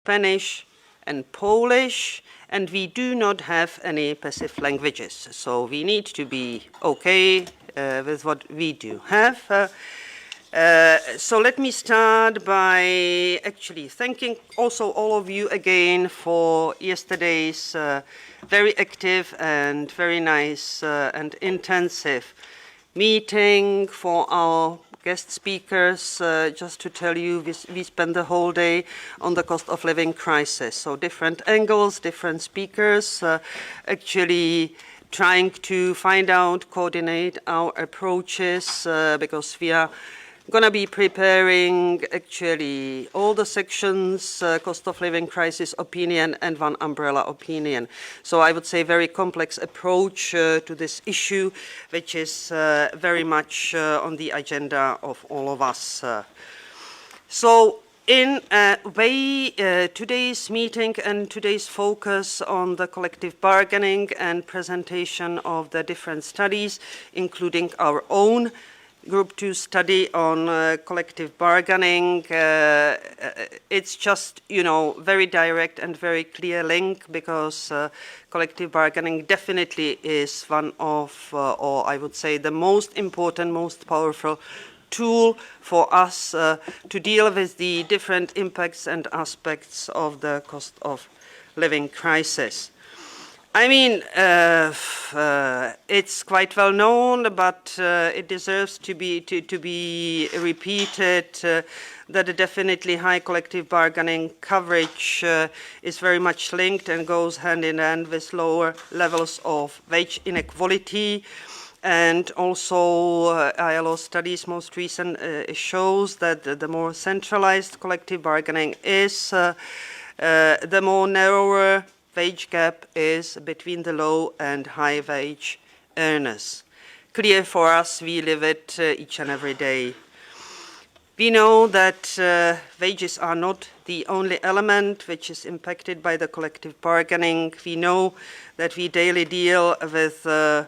Spanish and Polish, and we do not have any passive languages. So we need to be okay with what we do have. So let me start by actually thanking also all of you again for yesterday's very active and very nice and intensive meeting, for our guest speakers. Just to tell you, we spent the whole day on the cost of living crisis. So different angles, different speakers, actually trying to find out, coordinate our approaches, because we are going to be preparing actually all the sections, cost of living crisis opinion and one umbrella opinion. So I would say very complex approach to this issue, which is very much on the agenda of all of us. So in a way, today's meeting and today's focus on the collective bargaining and presentation of the different studies, including our own Group 2 study on collective bargaining. It's just, very direct and very clear link, because collective bargaining definitely is one of, or I would say the most important, most powerful tool for us to deal with the different impacts and aspects of the cost of living crisis. I mean, it's quite well known, but it deserves to be repeated that a definitely high collective bargaining coverage is very much linked and goes hand in hand with lower levels of wage inequality. And also, ILO studies most recent shows that the more centralized collective bargaining is, the more narrower wage gap is between the low and high wage earners. Clear for us, we live it each and every day. We know that wages are not the only element which is impacted by the collective bargaining. We know that we daily deal with the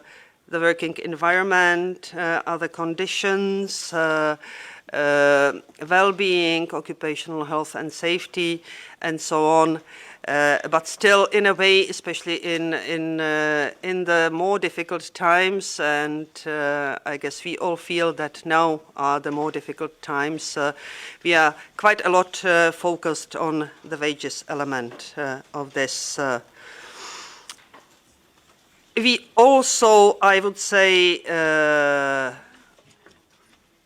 working environment, other conditions, well-being, occupational health and safety, and so on. But still, in a way, especially in the more difficult times, and I guess we all feel that now are the more difficult times, we are quite a lot focused on the wages element of this. We also, I would say,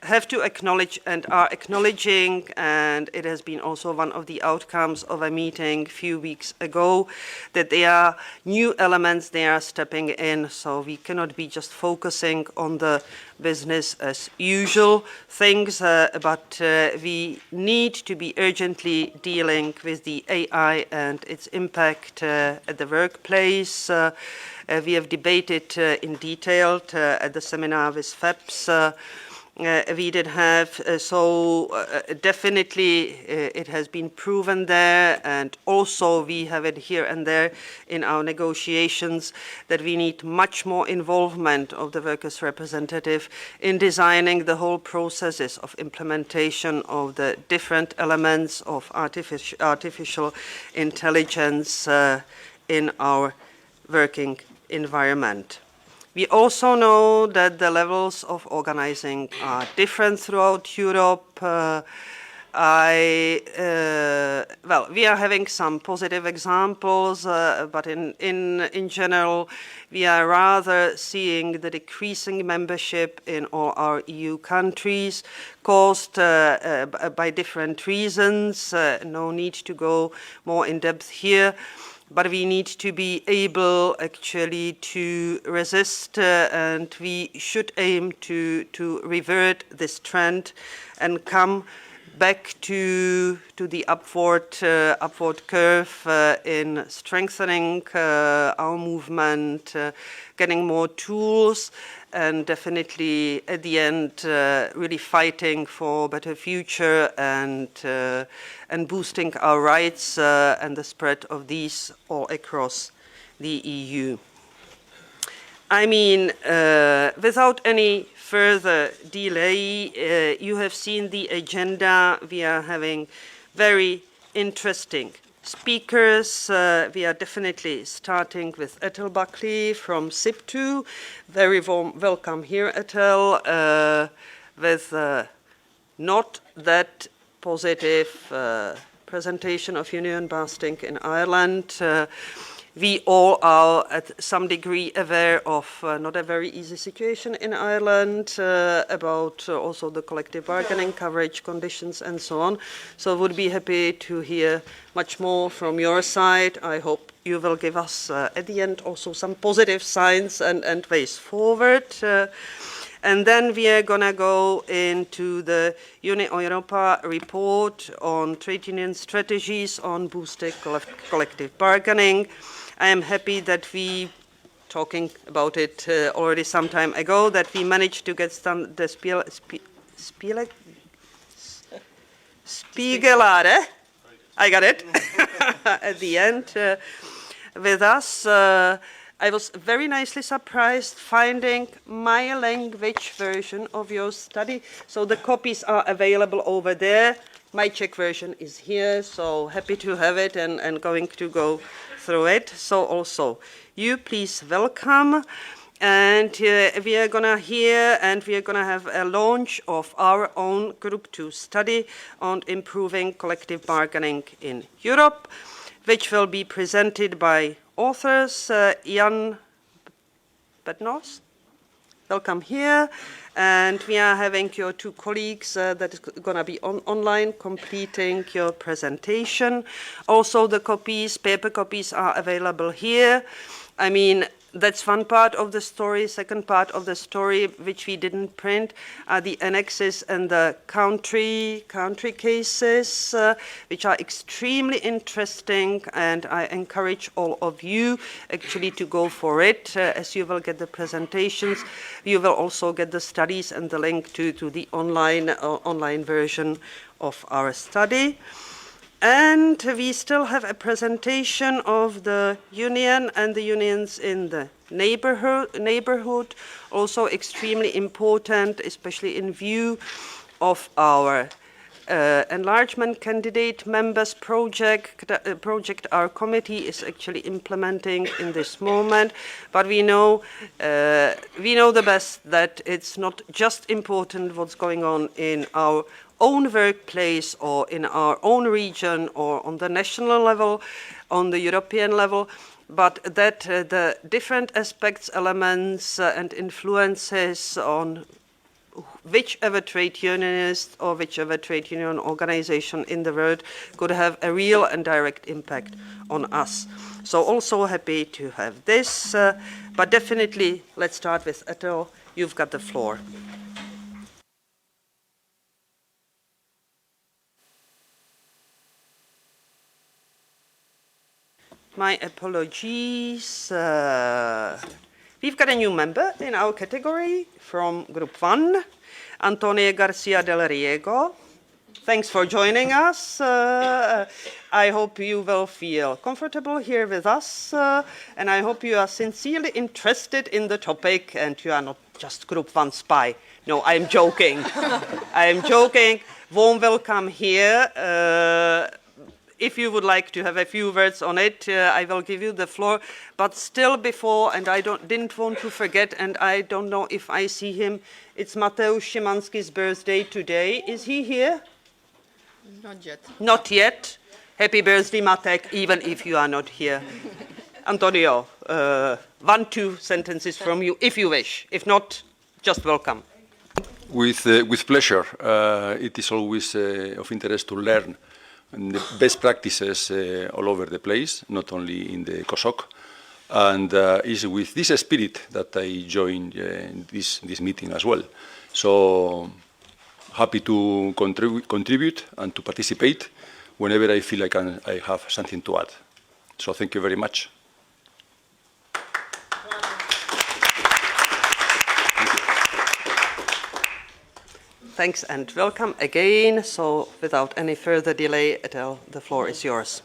have to acknowledge and are acknowledging, and it has been also one of the outcomes of a meeting a few weeks ago, that there are new elements they are stepping in. So we cannot be just focusing on the business as usual things, but we need to be urgently dealing with the AI and its impact at the workplace. We have debated in detail at the seminar with FEPS. We did have, definitely it has been proven there, and also we have it here and there in our negotiations, that we need much more involvement of the workers' representative in designing the whole processes of implementation of the different elements of artificial intelligence in our working environment. We also know that the levels of organizing are different throughout Europe. Well, we are having some positive examples, but in general, we are rather seeing the decreasing membership in all our EU countries, caused by different reasons. No need to go more in depth here. But we need to be able actually to resist, and we should aim to revert this trend and come back to the upward curve in strengthening our movement, getting more tools, and definitely at the end really fighting for a better future and boosting our rights and the spread of these all across the EU. I mean, without any further delay, you have seen the agenda. We are having very interesting speakers. We are definitely starting with Ethel Buckley from SIP2. Very warm welcome here, Ethel, with not that positive presentation of union busting in Ireland. We all are at some degree aware of not a very easy situation in Ireland, about also the collective bargaining coverage conditions and so on. So would be happy to hear much more from your side. I hope you will give us at the end also some positive signs and ways forward. And then we are going to go into the Union Europa report on trade union strategies on boosted collective bargaining. I am happy that we, talking about it already some time ago, that we managed to get the Spiegelade, I got it, at the end with us. I was very nicely surprised finding my language version of your study. So the copies are available over there. My Czech version is here, so happy to have it and going to go through it. So also, you please welcome. And we are going to hear and we are going to have a launch of our own Group 2 study on improving collective bargaining in Europe, which will be presented by authors Jan Bednos. Welcome here. And we are having your two colleagues that is going to be online completing your presentation. Also the copies, paper copies are available here. I mean, that's one part of the story. Second part of the story, which we didn't print, are the annexes and the country cases, which are extremely interesting. And I encourage all of you actually to go for it. As you will get the presentations, you will also get the studies and the link to the online version of our study. And we still have a presentation of the union and the unions in the neighborhood, also extremely important, especially in view of our enlargement candidate members project our committee is actually implementing in this moment. But we know the best that it's not just important what's going on in our own workplace or in our own region or on the national level, on the European level, but that the different aspects, elements and influences on whichever trade unionist or whichever trade union organization in the world could have a real and direct impact on us. So also happy to have this, but definitely let's start with Ethel. You've got the floor. My apologies. We've got a new member in our category from Group 1, Antonio Garcia del Riego. Thanks for joining us. I hope you will feel comfortable here with us, and I hope you are sincerely interested in the topic and you are not just Group 1 spy. No, I'm joking. I'm joking. Warm welcome here. If you would like to have a few words on it, I will give you the floor. But still before, and I didn't want to forget, and I don't know if I see him, it's Mateusz Szymanski's birthday today. Is he here? Not yet. Not yet. Happy birthday, Matek, even if you are not here. Antonio, 1-2 sentences from you, if you wish. If not, just welcome. With pleasure. It is always of interest to learn the best practices all over the place, not only in the COSOC. And it's with this spirit that I joined this meeting as well. So happy to contribute and to participate whenever I feel I have something to add. So thank you very much. Thanks and welcome again. So without any further delay, Ethel, the floor is yours.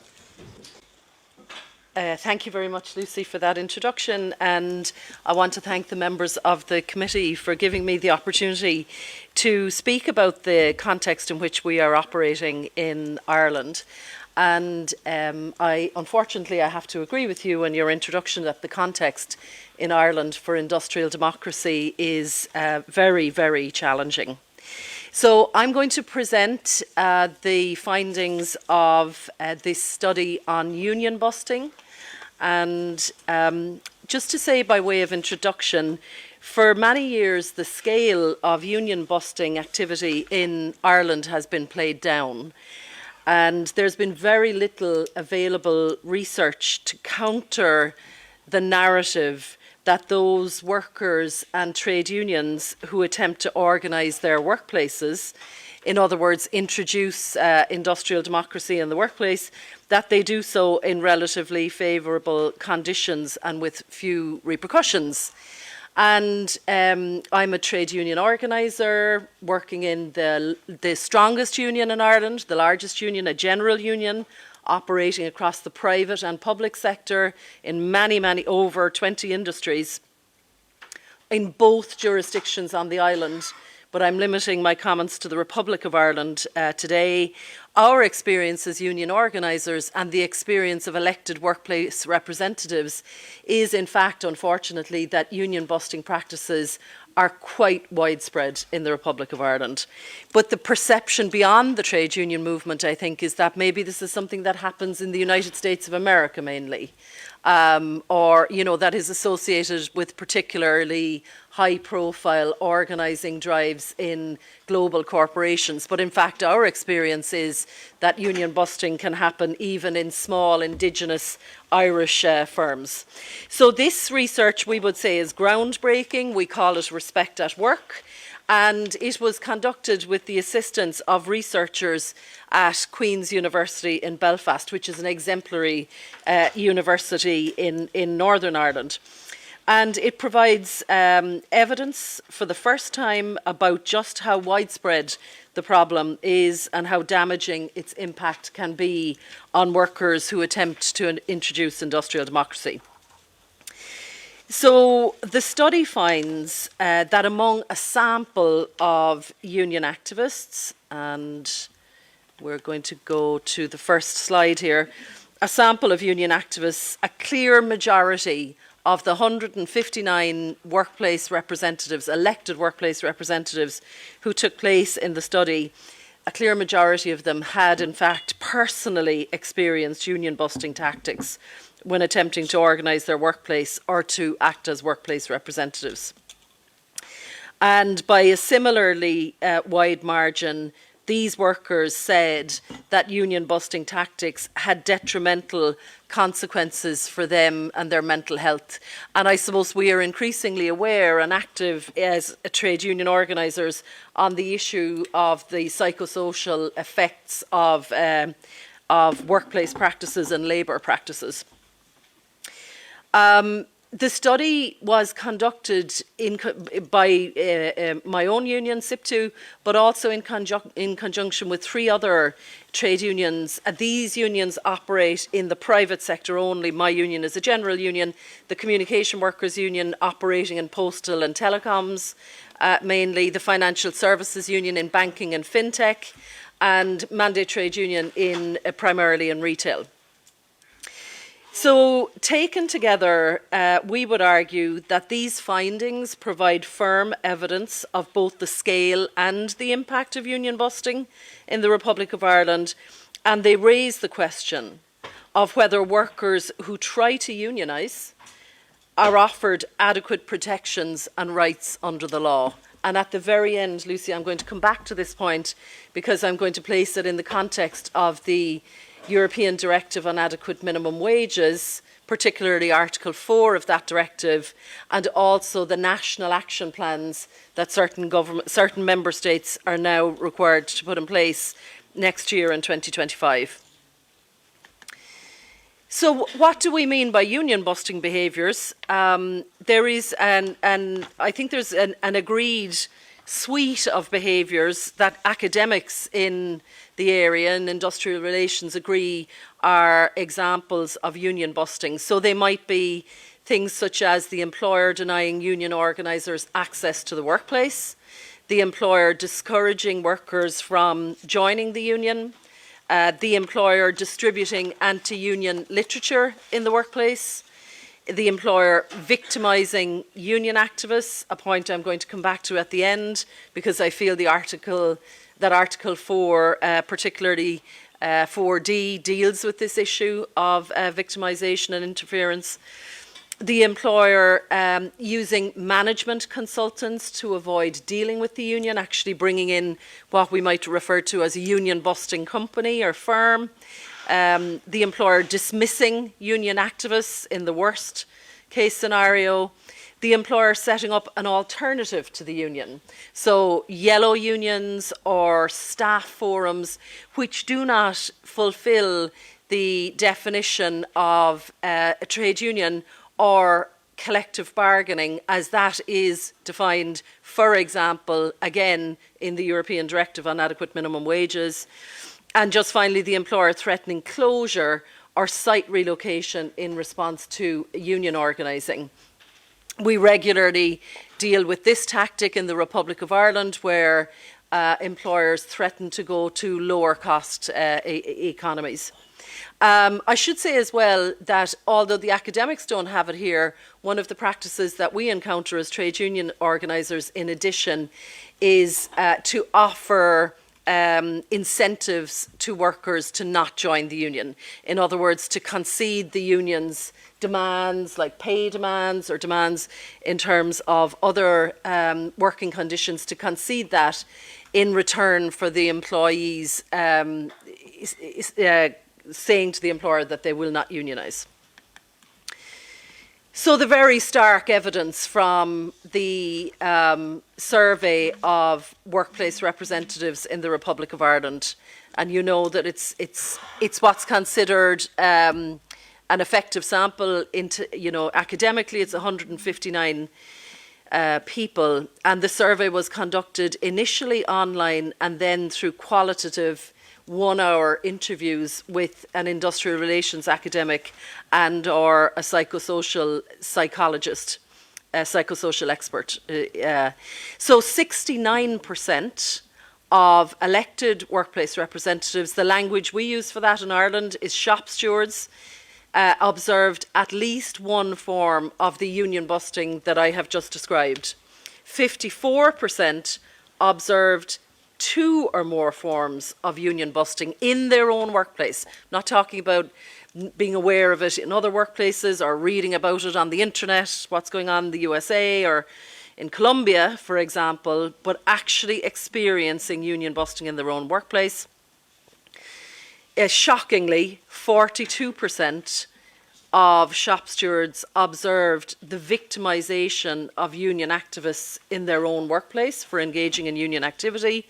Thank you very much, Lucy, for that introduction, and I want to thank the members of the committee for giving me the opportunity to speak about the context in which we are operating in Ireland. And unfortunately, I have to agree with you in your introduction that the context in Ireland for industrial democracy is very, very challenging. So I'm going to present the findings of this study on union busting. And just to say by way of introduction, for many years the scale of union busting activity in Ireland has been played down. And there's been very little available research to counter the narrative that those workers and trade unions who attempt to organise their workplaces, in other words, introduce industrial democracy in the workplace, that they do so in relatively favourable conditions and with few repercussions. And I'm a trade union organiser working in the strongest union in Ireland, the largest union, a general union, operating across the private and public sector in many, over 20 industries in both jurisdictions on the island. But I'm limiting my comments to the Republic of Ireland today. Our experience as union organisers and the experience of elected workplace representatives is, in fact, unfortunately, that union busting practices are quite widespread in the Republic of Ireland. But the perception beyond the trade union movement, I think, is that maybe this is something that happens in the United States of America mainly, or, you know, that is associated with particularly high-profile organising drives in global corporations. But in fact, our experience is that union busting can happen even in small indigenous Irish firms. So this research, we would say, is groundbreaking. We call it Respect at Work. And it was conducted with the assistance of researchers at Queen's University in Belfast, which is an exemplary university in Northern Ireland. And it provides evidence for the first time about just how widespread the problem is and how damaging its impact can be on workers who attempt to introduce industrial democracy. So the study finds that among a sample of union activists, and we're going to go to the first slide here, a sample of union activists, a clear majority of the 159 workplace representatives, elected workplace representatives who took place in the study, a clear majority of them had in fact personally experienced union busting tactics when attempting to organise their workplace or to act as workplace representatives. And by a similarly wide margin, these workers said that union busting tactics had detrimental consequences for them and their mental health. And I suppose we are increasingly aware and active as trade union organisers on the issue of the psychosocial effects of workplace practices and labour practices. The study was conducted by my own union, SIPTU, but also in conjunction with 3 other trade unions. These unions operate in the private sector only. My union is a general union, the Communication Workers Union operating in postal and telecoms, mainly the Financial Services Union in banking and fintech, and Mandate Trade Union primarily in retail. So, taken together, we would argue that these findings provide firm evidence of both the scale and the impact of union busting in the Republic of Ireland, and they raise the question of whether workers who try to unionise are offered adequate protections and rights under the law. And at the very end, Lucy, I'm going to come back to this point because I'm going to place it in the context of the European Directive on Adequate Minimum Wages, particularly Article 4 of that directive, and also the national action plans that certain member states are now required to put in place next year in 2025. So what do we mean by union busting behaviours? There is I think there's an agreed suite of behaviours that academics in the area and industrial relations agree are examples of union busting. So they might be things such as the employer denying union organisers access to the workplace, the employer discouraging workers from joining the union, the employer distributing anti-union literature in the workplace, the employer victimising union activists, a point I'm going to come back to at the end, because I feel Article 4, particularly 4D, deals with this issue of victimisation and interference. The employer using management consultants to avoid dealing with the union, actually bringing in what we might refer to as a union-busting company or firm. The employer dismissing union activists in the worst case scenario. The employer setting up an alternative to the union. So yellow unions or staff forums which do not fulfil the definition of a trade union or collective bargaining as that is defined, for example, again in the European Directive on Adequate Minimum Wages. And just finally, the employer threatening closure or site relocation in response to union organising. We regularly deal with this tactic in the Republic of Ireland, where employers threaten to go to lower cost economies. I should say as well that although the academics don't have it here, one of the practices that we encounter as trade union organisers in addition is to offer incentives to workers to not join the union. In other words, to concede the union's demands, like pay demands or demands in terms of other working conditions, to concede that in return for the employees saying to the employer that they will not unionise. So the very stark evidence from the survey of workplace representatives in the Republic of Ireland, and you know that it's what's considered an effective sample. Into, academically it's 159 people, and the survey was conducted initially online and then through qualitative 1-hour interviews with an industrial relations academic and or a psychosocial psychologist, a psychosocial expert. So 69% of elected workplace representatives, the language we use for that in Ireland is shop stewards, observed at least one form of the union busting that I have just described. 54% observed 2 or more forms of union busting in their own workplace. I'm not talking about being aware of it in other workplaces or reading about it on the internet, what's going on in the USA or in Colombia, for example, but actually experiencing union busting in their own workplace. Shockingly, 42% of shop stewards observed the victimisation of union activists in their own workplace for engaging in union activity,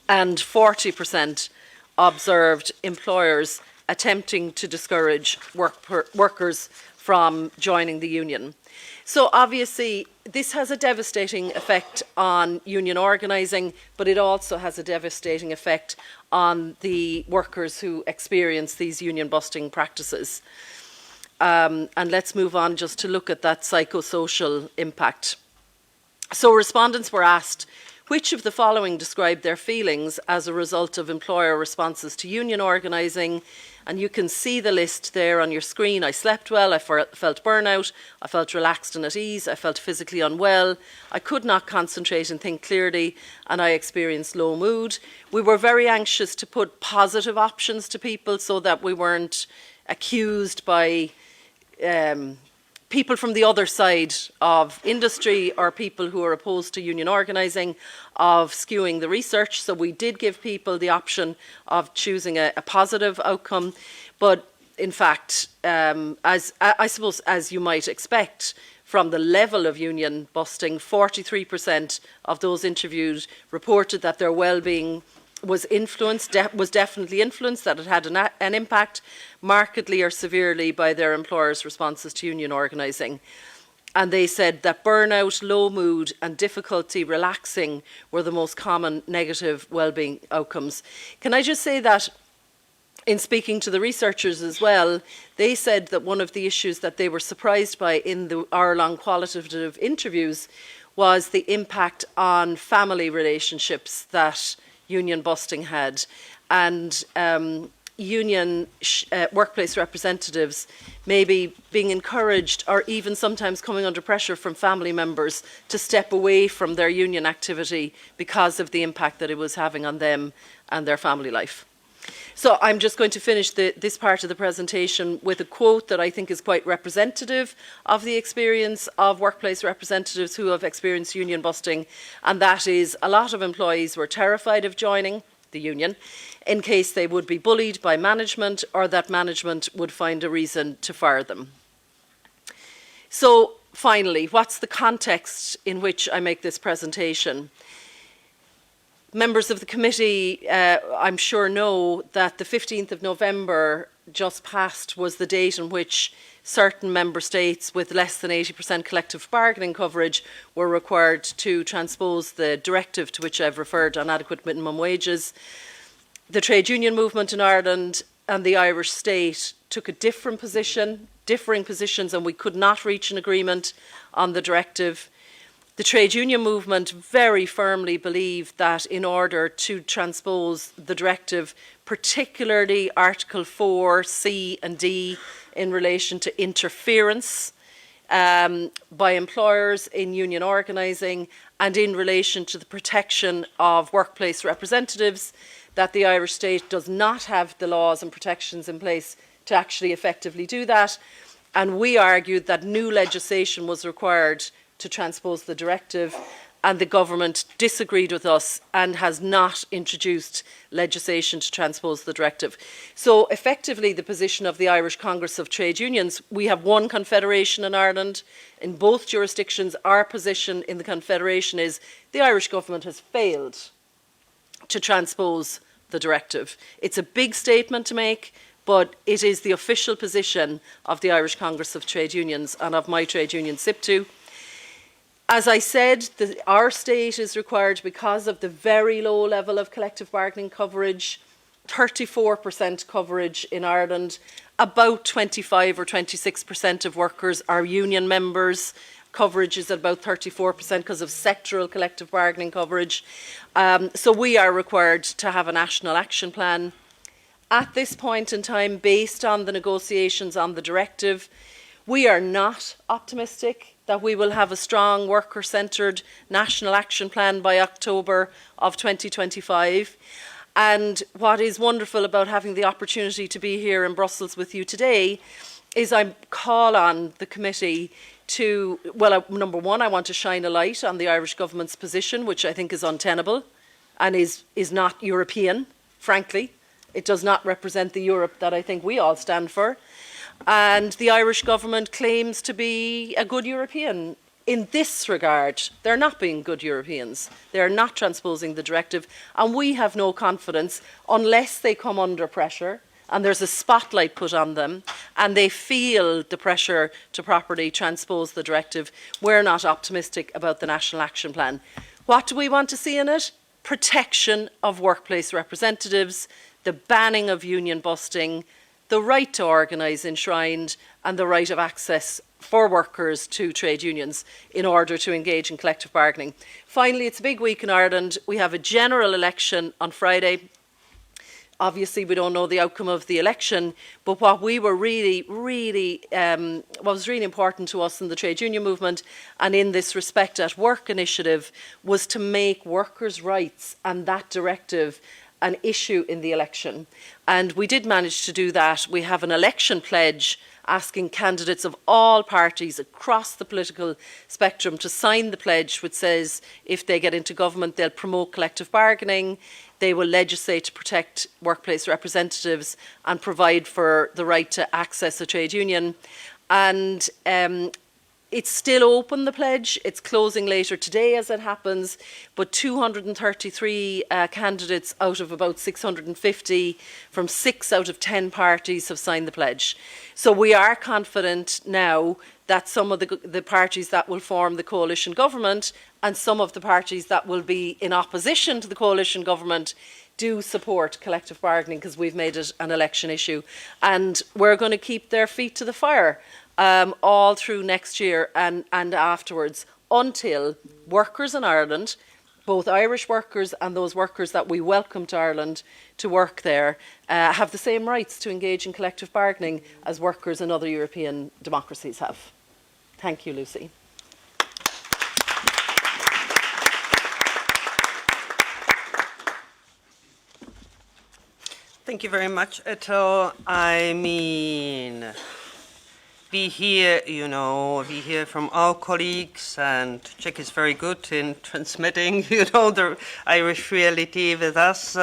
and 40% observed employers attempting to discourage workers from joining the union. So obviously this has a devastating effect on union organising, but it also has a devastating effect on the workers who experience these union busting practices. And let's move on just to look at that psychosocial impact. So respondents were asked, which of the following describe their feelings as a result of employer responses to union organising? And you can see the list there on your screen. I slept well, I felt burnout, I felt relaxed and at ease, I felt physically unwell, I could not concentrate and think clearly, and I experienced low mood. We were very anxious to put positive options to people so that we weren't accused by people from the other side of industry or people who are opposed to union organising of skewing the research. So we did give people the option of choosing a positive outcome. But in fact, as I suppose, as you might expect from the level of union busting, 43% of those interviewed reported that their well-being was definitely influenced, that it had an impact markedly or severely by their employers' responses to union organising. And they said that burnout, low mood and difficulty relaxing were the most common negative well-being outcomes. Can I just say that in speaking to the researchers as well, they said that one of the issues that they were surprised by in the hour-long qualitative interviews was the impact on family relationships that union busting had. and union workplace representatives maybe being encouraged or even sometimes coming under pressure from family members to step away from their union activity because of the impact that it was having on them and their family life. So I'm just going to finish this part of the presentation with a quote that I think is quite representative of the experience of workplace representatives who have experienced union busting, and that is, a lot of employees were terrified of joining the union in case they would be bullied by management or that management would find a reason to fire them. So finally, what's the context in which I make this presentation? Members of the committee, I'm sure, know that the 15th of November just passed was the date on which certain member states with less than 80% collective bargaining coverage were required to transpose the directive to which I've referred on adequate minimum wages. The trade union movement in Ireland and the Irish state took a different position, differing positions, and we could not reach an agreement on the directive. The trade union movement very firmly believed that in order to transpose the directive, particularly Article 4, C and D, in relation to interference by employers in union organising and in relation to the protection of workplace representatives, that the Irish state does not have the laws and protections in place to actually effectively do that. And we argued that new legislation was required to transpose the directive, and the government disagreed with us and has not introduced legislation to transpose the directive. So effectively the position of the Irish Congress of Trade Unions, we have one confederation in Ireland. In both jurisdictions, our position in the confederation is the Irish government has failed to transpose the directive. It's a big statement to make, but it is the official position of the Irish Congress of Trade Unions and of my trade union, SIPTU. As I said, our state is required, because of the very low level of collective bargaining coverage, 34% coverage in Ireland, about 25 or 26% of workers are union members. Coverage is at about 34% because of sectoral collective bargaining coverage. So we are required to have a national action plan. At this point in time, based on the negotiations on the directive, we are not optimistic that we will have a strong worker-centred national action plan by October of 2025. And what is wonderful about having the opportunity to be here in Brussels with you today is I call on the committee to, well, number one, I want to shine a light on the Irish government's position, which I think is untenable and is not European, frankly. It does not represent the Europe that I think we all stand for. And the Irish government claims to be a good European. In this regard, they're not being good Europeans. They're not transposing the directive, and we have no confidence unless they come under pressure and there's a spotlight put on them and they feel the pressure to properly transpose the directive. We're not optimistic about the National Action Plan. What do we want to see in it? Protection of workplace representatives, the banning of union busting, the right to organise enshrined, and the right of access for workers to trade unions in order to engage in collective bargaining. Finally, it's a big week in Ireland. We have a general election on Friday. Obviously, we don't know the outcome of the election, but what we were what was really important to us in the trade union movement and in this Respect at Work initiative was to make workers' rights and that directive an issue in the election. And we did manage to do that. We have an election pledge asking candidates of all parties across the political spectrum to sign the pledge, which says if they get into government, they'll promote collective bargaining, they will legislate to protect workplace representatives and provide for the right to access a trade union. And it's still open, the pledge. It's closing later today as it happens, but 233 candidates out of about 650 from 6 out of 10 parties have signed the pledge. So we are confident now that some of the parties that will form the coalition government and some of the parties that will be in opposition to the coalition government do support collective bargaining, because we've made it an election issue. And we're going to keep their feet to the fire all through next year and afterwards, until workers in Ireland both Irish workers and those workers that we welcome to Ireland to work there have the same rights to engage in collective bargaining as workers in other European democracies have. Thank you, Lucy. Thank you very much, Ethel. I mean, we hear from our colleagues, and Czech is very good in transmitting, the Irish reality with us,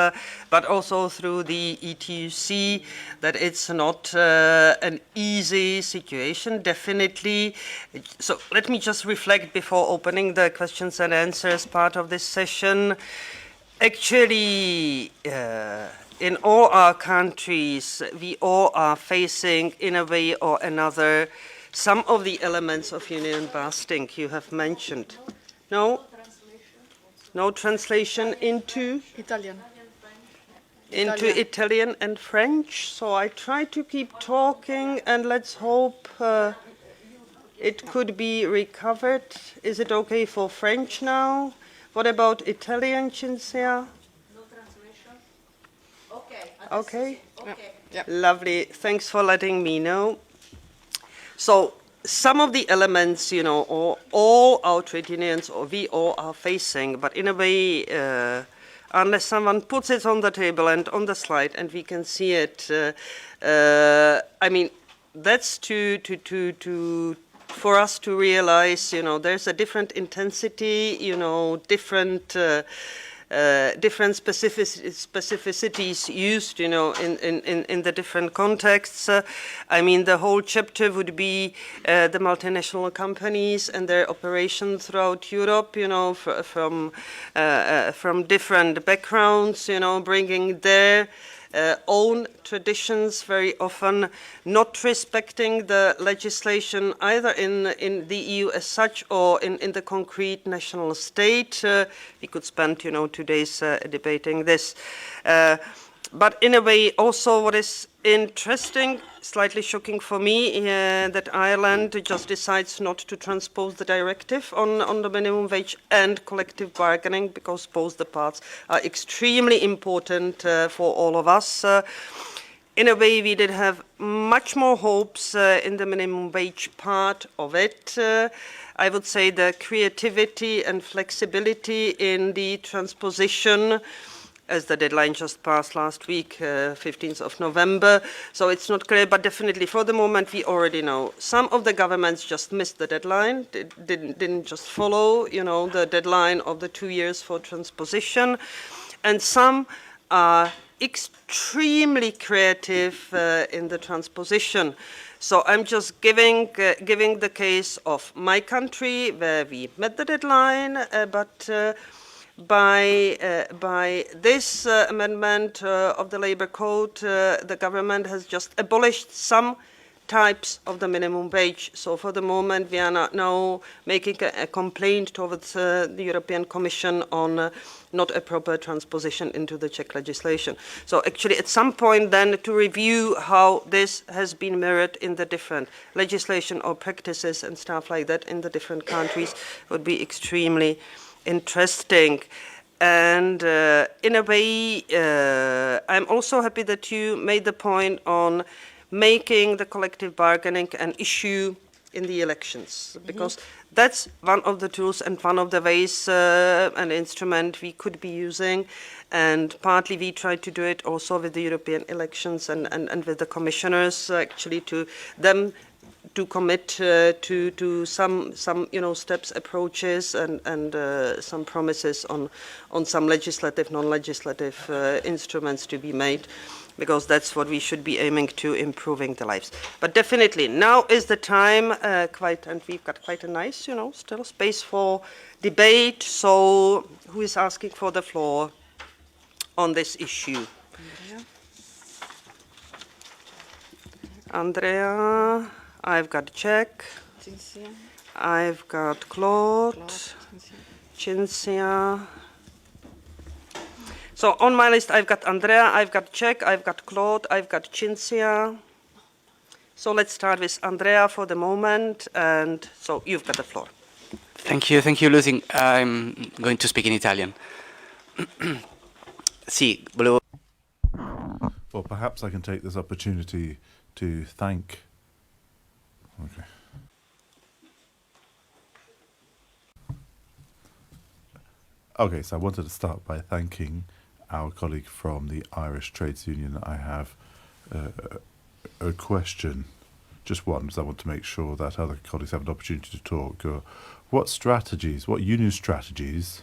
but also through the ETUC, that it's not an easy situation, definitely. So let me just reflect before opening the questions and answers part of this session. Actually, in all our countries, we all are facing, in a way or another, some of the elements of union busting you have mentioned. No? No translation into? Italian. Into Italian and French. So I try to keep talking, and let's hope it could be recovered. Is it okay for French now? What about Italian, Cinzia? Okay. Yep. Lovely. Thanks for letting me know. So some of the elements, or all our trade unions, or we all are facing, but in a way, unless someone puts it on the table and on the slide and we can see it, I mean, that's for us to realize, there's a different intensity, different specificities used, in the different contexts. I mean, the whole chapter would be the multinational companies and their operation throughout Europe, from different backgrounds, bringing their own traditions, very often not respecting the legislation either in the EU as such or in the concrete national state. We could spend, 2 days debating this. But in a way, also what is interesting, slightly shocking for me, that Ireland just decides not to transpose the directive on the minimum wage and collective bargaining, because both the parts are extremely important for all of us. In a way, we did have much more hopes in the minimum wage part of it. I would say the creativity and flexibility in the transposition, as the deadline just passed last week, 15th of November. So it's not clear, but definitely for the moment we already know. Some of the governments just missed the deadline, didn't just follow, the deadline of the 2 years for transposition. And some are extremely creative in the transposition. So I'm just giving the case of my country, where we met the deadline, but by this amendment of the Labour Code, the government has just abolished some types of the minimum wage. So for the moment, we are not now making a complaint towards the European Commission on not a proper transposition into the Czech legislation. So actually, at some point then, to review how this has been mirrored in the different legislation or practices and stuff like that in the different countries would be extremely interesting. And in a way, I'm also happy that you made the point on making the collective bargaining an issue in the elections, because that's one of the tools and one of the ways, an instrument we could be using. And partly we try to do it also with the European elections and with the commissioners, actually, to them to commit to some steps, approaches, and some promises on some legislative, non-legislative instruments to be made, because that's what we should be aiming to, improving the lives. But definitely, now is the time, and we've got quite a nice, still space for debate. So who is asking for the floor on this issue? Andrea. I've got Czech, I've got Claude, Cinzia. So on my list, I've got Andrea, I've got Czech, I've got Claude, I've got Cinzia. So let's start with Andrea for the moment, and so you've got the floor. Thank you, Lucy. I'm going to speak in Italian. Sì, volevo... Well, perhaps I can take this opportunity to thank... Okay. Okay, so I wanted to start by thanking our colleague from the Irish Trades Union. I have a question, just one, because I want to make sure that other colleagues have an opportunity to talk. What union strategies,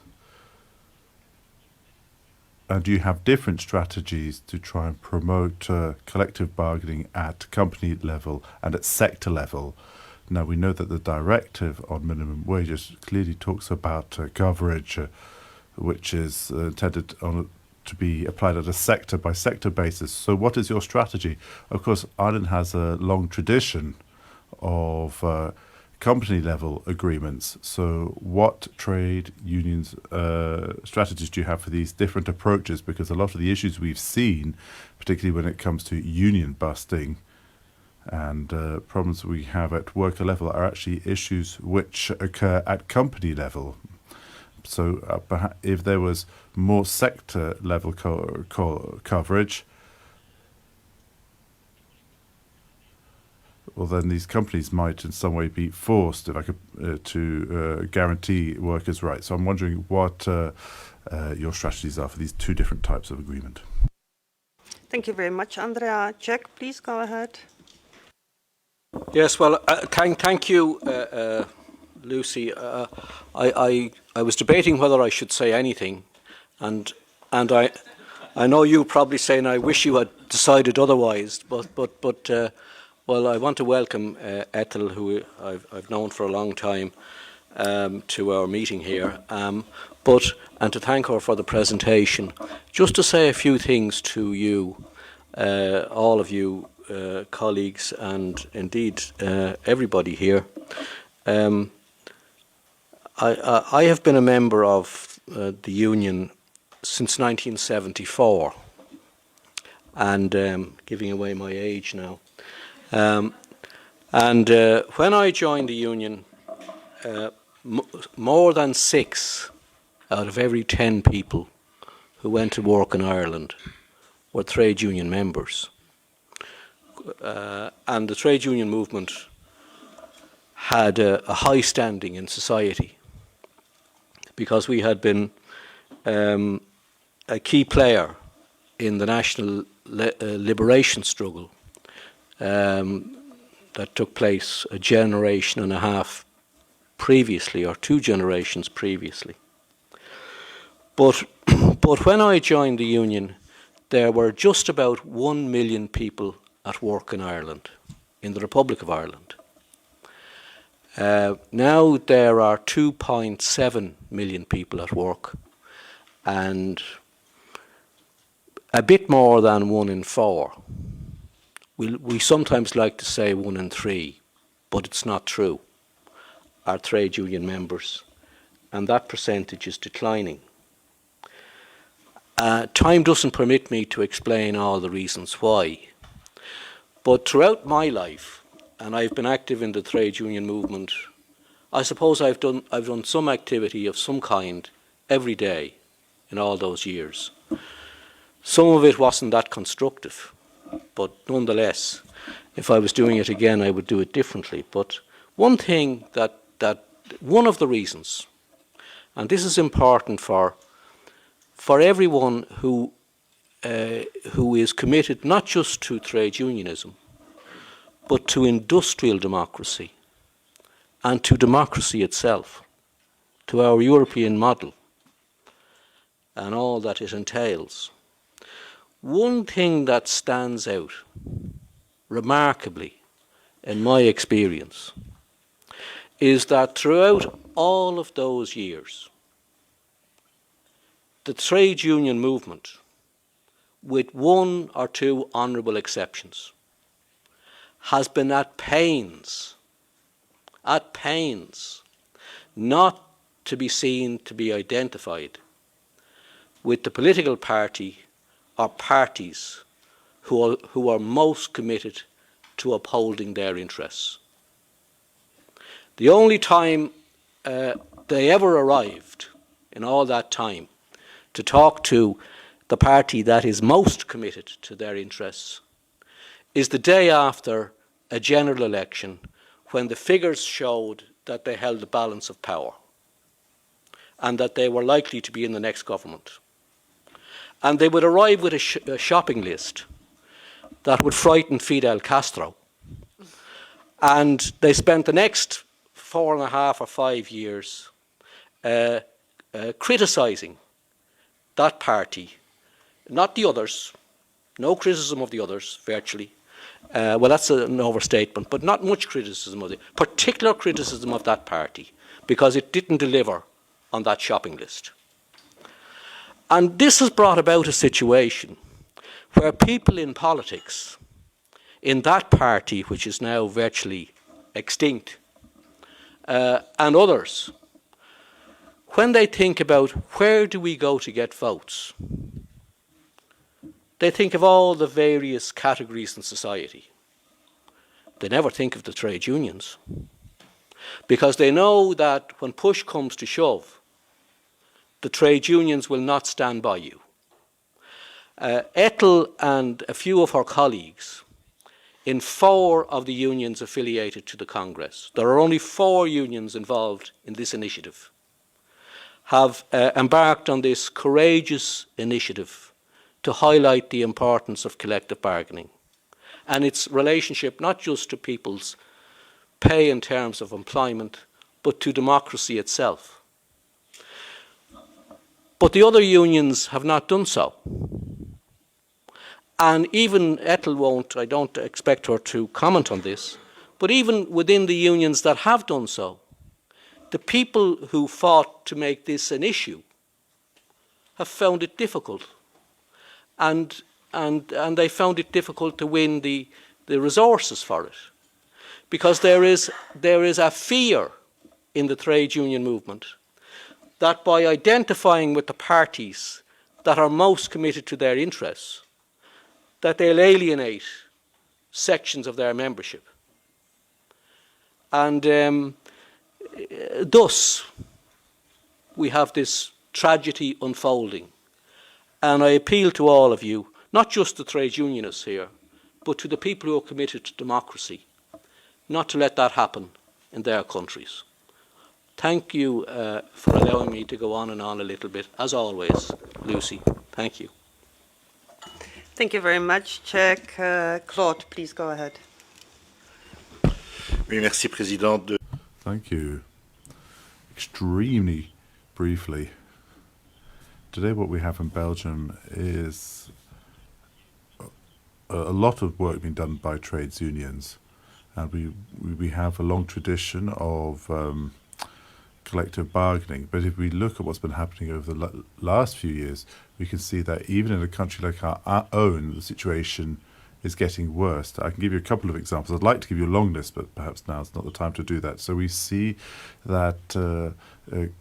and do you have different strategies to try and promote collective bargaining at company level and at sector level? Now, we know that the directive on minimum wages clearly talks about coverage, which is intended to be applied at a sector-by-sector basis. So what is your strategy? Of course, Ireland has a long tradition of company-level agreements. So what trade unions strategies do you have for these different approaches? Because a lot of the issues we've seen, particularly when it comes to union busting and problems we have at worker level, are actually issues which occur at company level. So if there was more sector level coverage, well, then these companies might in some way be forced, if I could, to guarantee workers' rights. So I'm wondering what your strategies are for these two different types of agreement. Thank you very much, Andrea. Jack, please go ahead. Yes, well, thank you, Lucy. I was debating whether I should say anything, and I know you probably saying I wish you had decided otherwise, but well, I want to welcome Ethel, who I've known for a long time, to our meeting here, and to thank her for the presentation. Just to say a few things to you, all of you colleagues, and indeed everybody here. I have been a member of the union since 1974, and giving away my age now. When I joined the union, more than 6 out of every 10 people who went to work in Ireland were trade union members. And the trade union movement had a high standing in society because we had been a key player in the national liberation struggle that took place a generation and a half previously, or 2 generations previously. But when I joined the union, there were just about 1 million people at work in Ireland, in the Republic of Ireland. Now there are 2.7 million people at work, and a bit more than 1 in 4. We sometimes like to say 1 in 3, but it's not true, are trade union members, and that percentage is declining. Time doesn't permit me to explain all the reasons why, but throughout my life, and I've been active in the trade union movement, I suppose I've done some activity of some kind every day in all those years. Some of it wasn't that constructive, but nonetheless, if I was doing it again, I would do it differently. But one thing that one of the reasons, and this is important for everyone who is committed not just to trade unionism, but to industrial democracy and to democracy itself, to our European model and all that it entails. One thing that stands out remarkably in my experience is that throughout all of those years, the trade union movement, with 1 or 2 honourable exceptions, has been at pains not to be seen to be identified with the political party or parties who are most committed to upholding their interests. The only time they ever arrived in all that time to talk to the party that is most committed to their interests is the day after a general election when the figures showed that they held the balance of power and that they were likely to be in the next government. And they would arrive with a shopping list that would frighten Fidel Castro. And they spent the next 4.5 or 5 years criticising that party, not the others, no criticism of the others, virtually. Well, that's an overstatement, but not much criticism of it. Particular criticism of that party, because it didn't deliver on that shopping list. And this has brought about a situation where people in politics, in that party, which is now virtually extinct, and others, when they think about where do we go to get votes, they think of all the various categories in society. They never think of the trade unions, because they know that when push comes to shove, the trade unions will not stand by you. Ethel and a few of her colleagues in 4 of the unions affiliated to the Congress, there are only 4 unions involved in this initiative, have embarked on this courageous initiative to highlight the importance of collective bargaining and its relationship not just to people's pay in terms of employment, but to democracy itself. But the other unions have not done so. And even Ethel won't, I don't expect her to comment on this, but even within the unions that have done so, the people who fought to make this an issue have found it difficult. And they found it difficult to win the resources for it. Because there is a fear in the trade union movement that by identifying with the parties that are most committed to their interests, that they'll alienate sections of their membership. And thus, we have this tragedy unfolding. And I appeal to all of you, not just the trade unionists here, but to the people who are committed to democracy, not to let that happen in their countries. Thank you for allowing me to go on and on a little bit. As always, Lucy, thank you. Thank you very much, Jack. Claude, please go ahead. Oui, merci, Président. Thank you. Extremely briefly, today what we have in Belgium is a lot of work being done by trades unions, and we have a long tradition of collective bargaining. But if we look at what's been happening over the last few years, we can see that even in a country like our own, the situation is getting worse. I can give you a couple of examples. I'd like to give you a long list, but perhaps now's not the time to do that. So we see that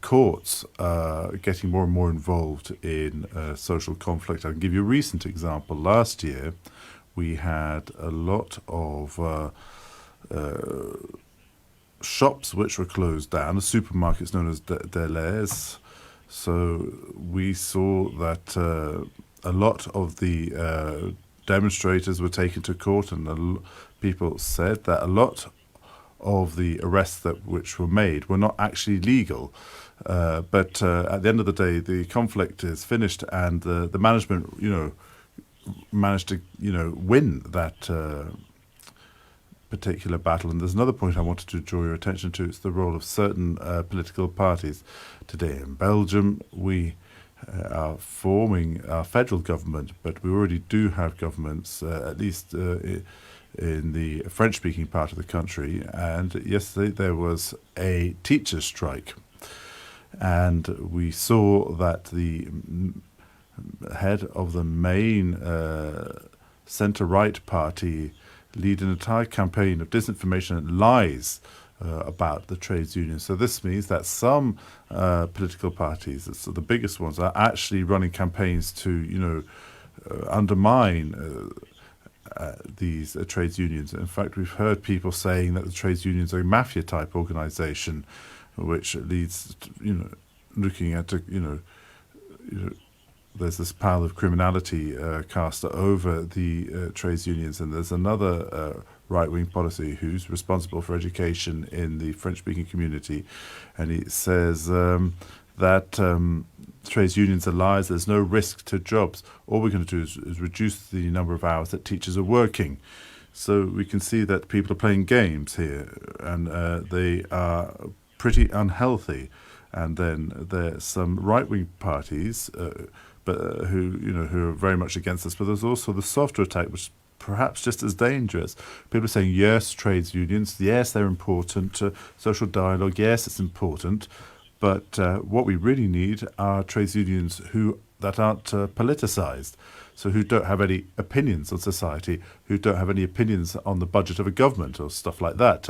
courts are getting more and more involved in social conflict. I can give you a recent example. Last year, we had a lot of shops which were closed down, the supermarkets known as Deleuze. So we saw that a lot of the demonstrators were taken to court, and people said that a lot of the arrests which were made were not actually legal. But at the end of the day, the conflict is finished, and the management, managed to, win that particular battle. And there's another point I wanted to draw your attention to. It's the role of certain political parties. Today in Belgium, we are forming our federal government, but we already do have governments, at least in the French-speaking part of the country. And yesterday there was a teachers' strike, and we saw that the head of the main centre-right party lead an entire campaign of disinformation and lies about the trades unions. So this means that some political parties, so the biggest ones, are actually running campaigns to, undermine these trades unions. In fact, we've heard people saying that the trades unions are a mafia-type organisation, which leads to, looking at, there's this pile of criminality cast over the trades unions, and there's another right-wing policy who's responsible for education in the French-speaking community, and he says that trades unions are lies, there's no risk to jobs. All we're going to do is reduce the number of hours that teachers are working. So we can see that people are playing games here, and they are pretty unhealthy. And then there's some right-wing parties who are very much against this, but there's also the softer attack, which is perhaps just as dangerous. People are saying, yes, trades unions, yes, they're important, social dialogue, yes, it's important, but what we really need are trades unions that aren't politicised, so who don't have any opinions on society, who don't have any opinions on the budget of a government or stuff like that.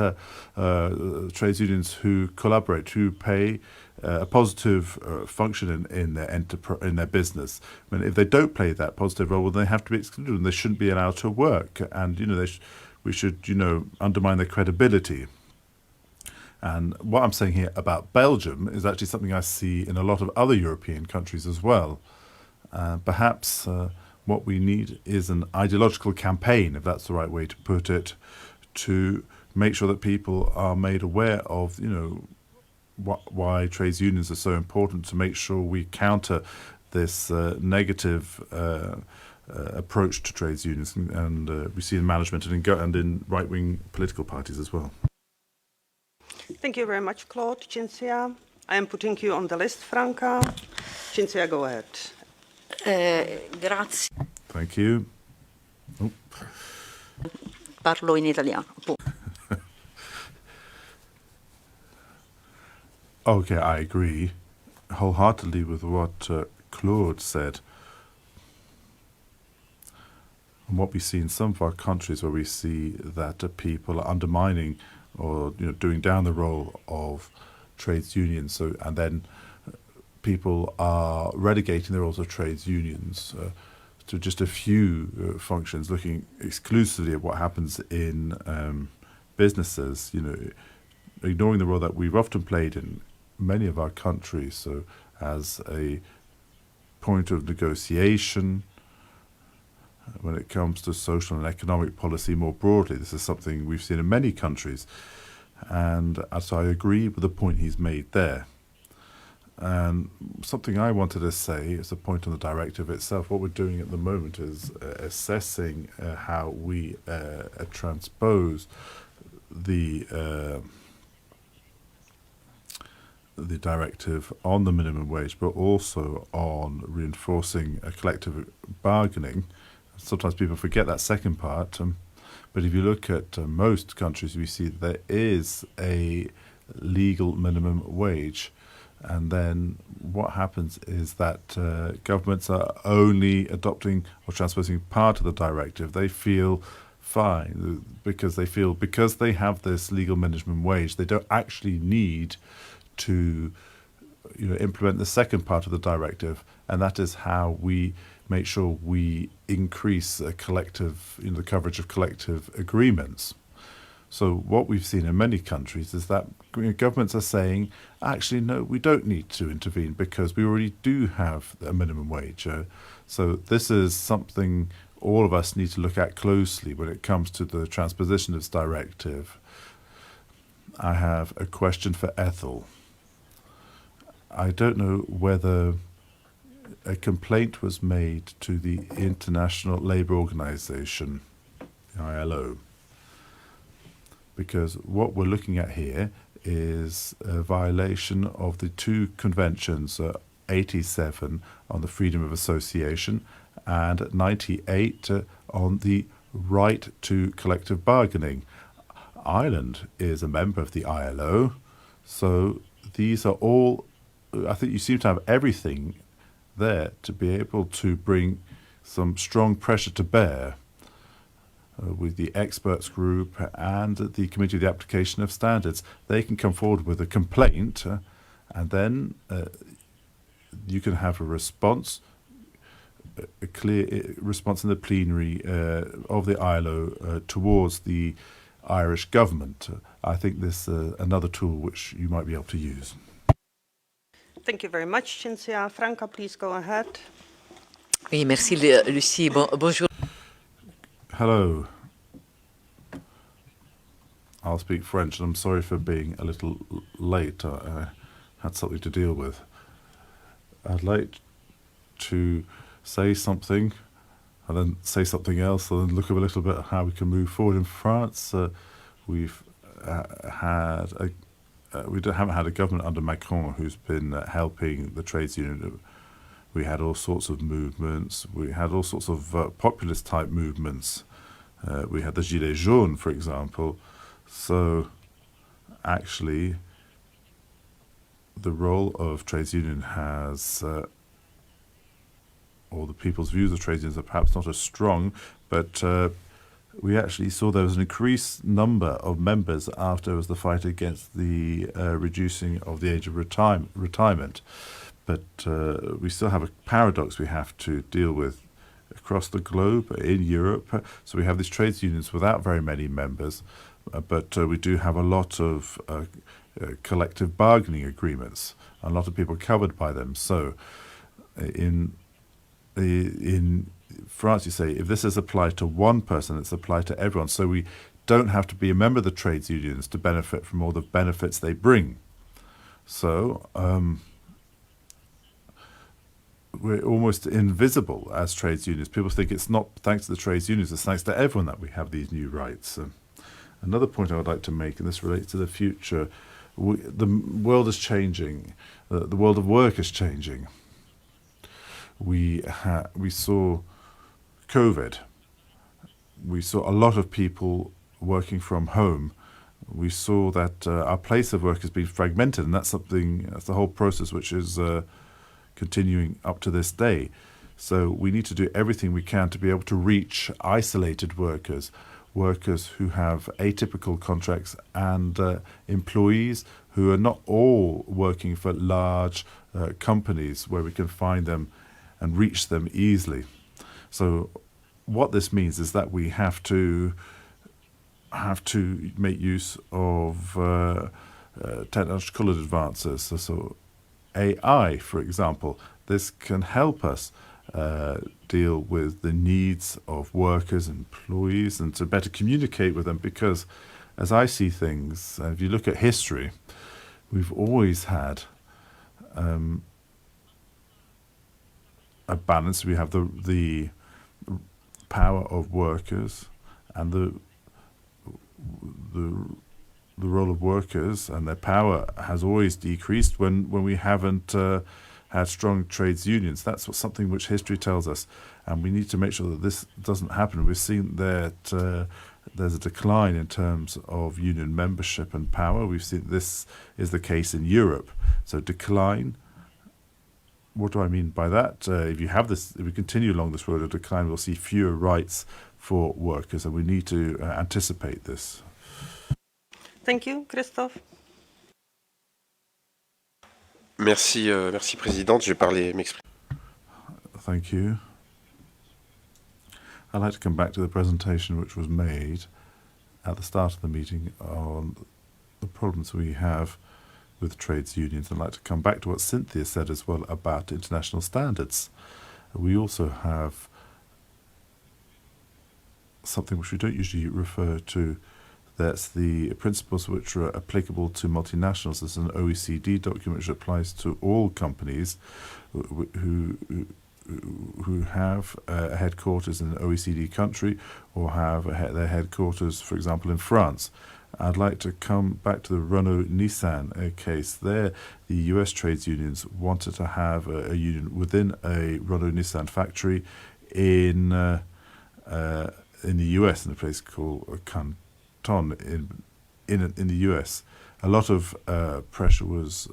Trades unions who collaborate, who pay a positive function in their business. I mean, if they don't play that positive role, well, they have to be excluded and they shouldn't be allowed to work. And we should undermine their credibility. And what I'm saying here about Belgium is actually something I see in a lot of other European countries as well. Perhaps what we need is an ideological campaign, if that's the right way to put it, to make sure that people are made aware of, why trades unions are so important, to make sure we counter this negative approach to trades unions, and we see in management and in right-wing political parties as well. Thank you very much, Claude. Cinzia, I am putting you on the list, Franca. Cinzia, go ahead. Grazie. Thank you. Oh. Parlo in italiano. Okay, I agree wholeheartedly with what Claude said. And what we see in some of our countries, where we see that people are undermining or doing down the role of trades unions, and then people are relegating the roles of trades unions to just a few functions, looking exclusively at what happens in businesses, ignoring the role that we've often played in many of our countries, so as a point of negotiation when it comes to social and economic policy more broadly. This is something we've seen in many countries, and so I agree with the point he's made there. And something I wanted to say is a point on the directive itself. What we're doing at the moment is assessing how we transpose the directive on the minimum wage, but also on reinforcing collective bargaining. Sometimes people forget that second part, but if you look at most countries, we see that there is a legal minimum wage. And then what happens is that governments are only adopting or transposing part of the directive. They feel fine because they have this legal minimum wage, they don't actually need to implement the second part of the directive, and that is how we make sure we increase the coverage of collective agreements. So what we've seen in many countries is that governments are saying, actually, no, we don't need to intervene because we already do have a minimum wage. So this is something all of us need to look at closely when it comes to the transposition of this directive. I have a question for Ethel. I don't know whether a complaint was made to the International Labour Organization, the ILO, because what we're looking at here is a violation of the two conventions, 87 on the freedom of association and 98 on the right to collective bargaining. Ireland is a member of the ILO, so these are all, I think you seem to have everything there to be able to bring some strong pressure to bear with the experts group and the Committee of the Application of Standards. They can come forward with a complaint, and then you can have a response, a clear response in the plenary of the ILO towards the Irish government. I think this is another tool which you might be able to use. Thank you very much, Cinzia. Franca, please go ahead. Oui, merci Lucie. Bonjour. Hello. I'll speak French, and I'm sorry for being a little late. I had something to deal with. I'd like to say something, and then say something else, and then look a little bit at how we can move forward. In France, we've haven't had a government under Macron who's been helping the trades union. We had all sorts of movements. We had all sorts of populist type movements. We had the Gilets jaunes, for example. So, actually, the role of trades union has, or the people's views of trades unions are perhaps not as strong, but we actually saw there was an increased number of members after was the fight against the reducing of the age of retirement. But we still have a paradox we have to deal with across the globe, in Europe. So we have these trades unions without very many members, but we do have a lot of collective bargaining agreements, a lot of people covered by them. So in France, you say, if this is applied to one person, it's applied to everyone. So we don't have to be a member of the trades unions to benefit from all the benefits they bring. So we're almost invisible as trades unions. People think it's not thanks to the trades unions, it's thanks to everyone that we have these new rights. Another point I would like to make, and this relates to the future, the world is changing. The world of work is changing. We saw COVID. We saw a lot of people working from home. We saw that our place of work has been fragmented, and that's the whole process which is continuing up to this day. So we need to do everything we can to be able to reach isolated workers who have atypical contracts, and employees who are not all working for large companies where we can find them and reach them easily. So what this means is that we have to make use of technological advances. So AI, for example, this can help us deal with the needs of workers, employees, and to better communicate with them, because as I see things, if you look at history, we've always had a balance. We have the power of workers and the role of workers, and their power has always decreased when we haven't had strong trades unions. That's something which history tells us, and we need to make sure that this doesn't happen. We've seen that there's a decline in terms of union membership and power. We've seen this is the case in Europe. So decline. What do I mean by that? If we continue along this road of decline, we'll see fewer rights for workers, and we need to anticipate this. Thank you, Christophe. Merci, Présidente. Je vais m'exprimer. Thank you. I'd like to come back to the presentation which was made at the start of the meeting on the problems we have with trades unions. I'd like to come back to what Cynthia said as well about international standards. We also have something which we don't usually refer to. That's the principles which are applicable to multinationals. There's an OECD document which applies to all companies who have a headquarters in an OECD country, or have their headquarters, for example, in France. I'd like to come back to the Renault-Nissan case. There, the US trades unions wanted to have a union within a Renault-Nissan factory in the US, in a place called Canton in the US. A lot of pressure was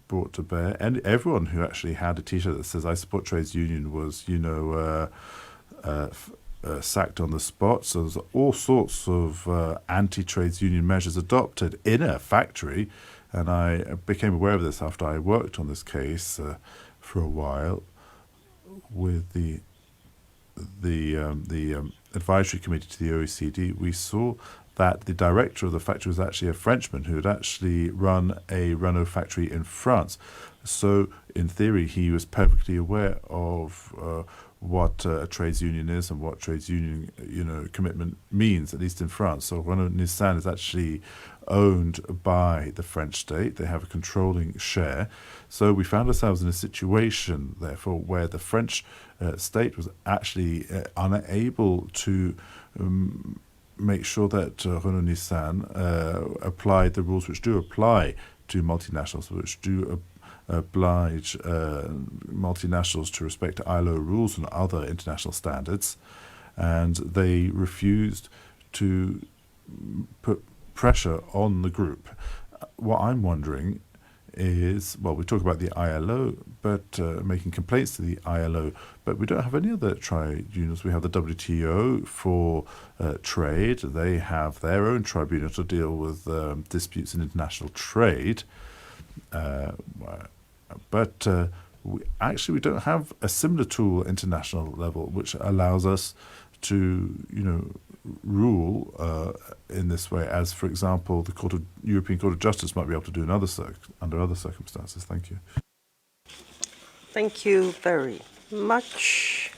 brought to bear, and everyone who actually had a T-shirt that says "I support trades union" was, sacked on the spot. So there's all sorts of anti-trades union measures adopted in a factory, and I became aware of this after I worked on this case for a while with the advisory committee to the OECD, we saw that the director of the factory was actually a Frenchman who had actually run a Renault factory in France. So, in theory, he was perfectly aware of what a trades union is and what trades union, commitment means, at least in France. So, Renault Nissan is actually owned by the French state. They have a controlling share. So, we found ourselves in a situation, therefore, where the French state was actually unable to make sure that Renault Nissan applied the rules which do apply to multinationals, which do oblige multinationals to respect ILO rules and other international standards. And they refused to put pressure on the group. What I'm wondering is, well, we talk about the ILO, but making complaints to the ILO, but we don't have any other trade unions. We have the WTO for trade. They have their own tribunal to deal with disputes in international trade. But we don't have a similar tool at international level which allows us to, rule in this way, as, for example, the European Court of Justice might be able to do under other circumstances. Thank you. Thank you very much.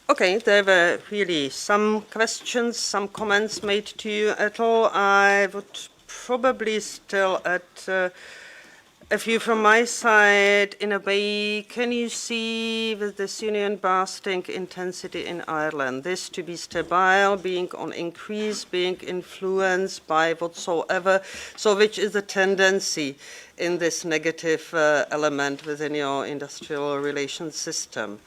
Okay, there were really some questions, some comments made to you, Ethel. I would probably still add a few from my side. In a way, can you see with this union busting intensity in Ireland, this to be stable, being on increase, being influenced by whatsoever, so which is the tendency in this negative element within your industrial relations system?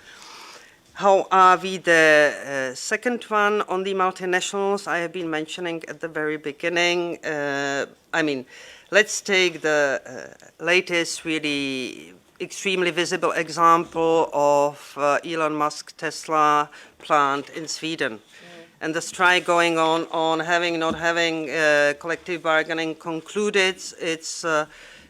How are we? The second one on the multinationals, I have been mentioning at the very beginning. Let's take the latest really extremely visible example of Elon Musk Tesla plant in Sweden. And the strike going on not having collective bargaining concluded.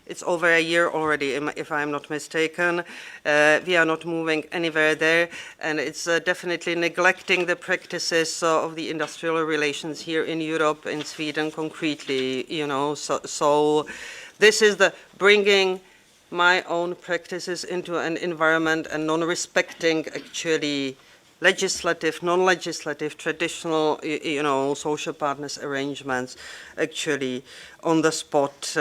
It's over a year already, if I'm not mistaken. We are not moving anywhere there, and it's definitely neglecting the practices of the industrial relations here in Europe, in Sweden concretely, So this is the bringing my own practices into an environment and non-respecting actually legislative, non-legislative, traditional, social partners arrangements actually on the spot.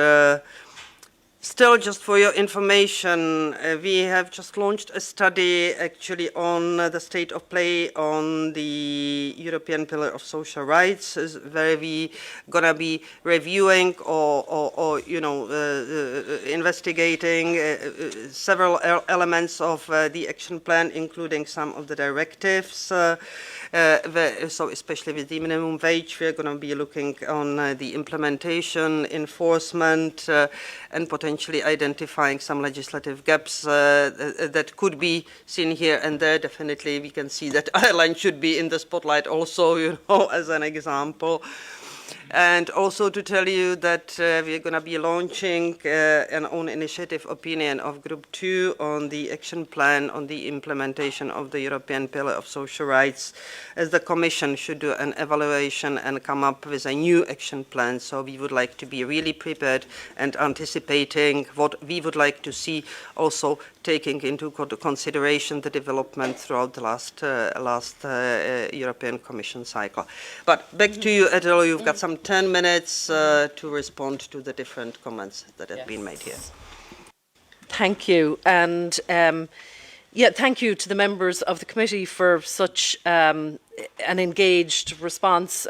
Still, just for your information, we have just launched a study actually on the state of play on the European Pillar of Social Rights, where we gonna be reviewing or investigating several elements of the action plan, including some of the directives. So especially with the minimum wage, we're going to be looking on the implementation, enforcement, and potentially identifying some legislative gaps that could be seen here and there. Definitely, we can see that Ireland should be in the spotlight also, as an example. And also to tell you that we're going to be launching an own initiative opinion of Group 2 on the action plan on the implementation of the European Pillar of Social Rights, as the Commission should do an evaluation and come up with a new action plan. So we would like to be really prepared and anticipating what we would like to see, also taking into consideration the development throughout the last European Commission cycle. But back to you, Ethel, you've got some 10 minutes to respond to the different comments that have been made here. Thank you. And thank you to the members of the committee for such an engaged response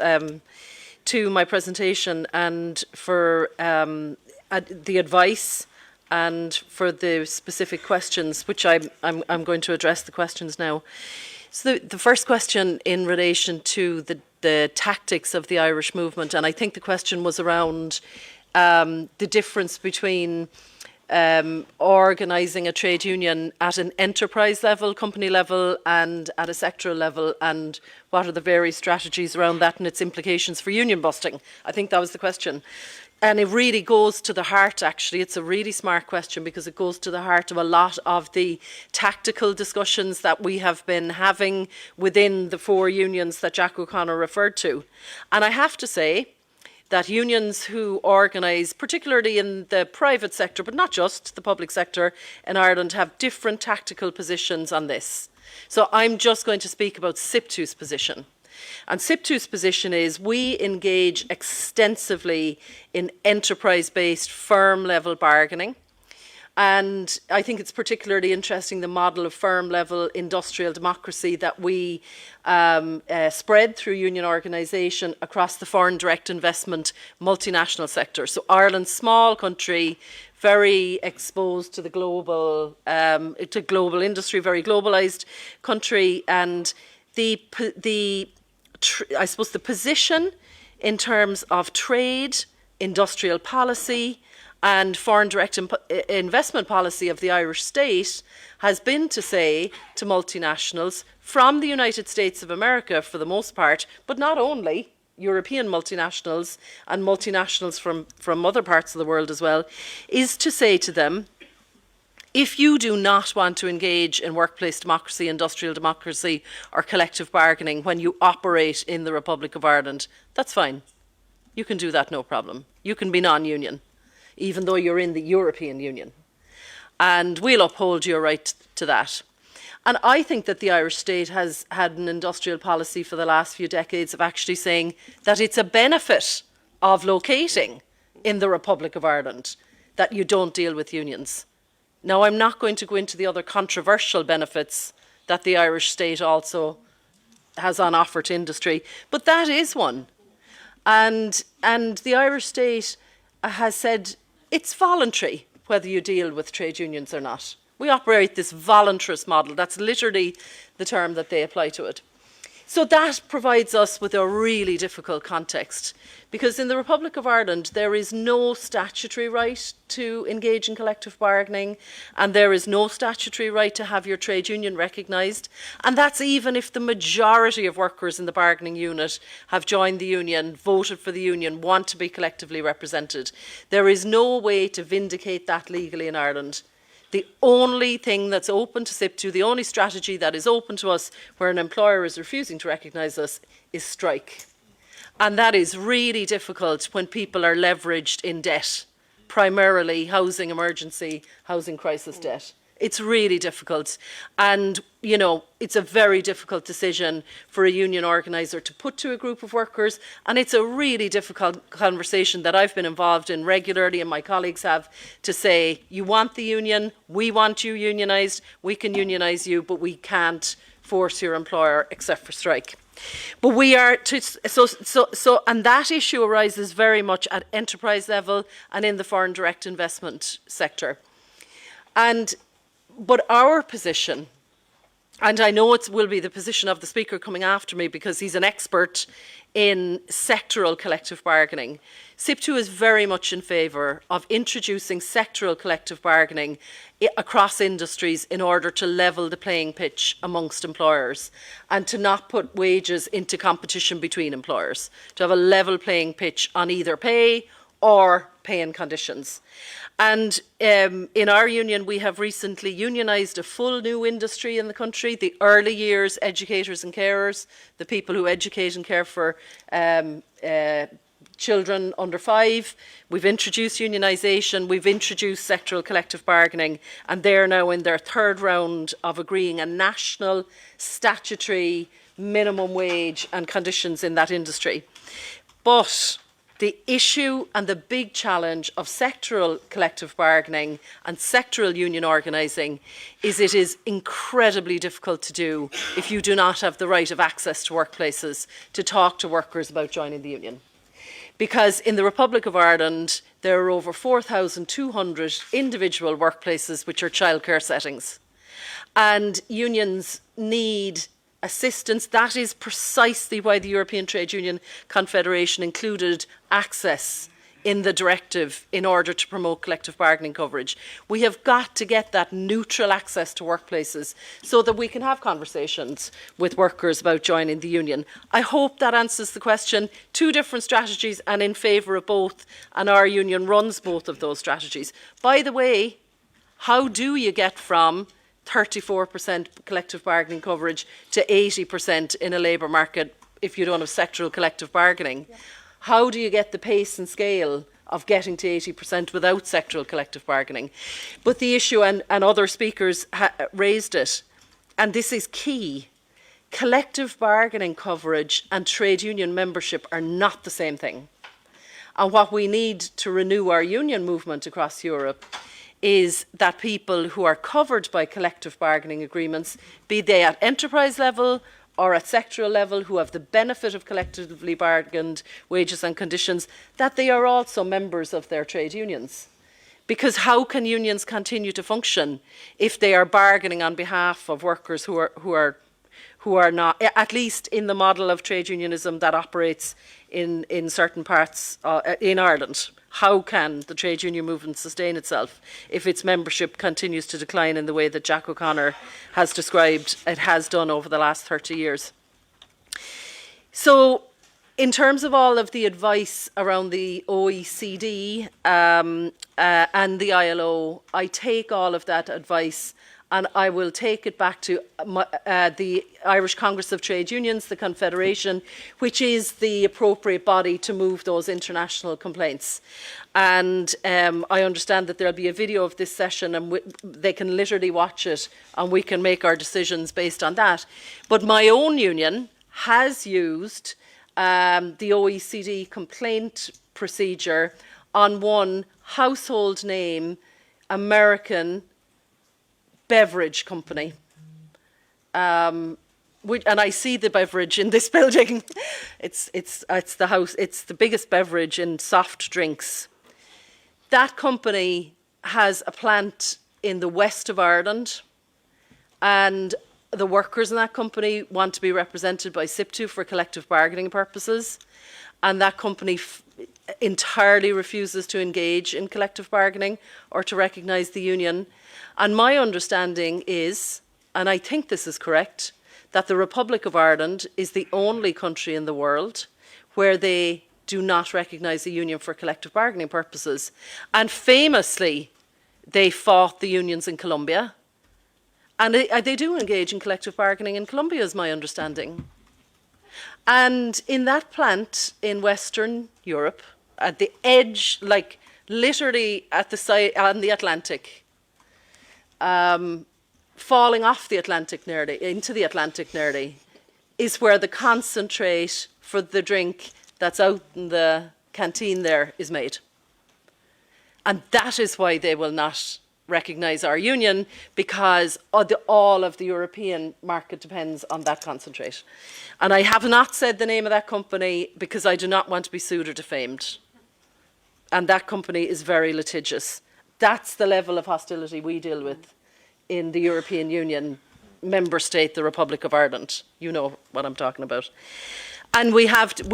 to my presentation, and for the advice and for the specific questions, which I'm going to address the questions now. So the first question in relation to the tactics of the Irish movement, and I think the question was around the difference between organising a trade union at an enterprise level, company level, and at a sectoral level, and what are the various strategies around that and its implications for union busting? I think that was the question. And it really goes to the heart, actually. It's a really smart question because it goes to the heart of a lot of the tactical discussions that we have been having within the 4 unions that Jack O'Connor referred to. And I have to say that unions who organise, particularly in the private sector, but not just the public sector in Ireland, have different tactical positions on this. So I'm just going to speak about SIPTU's position. And SIPTU's position is we engage extensively in enterprise-based firm-level bargaining. And I think it's particularly interesting, the model of firm-level industrial democracy that we spread through union organisation across the foreign direct investment multinational sector. So Ireland's small country, very exposed to the global industry, very globalised country, and I suppose the position in terms of trade, industrial policy, and foreign direct investment policy of the Irish state has been to say to multinationals from the United States of America for the most part, but not only, European multinationals and multinationals from other parts of the world as well, is to say to them, if you do not want to engage in workplace democracy, industrial democracy, or collective bargaining when you operate in the Republic of Ireland, that's fine. You can do that, no problem. You can be non-union, even though you're in the European Union. And we'll uphold your right to that. And I think that the Irish state has had an industrial policy for the last few decades of actually saying that it's a benefit of locating in the Republic of Ireland that you don't deal with unions. Now, I'm not going to go into the other controversial benefits that the Irish state also has on offer to industry, but that is one. And the Irish state has said it's voluntary whether you deal with trade unions or not. We operate this voluntarist model. That's literally the term that they apply to it. So that provides us with a really difficult context, because in the Republic of Ireland there is no statutory right to engage in collective bargaining, and there is no statutory right to have your trade union recognised, and that's even if the majority of workers in the bargaining unit have joined the union, voted for the union, want to be collectively represented. There is no way to vindicate that legally in Ireland. The only thing that's open to SIPTU, the only strategy that is open to us where an employer is refusing to recognise us, is strike. And that is really difficult when people are leveraged in debt, primarily housing emergency, housing crisis debt. It's really difficult. And, you know, it's a very difficult decision for a union organiser to put to a group of workers. And it's a really difficult conversation that I've been involved in regularly, and my colleagues have, to say, you want the union, we want you unionised, we can unionise you, but we can't force your employer except for strike. But we are, and that issue arises very much at enterprise level and in the foreign direct investment sector. But our position, and I know it will be the position of the speaker coming after me because he's an expert in sectoral collective bargaining, SIPTU is very much in favour of introducing sectoral collective bargaining across industries in order to level the playing pitch amongst employers and to not put wages into competition between employers, to have a level playing pitch on either pay or pay and conditions. And in our union, we have recently unionised a full new industry in the country, the early years educators and carers, the people who educate and care for children under 5. We've introduced unionisation, we've introduced sectoral collective bargaining, and they're now in their 3rd round of agreeing a national statutory minimum wage and conditions in that industry. But the issue and the big challenge of sectoral collective bargaining and sectoral union organising is it is incredibly difficult to do if you do not have the right of access to workplaces to talk to workers about joining the union. Because in the Republic of Ireland, there are over 4,200 individual workplaces which are childcare settings. And unions need assistance. That is precisely why the European Trade Union Confederation included access in the directive in order to promote collective bargaining coverage. We have got to get that neutral access to workplaces so that we can have conversations with workers about joining the union. I hope that answers the question. Two different strategies and in favour of both, and our union runs both of those strategies. By the way, how do you get from 34% collective bargaining coverage to 80% in a labour market if you don't have sectoral collective bargaining? Yeah. How do you get the pace and scale of getting to 80% without sectoral collective bargaining? But the issue, and other speakers raised it, and this is key, collective bargaining coverage and trade union membership are not the same thing. And what we need to renew our union movement across Europe is that people who are covered by collective bargaining agreements, be they at enterprise level or at sectoral level, who have the benefit of collectively bargained wages and conditions, that they are also members of their trade unions. Because how can unions continue to function if they are bargaining on behalf of workers who are not, at least in the model of trade unionism that operates in certain parts in Ireland? How can the trade union movement sustain itself if its membership continues to decline in the way that Jack O'Connor has described it has done over the last 30 years? So, in terms of all of the advice around the OECD and the ILO, I take all of that advice and I will take it back to the Irish Congress of Trade Unions, the Confederation, which is the appropriate body to move those international complaints. And I understand that there'll be a video of this session and they can literally watch it and we can make our decisions based on that. But my own union has used the OECD complaint procedure on one household name, American beverage company. And I see the beverage in this building. It's the biggest beverage in soft drinks. That company has a plant in the west of Ireland, and the workers in that company want to be represented by SIPTU for collective bargaining purposes, and that company entirely refuses to engage in collective bargaining or to recognise the union. And my understanding is, and I think this is correct, that the Republic of Ireland is the only country in the world where they do not recognise the union for collective bargaining purposes. And famously, they fought the unions in Colombia. And they do engage in collective bargaining in Colombia, is my understanding. And in that plant in Western Europe, at the edge, like literally at the side on the Atlantic, falling off the Atlantic nearly, into the Atlantic nearly, is where the concentrate for the drink that's out in the canteen there is made. And that is why they will not recognise our union, because all of the European market depends on that concentrate. And I have not said the name of that company because I do not want to be sued or defamed. And that company is very litigious. That's the level of hostility we deal with in the European Union member state, the Republic of Ireland. You know what I'm talking about. And we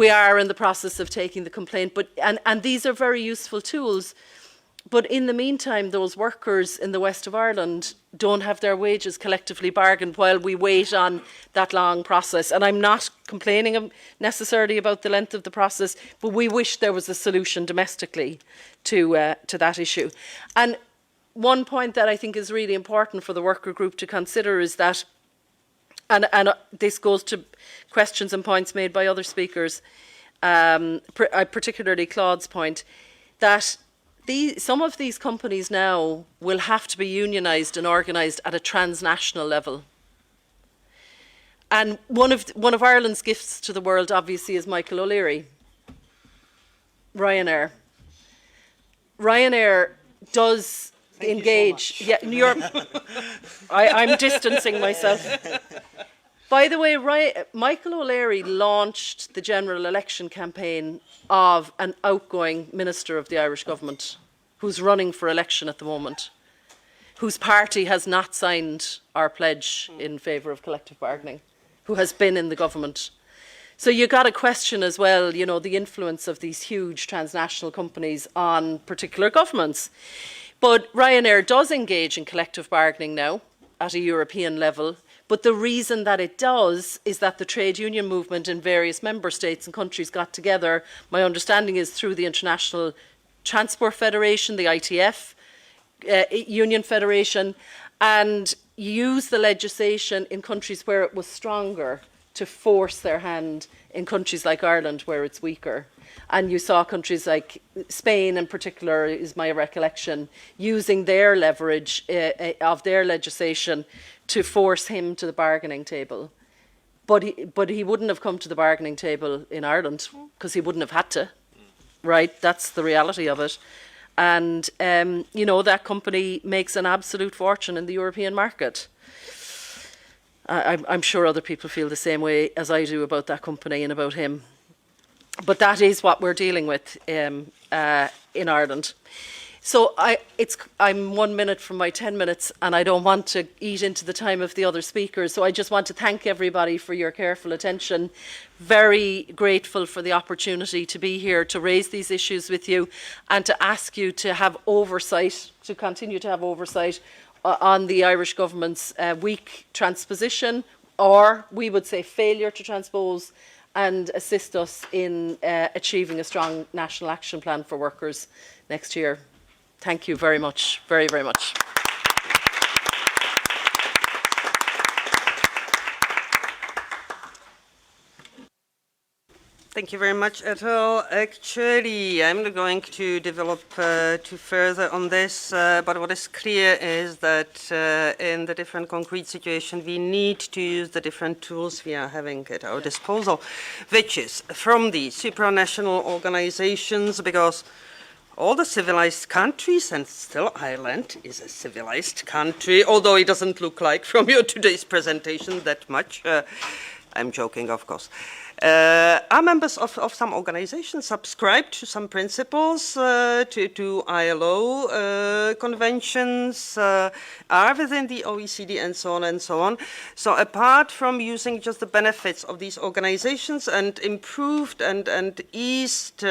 are in the process of taking the complaint, and these are very useful tools. But in the meantime, those workers in the west of Ireland don't have their wages collectively bargained while we wait on that long process. And I'm not complaining necessarily about the length of the process, but we wish there was a solution domestically to that issue. And one point that I think is really important for the worker group to consider is that, and this goes to questions and points made by other speakers, particularly Claude's point, that some of these companies now will have to be unionised and organised at a transnational level. And one of Ireland's gifts to the world, obviously, is Michael O'Leary. Ryanair does engage. So yeah, I'm distancing myself. By the way, Michael O'Leary launched the general election campaign of an outgoing minister of the Irish government who's running for election at the moment, whose party has not signed our pledge in favour of collective bargaining, who has been in the government. So you got a question as well, you know, the influence of these huge transnational companies on particular governments. But Ryanair does engage in collective bargaining now at a European level. But the reason that it does is that the trade union movement in various member states and countries got together. My understanding is through the International Transport Federation, the ITF, Union Federation, and use the legislation in countries where it was stronger to force their hand in countries like Ireland where it's weaker. And you saw countries like Spain in particular, is my recollection, using their leverage of their legislation to force him to the bargaining table. But he wouldn't have come to the bargaining table in Ireland because he wouldn't have had to, right? That's the reality of it. And, you know, that company makes an absolute fortune in the European market. I'm sure other people feel the same way as I do about that company and about him. But that is what we're dealing with in Ireland. So I'm 1 minute from my 10 minutes and I don't want to eat into the time of the other speakers. So I just want to thank everybody for your careful attention. Very grateful for the opportunity to be here to raise these issues with you and to ask you to have oversight, to continue to have oversight on the Irish government's weak transposition, or we would say failure to transpose, and assist us in achieving a strong national action plan for workers next year. Thank you very much, very, very much. Thank you very much, Ethel. Actually, I'm not going to develop too further on this, but what is clear is that in the different concrete situations, we need to use the different tools we are having at our disposal, which is from the supranational organizations, because all the civilized countries, and still Ireland is a civilized country, although it doesn't look like from your today's presentation that much. I'm joking, of course. Are members of some organizations, subscribe to some principles, to ILO conventions, are within the OECD and so on and so on. So apart from using just the benefits of these organizations and improved and eased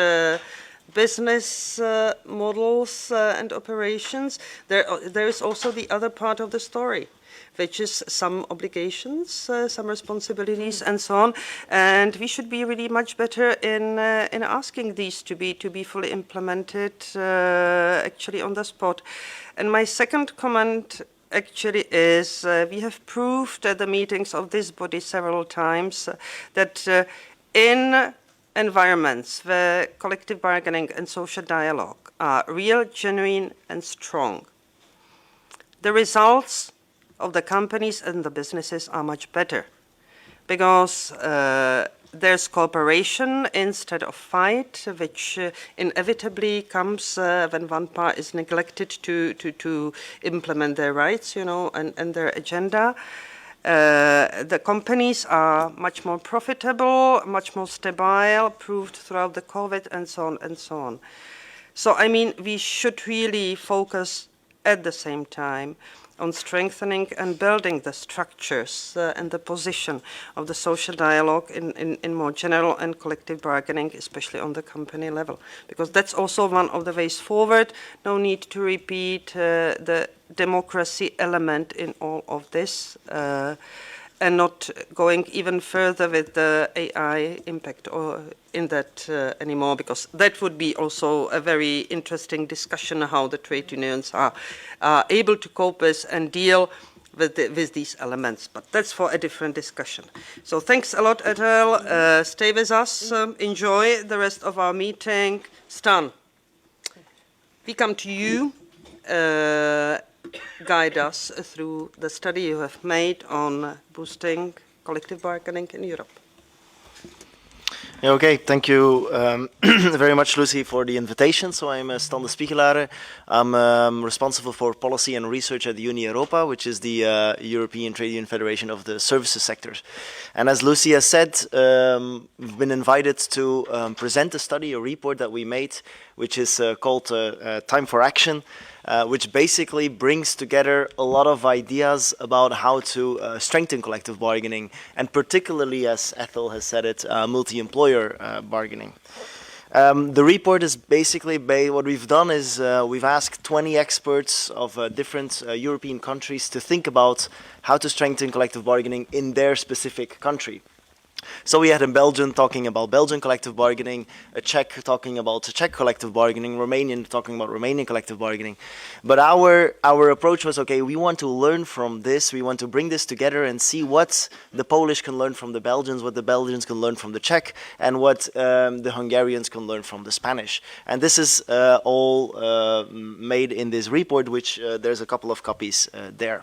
business models and operations, there is also the other part of the story, which is some obligations, some responsibilities, and so on. And we should be really much better in asking these to be fully implemented, actually on the spot. And my second comment actually is we have proved at the meetings of this body several times that in environments where collective bargaining and social dialogue are real, genuine, and strong, the results of the companies and the businesses are much better, because there's cooperation instead of fight, which inevitably comes when one part is neglected to implement their rights, you know, and their agenda. The companies are much more profitable, much more stable, proved throughout the COVID, and so on and so on. So, I mean, we should really focus at the same time on strengthening and building the structures and the position of the social dialogue in more general and collective bargaining, especially on the company level. Because that's also one of the ways forward. No need to repeat the democracy element in all of this, and not going even further with the AI impact or in that anymore, because that would be also a very interesting discussion how the trade unions are able to cope with and deal with these elements. But that's for a different discussion. So thanks a lot, Ethel. Stay with us. Enjoy the rest of our meeting. Stan, we come to you. Guide us through the study you have made on boosting collective bargaining in Europe. Yeah, okay, thank you very much, Lucy, for the invitation. So I'm Stan de Spiegelare. I'm responsible for policy and research at the Unie Europa, which is the European Trade Union Federation of the services sectors. And as Lucy has said, we've been invited to present a study, a report that we made, which is called Time for Action, which basically brings together a lot of ideas about how to strengthen collective bargaining, and particularly, as Ethel has said it, multi-employer bargaining. The report is basically, what we've done is we've asked 20 experts of different European countries to think about how to strengthen collective bargaining in their specific country. So we had a Belgian talking about Belgian collective bargaining, a Czech talking about Czech collective bargaining, Romanian talking about Romanian collective bargaining. But our approach was, okay, we want to learn from this, we want to bring this together and see what the Polish can learn from the Belgians, what the Belgians can learn from the Czech, and what the Hungarians can learn from the Spanish. And this is all made in this report, which there's a couple of copies there.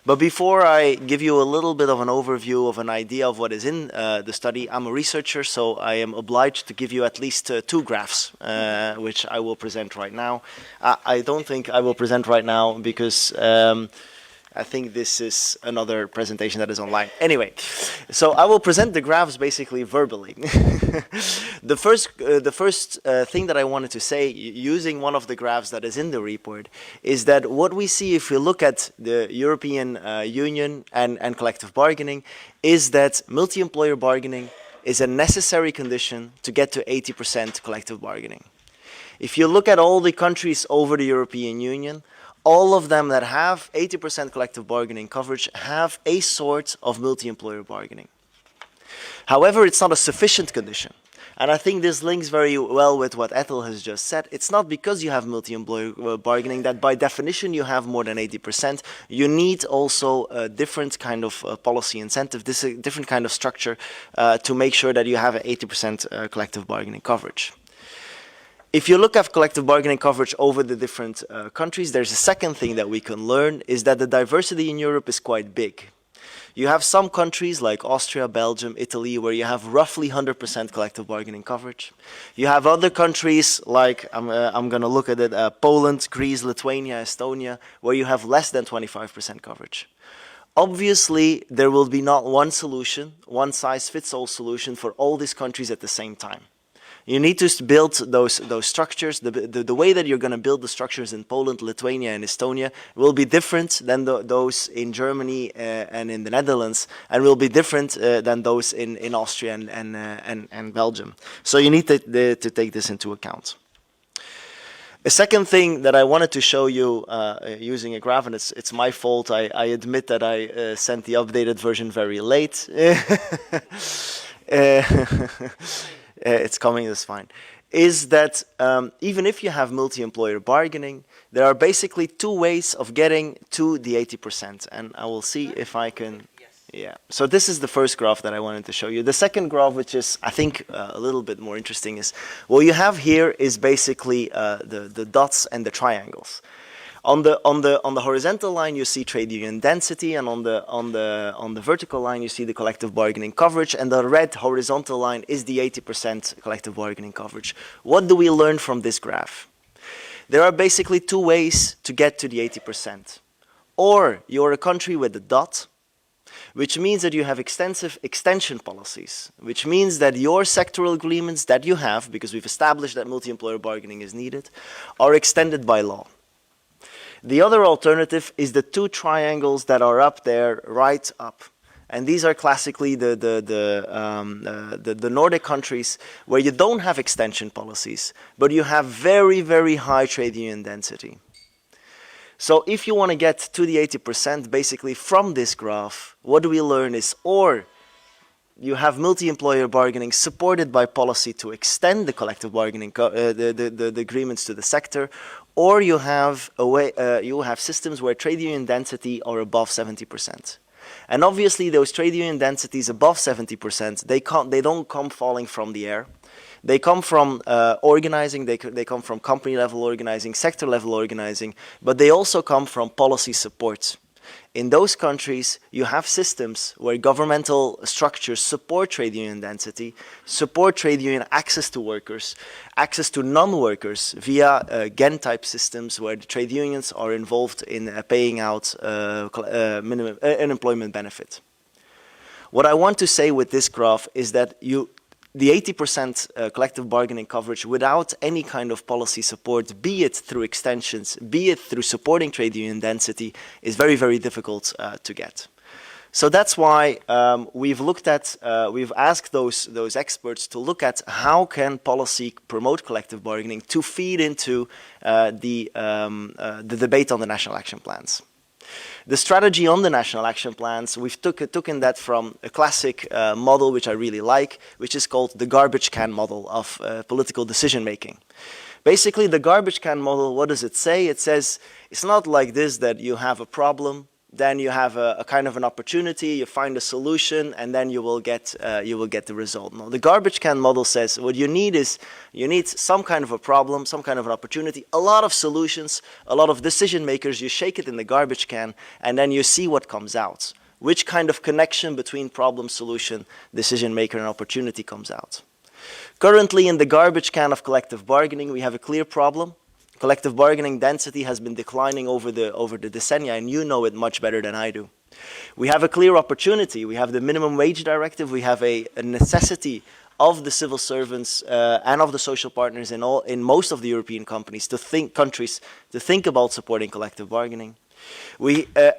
But before I give you a little bit of an overview of an idea of what is in the study, I'm a researcher, so I am obliged to give you at least two graphs, which I will present right now. I don't think I will present right now because I think this is another presentation that is online. Anyway, so I will present the graphs basically verbally. The first thing that I wanted to say, using one of the graphs that is in the report, is that what we see if we look at the European Union and collective bargaining is that multi-employer bargaining is a necessary condition to get to 80% collective bargaining. If you look at all the countries over the European Union, all of them that have 80% collective bargaining coverage have a sort of multi-employer bargaining. However, it's not a sufficient condition. And I think this links very well with what Ethel has just said. It's not because you have multi-employer bargaining that by definition you have more than 80%. You need also a different kind of policy incentive, this a different kind of structure to make sure that you have an 80% collective bargaining coverage. If you look at collective bargaining coverage over the different countries, there's a second thing that we can learn, is that the diversity in Europe is quite big. You have some countries like Austria, Belgium, Italy, where you have roughly 100% collective bargaining coverage. You have other countries like, I'm going to look at it, Poland, Greece, Lithuania, Estonia, where you have less than 25% coverage. Obviously, there will be not one solution, one size fits all solution for all these countries at the same time. You need to build those structures. The way that you're going to build the structures in Poland, Lithuania, and Estonia will be different than those in Germany and in the Netherlands, and will be different than those in Austria and Belgium. So you need to take this into account. A second thing that I wanted to show you using a graph, and it's my fault. I admit that I sent the updated version very late. It's coming, it's fine, is that even if you have multi-employer bargaining, there are basically two ways of getting to the 80%. And I will see if I can, yeah. So this is the first graph that I wanted to show you. The second graph, which is, I think, a little bit more interesting, is what you have here is basically the dots and the triangles. On the horizontal line, you see trade union density, and on the vertical line, you see the collective bargaining coverage, and the red horizontal line is the 80% collective bargaining coverage. What do we learn from this graph? There are basically two ways to get to the 80%. Or you're a country with a dot, which means that you have extensive extension policies, which means that your sectoral agreements that you have, because we've established that multi-employer bargaining is needed, are extended by law. The other alternative is the two triangles that are up there, right up. And these are classically the Nordic countries where you don't have extension policies, but you have very, very high trade union density. So if you want to get to the 80%, basically from this graph, what do we learn is, or you have multi-employer bargaining supported by policy to extend the collective bargaining, the agreements to the sector, or you have systems where trade union density are above 70%. And obviously those trade union densities above 70%, they don't come falling from the air. They come from organizing, they come from company level organizing, sector level organizing, but they also come from policy support. In those countries, you have systems where governmental structures support trade union density, support trade union access to workers, access to non-workers via Gen-type systems where the trade unions are involved in paying out minimum unemployment benefit. What I want to say with this graph is that the 80% collective bargaining coverage without any kind of policy support, be it through extensions, be it through supporting trade union density, is very, very difficult to get. So that's why we've asked those experts to look at how can policy promote collective bargaining to feed into the debate on the national action plans. The strategy on the national action plans, we've taken that from a classic model which I really like, which is called the garbage can model of political decision making. Basically, the garbage can model, what does it say? It says it's not like this that you have a problem, then you have a kind of an opportunity, you find a solution, and then you will get the result. No, the garbage can model says what you need is some kind of a problem, some kind of an opportunity, a lot of solutions, a lot of decision makers. You shake it in the garbage can, and then you see what comes out. Which kind of connection between problem, solution, decision maker, and opportunity comes out. Currently, in the garbage can of collective bargaining, we have a clear problem. Collective bargaining density has been declining over the decennia, and you know it much better than I do. We have a clear opportunity. We have the minimum wage directive. We have a necessity of the civil servants and of the social partners in most of the European countries to think about supporting collective bargaining.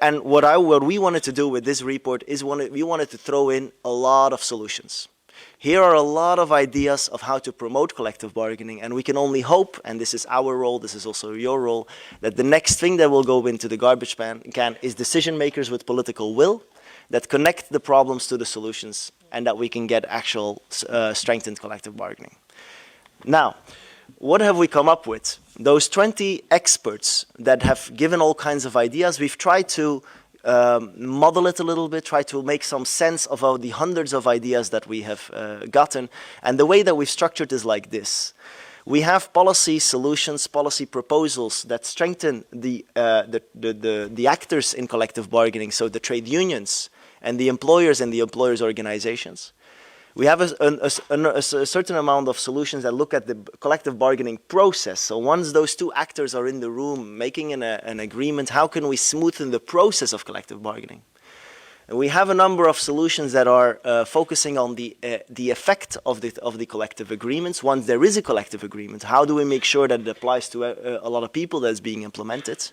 And what we wanted to do with this report is we wanted to throw in a lot of solutions. Here are a lot of ideas of how to promote collective bargaining, and we can only hope, and this is our role, this is also your role, that the next thing that will go into the garbage can is decision makers with political will that connect the problems to the solutions, and that we can get actual strengthened collective bargaining. Now, what have we come up with? Those 20 experts that have given all kinds of ideas, we've tried to model it a little bit, try to make some sense of the hundreds of ideas that we have gotten. And the way that we've structured is like this. We have policy solutions, policy proposals that strengthen the actors in collective bargaining, so the trade unions and the employers organizations. We have a certain amount of solutions that look at the collective bargaining process. So once those two actors are in the room making an agreement, how can we smoothen the process of collective bargaining? And we have a number of solutions that are focusing on the effect of the collective agreements. Once there is a collective agreement, how do we make sure that it applies to a lot of people that's being implemented?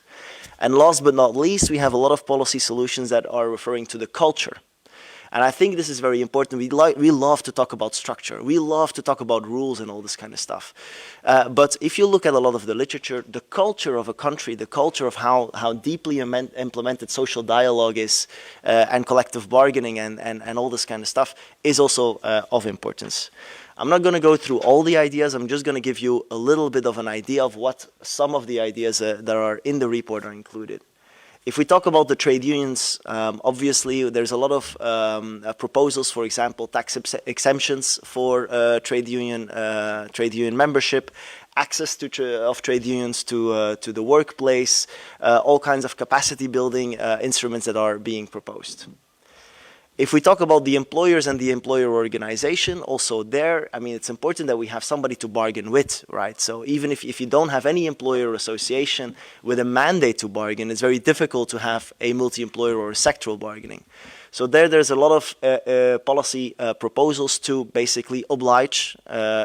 And last but not least, we have a lot of policy solutions that are referring to the culture. And I think this is very important. We love to talk about structure. We love to talk about rules and all this kind of stuff. But if you look at a lot of the literature, the culture of a country, the culture of how deeply implemented social dialogue is and collective bargaining and all this kind of stuff is also of importance. I'm not going to go through all the ideas. I'm just going to give you a little bit of an idea of what some of the ideas that are in the report are included. If we talk about the trade unions, obviously there's a lot of proposals, for example, tax exemptions for trade union membership, access of trade unions to the workplace, all kinds of capacity building instruments that are being proposed. If we talk about the employers and the employer organization, also there, I mean, it's important that we have somebody to bargain with, right? So even if you don't have any employer association with a mandate to bargain, it's very difficult to have a multi-employer or a sectoral bargaining. So there's a lot of policy proposals to basically oblige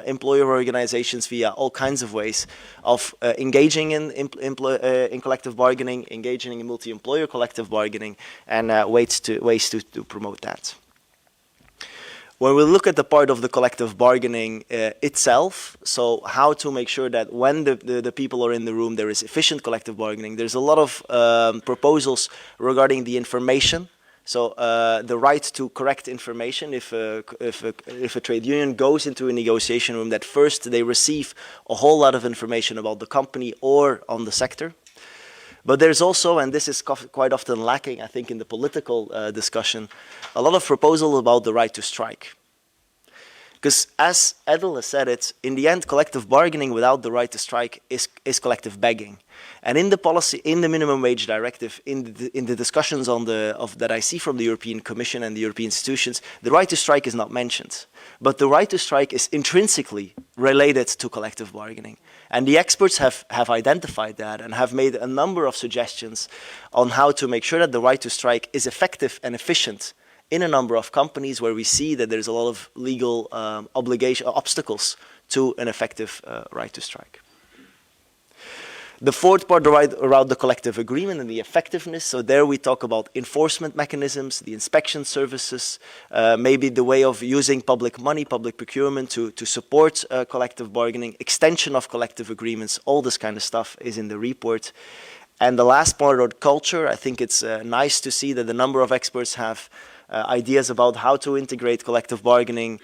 employer organizations via all kinds of ways of engaging in collective bargaining, engaging in multi-employer collective bargaining, and ways to promote that. When we look at the part of the collective bargaining itself, so how to make sure that when the people are in the room, there is efficient collective bargaining, there's a lot of proposals regarding the information. So the right to correct information, if a trade union goes into a negotiation room, that first they receive a whole lot of information about the company or on the sector. But there's also, and this is quite often lacking, I think, in the political discussion, a lot of proposal about the right to strike. Because as Ethel has said it, in the end, collective bargaining without the right to strike is collective begging. And in the policy, in the minimum wage directive, in the discussions that I see from the European Commission and the European institutions, the right to strike is not mentioned. But the right to strike is intrinsically related to collective bargaining. And the experts have identified that and have made a number of suggestions on how to make sure that the right to strike is effective and efficient in a number of companies where we see that there's a lot of legal obstacles to an effective right to strike. The fourth part around the collective agreement and the effectiveness. So there we talk about enforcement mechanisms, the inspection services, maybe the way of using public money, public procurement to support collective bargaining, extension of collective agreements, all this kind of stuff is in the report. And the last part about culture, I think it's nice to see that a number of experts have ideas about how to integrate collective bargaining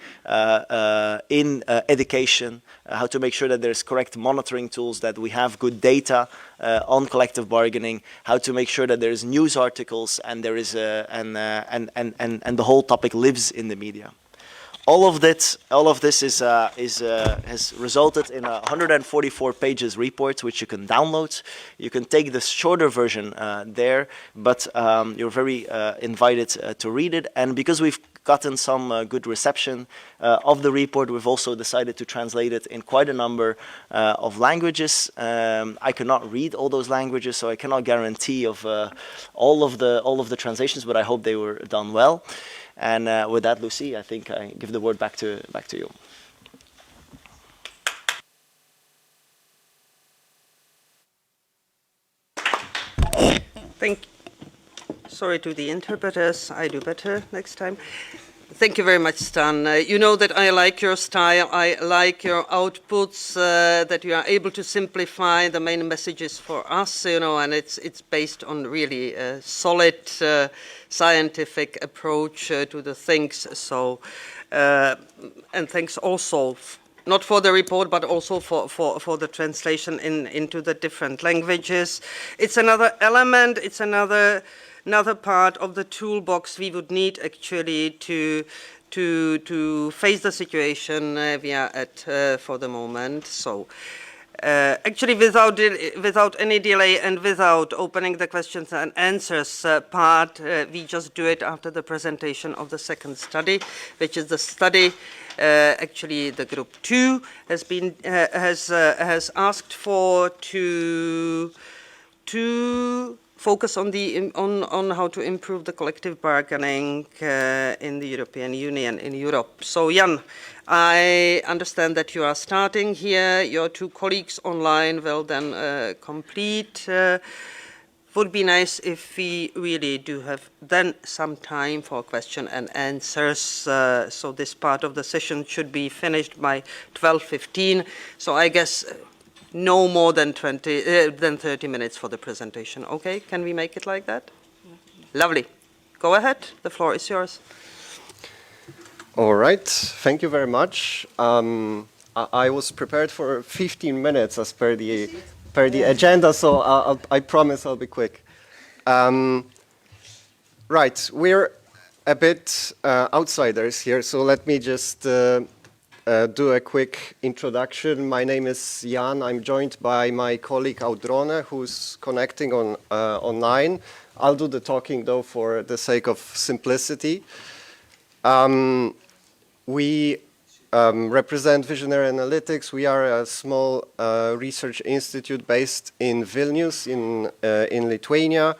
in education, how to make sure that there's correct monitoring tools, that we have good data on collective bargaining, how to make sure that there's news articles and there is and the whole topic lives in the media. All of this has resulted in a 144 pages report, which you can download. You can take the shorter version there, but you're very invited to read it. And because we've gotten some good reception of the report, we've also decided to translate it in quite a number of languages. I cannot read all those languages, so I cannot guarantee of all of the translations, but I hope they were done well. And with that, Lucy, I think I give the word back to you. Sorry to the interpreters, I do better next time. Thank you very much, Stan. You know that I like your style, I like your outputs, that you are able to simplify the main messages for us, you know, and it's based on really a solid scientific approach to the things. So, and thanks also, not for the report, but also for the translation into the different languages. It's another element, it's another part of the toolbox we would need actually to face the situation we are at for the moment. So actually without any delay and without opening the questions and answers part, we just do it after the presentation of the second study, which is the study actually the group 2 has been has asked for to focus on how to improve the collective bargaining in the European Union, in Europe. So Jan, I understand that you are starting here. Your two colleagues online will then complete. Would be nice if we really do have then some time for question and answers. So this part of the session should be finished by 12:15. So I guess no more than 30 minutes for the presentation. Okay, can we make it like that? Lovely. Go ahead, the floor is yours. All right, thank you very much. I was prepared for 15 minutes as per the agenda, so I promise I'll be quick. Right, we're a bit outsiders here, so let me just do a quick introduction. My name is Jan. I'm joined by my colleague Audrone, who's connecting online. I'll do the talking, though, for the sake of simplicity. We represent Visionary Analytics. We are a small research institute based in Vilnius, in Lithuania.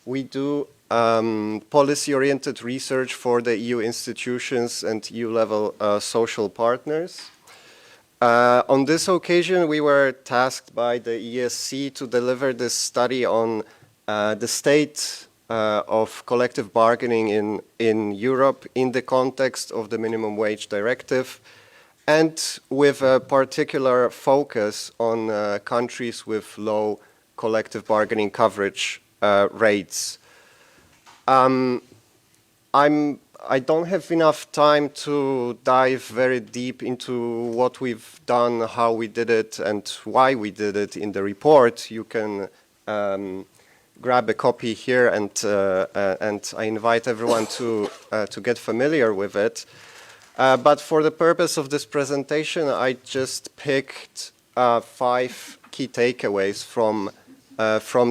We do policy-oriented research for the EU institutions and EU-level social partners. On this occasion, we were tasked by the ESC to deliver this study on the state of collective bargaining in Europe in the context of the Minimum Wage Directive, and with a particular focus on countries with low collective bargaining coverage rates. I don't have enough time to dive very deep into what we've done, how we did it, and why we did it in the report. You can grab a copy here, and I invite everyone to get familiar with it. But for the purpose of this presentation, I just picked 5 key takeaways from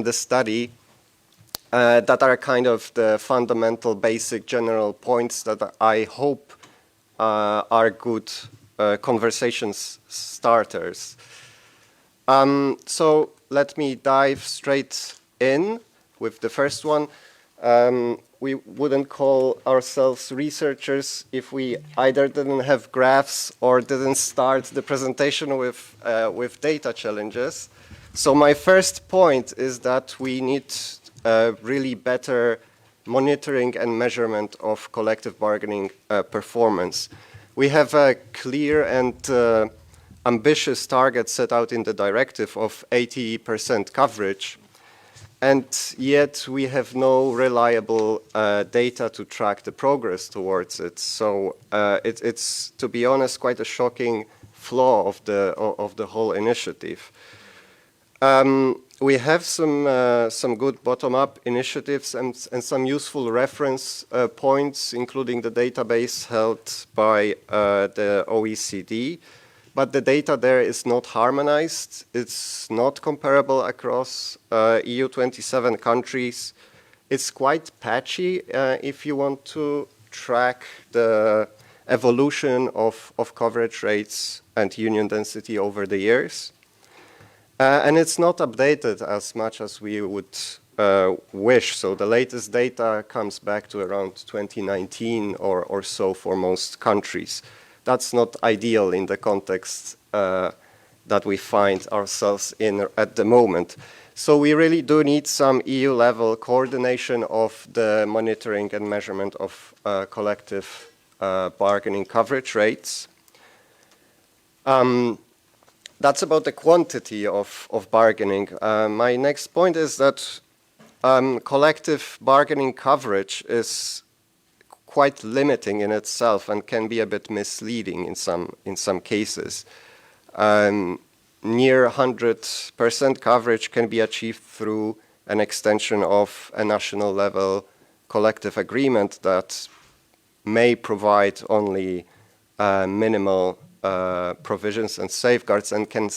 the study that are kind of the fundamental, basic, general points that I hope are good conversation starters. So let me dive straight in with the first one. We wouldn't call ourselves researchers if we either didn't have graphs or didn't start the presentation with data challenges. So my first point is that we need really better monitoring and measurement of collective bargaining performance. We have a clear and ambitious target set out in the directive of 80% coverage, and yet we have no reliable data to track the progress towards it. So it's, to be honest, quite a shocking flaw of the whole initiative. We have some good bottom-up initiatives and some useful reference points, including the database held by the OECD. But the data there is not harmonized. It's not comparable across EU 27 countries. It's quite patchy if you want to track the evolution of coverage rates and union density over the years. And it's not updated as much as we would wish. So the latest data comes back to around 2019 or so for most countries. That's not ideal in the context that we find ourselves in at the moment. So we really do need some EU-level coordination of the monitoring and measurement of collective bargaining coverage rates. That's about the quantity of bargaining. My next point is that collective bargaining coverage is quite limiting in itself and can be a bit misleading in some cases. Near 100% coverage can be achieved through an extension of a national level collective agreement that may provide only minimal provisions and safeguards and can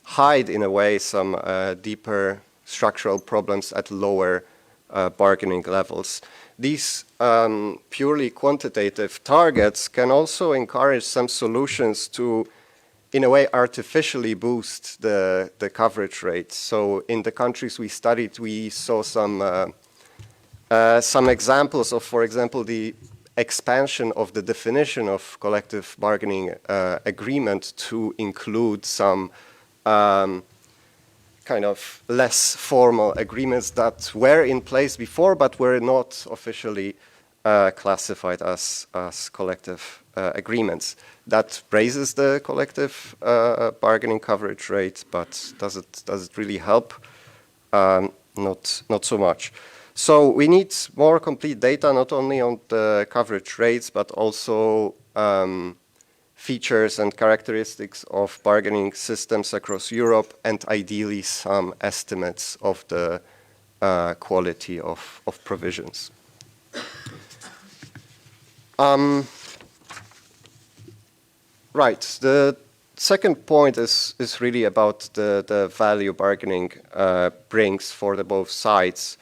hide in a way some deeper structural problems at lower bargaining levels. These purely quantitative targets can also encourage some solutions to, in a way, artificially boost the coverage rate. So in the countries we studied, we saw some examples of, for example, the expansion of the definition of collective bargaining agreement to include some kind of less formal agreements that were in place before but were not officially classified as collective agreements. That raises the collective bargaining coverage rate, but does it really help? Not so much. So we need more complete data, not only on the coverage rates, but also features and characteristics of bargaining systems across Europe, and ideally some estimates of the quality of provisions. Right, the second point is really about the value bargaining brings for the both sides.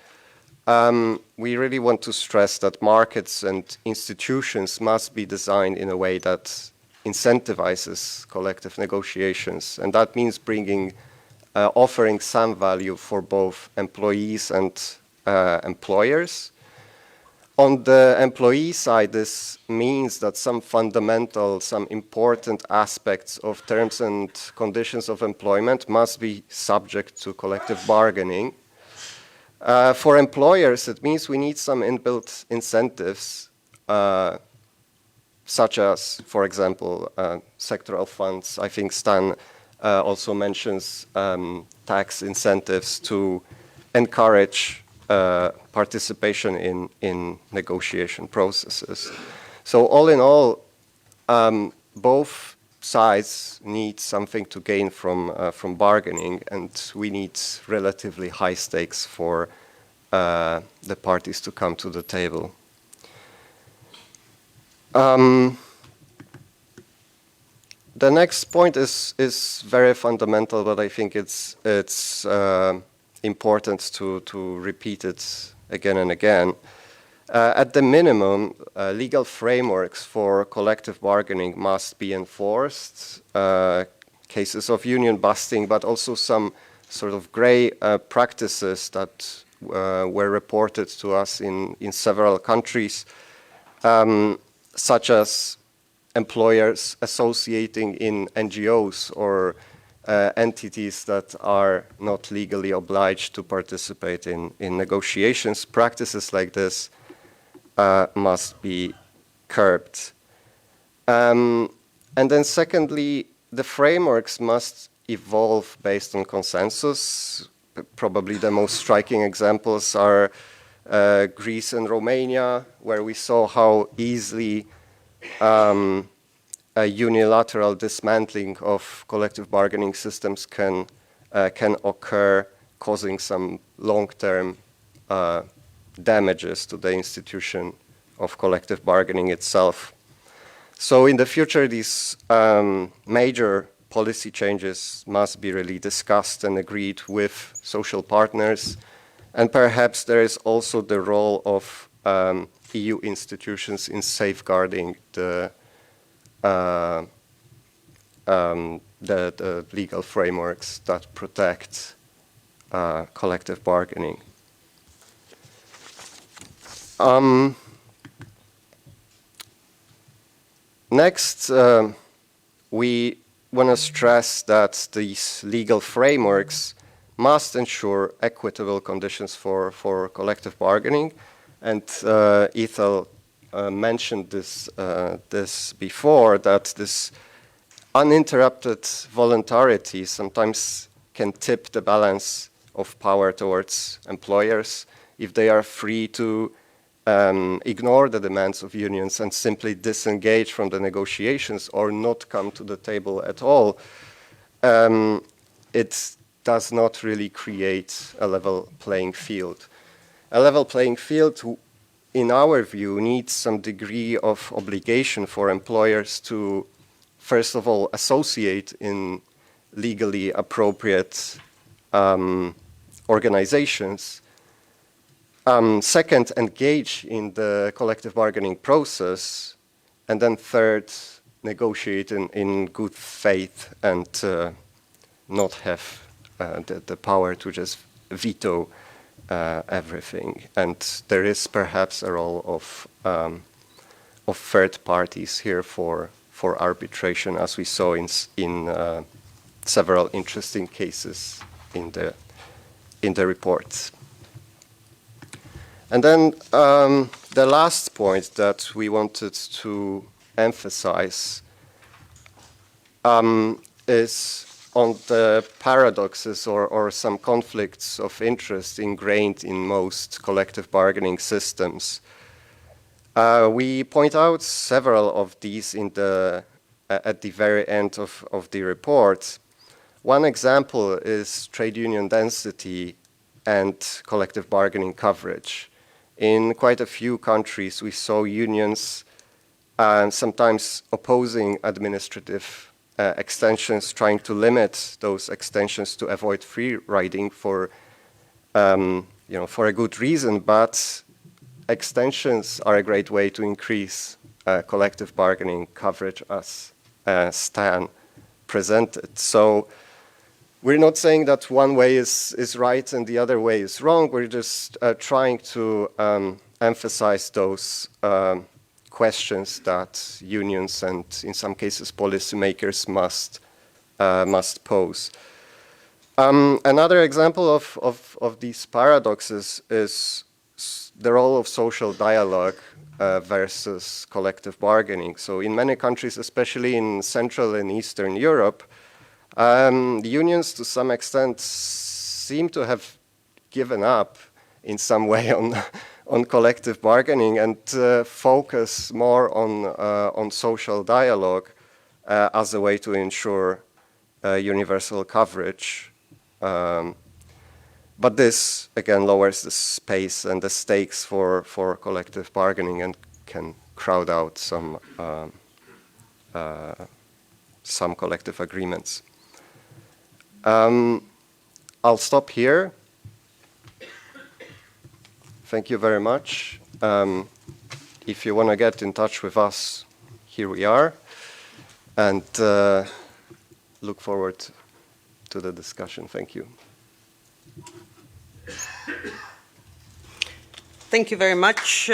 We really want to stress that markets and institutions must be designed in a way that incentivizes collective negotiations, and that means offering some value for both employees and employers. On the employee side, this means that some important aspects of terms and conditions of employment must be subject to collective bargaining. For employers, it means we need some inbuilt incentives, such as, for example, sectoral funds. I think Stan also mentions tax incentives to encourage participation in negotiation processes. So all in all, both sides need something to gain from bargaining, and we need relatively high stakes for the parties to come to the table. The next point is very fundamental, but I think it's important to repeat it again and again. At the minimum, legal frameworks for collective bargaining must be enforced. Cases of union busting, but also some sort of grey practices that were reported to us in several countries, such as employers associating in NGOs or entities that are not legally obliged to participate in negotiations. Practices like this must be curbed. And then secondly, the frameworks must evolve based on consensus. Probably the most striking examples are Greece and Romania, where we saw how easily a unilateral dismantling of collective bargaining systems can occur, causing some long-term damages to the institution of collective bargaining itself. So in the future, these major policy changes must be really discussed and agreed with social partners. And perhaps there is also the role of EU institutions in safeguarding the legal frameworks that protect collective bargaining. Next, we want to stress that these legal frameworks must ensure equitable conditions for collective bargaining. And Ethel mentioned this before, that this uninterrupted voluntarity sometimes can tip the balance of power towards employers if they are free to ignore the demands of unions and simply disengage from the negotiations or not come to the table at all. It does not really create a level playing field. A level playing field, in our view, needs some degree of obligation for employers to, first of all, associate in legally appropriate organizations. Second, engage in the collective bargaining process. And then third, negotiate in good faith and not have the power to just veto everything. And there is perhaps a role of third parties here for arbitration, as we saw in several interesting cases in the report. And then the last point that we wanted to emphasize is on the paradoxes or some conflicts of interest ingrained in most collective bargaining systems. We point out several of these at the very end of the report. One example is trade union density and collective bargaining coverage. In quite a few countries, we saw unions sometimes opposing administrative extensions, trying to limit those extensions to avoid free riding for a good reason. But extensions are a great way to increase collective bargaining coverage, as Stan presented. So we're not saying that one way is right and the other way is wrong. We're just trying to emphasize those questions that unions and, in some cases, policymakers must pose. Another example of these paradoxes is the role of social dialogue versus collective bargaining. So in many countries, especially in Central and Eastern Europe, the unions, to some extent, seem to have given up in some way on collective bargaining and focus more on social dialogue as a way to ensure universal coverage. But this, again, lowers the space and the stakes for collective bargaining and can crowd out some some collective agreements. I'll stop here. Thank you very much. If you want to get in touch with us, here we are. And look forward to the discussion. Thank you. Thank you very much.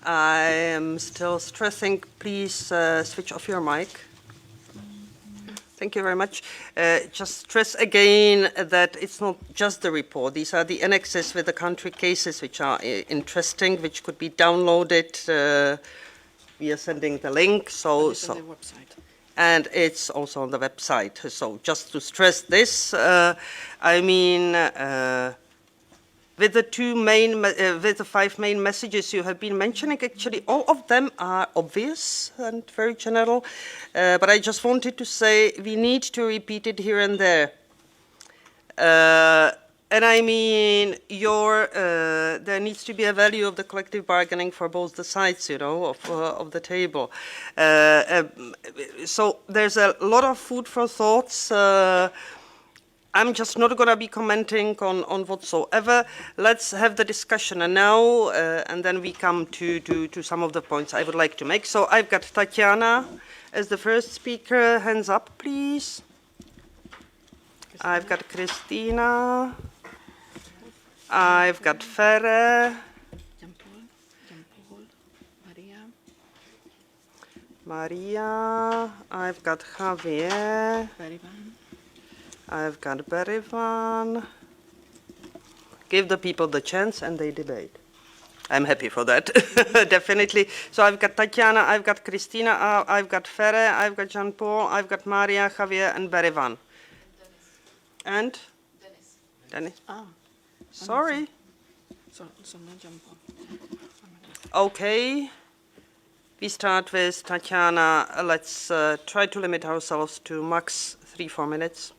I am still stressing, please switch off your mic. Thank you very much. Just stress again that it's not just the report. These are the annexes with the country cases which are interesting, which could be downloaded. We are sending the link. On the website. And it's also on the website. So just to stress this, I mean, with the 5 main messages you have been mentioning, actually all of them are obvious and very general, but I just wanted to say we need to repeat it here and there. And I mean, there needs to be a value of the collective bargaining for both the sides, you know, of the table. So there's a lot of food for thoughts. I'm just not going to be commenting on whatsoever. Let's have the discussion now, and then we come to some of the points I would like to make. So I've got Tatiana as the first speaker. Hands up, please. I've got Christina. I've got Ferre. Maria. I've got Javier. I've got Berivan. Give the people the chance and they debate. I'm happy for that, definitely. So I've got Tatiana, I've got Christina, I've got Ferre, I've got Jean-Paul, I've got Maria, Javier, and Berivan. And? Dennis. Sorry. Okay. We start with Tatiana. Let's try to limit ourselves to max 3-4 minutes.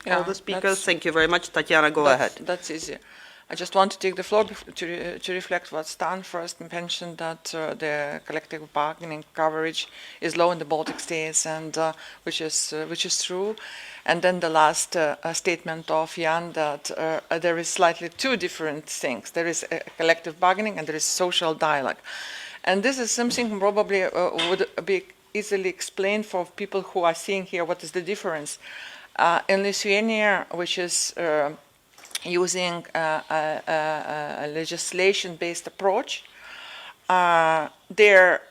All the speakers, thank you very much. Tatiana, go ahead. That's easy. I just want to take the floor to reflect what Stan first mentioned, that the collective bargaining coverage is low in the Baltic states, and which is true. And then the last statement of Jan, that there is slightly 2 different things. There is collective bargaining and there is social dialogue. And this is something probably would be easily explained for people who are seeing here what is the difference. In Lithuania, which is using a legislation-based approach, their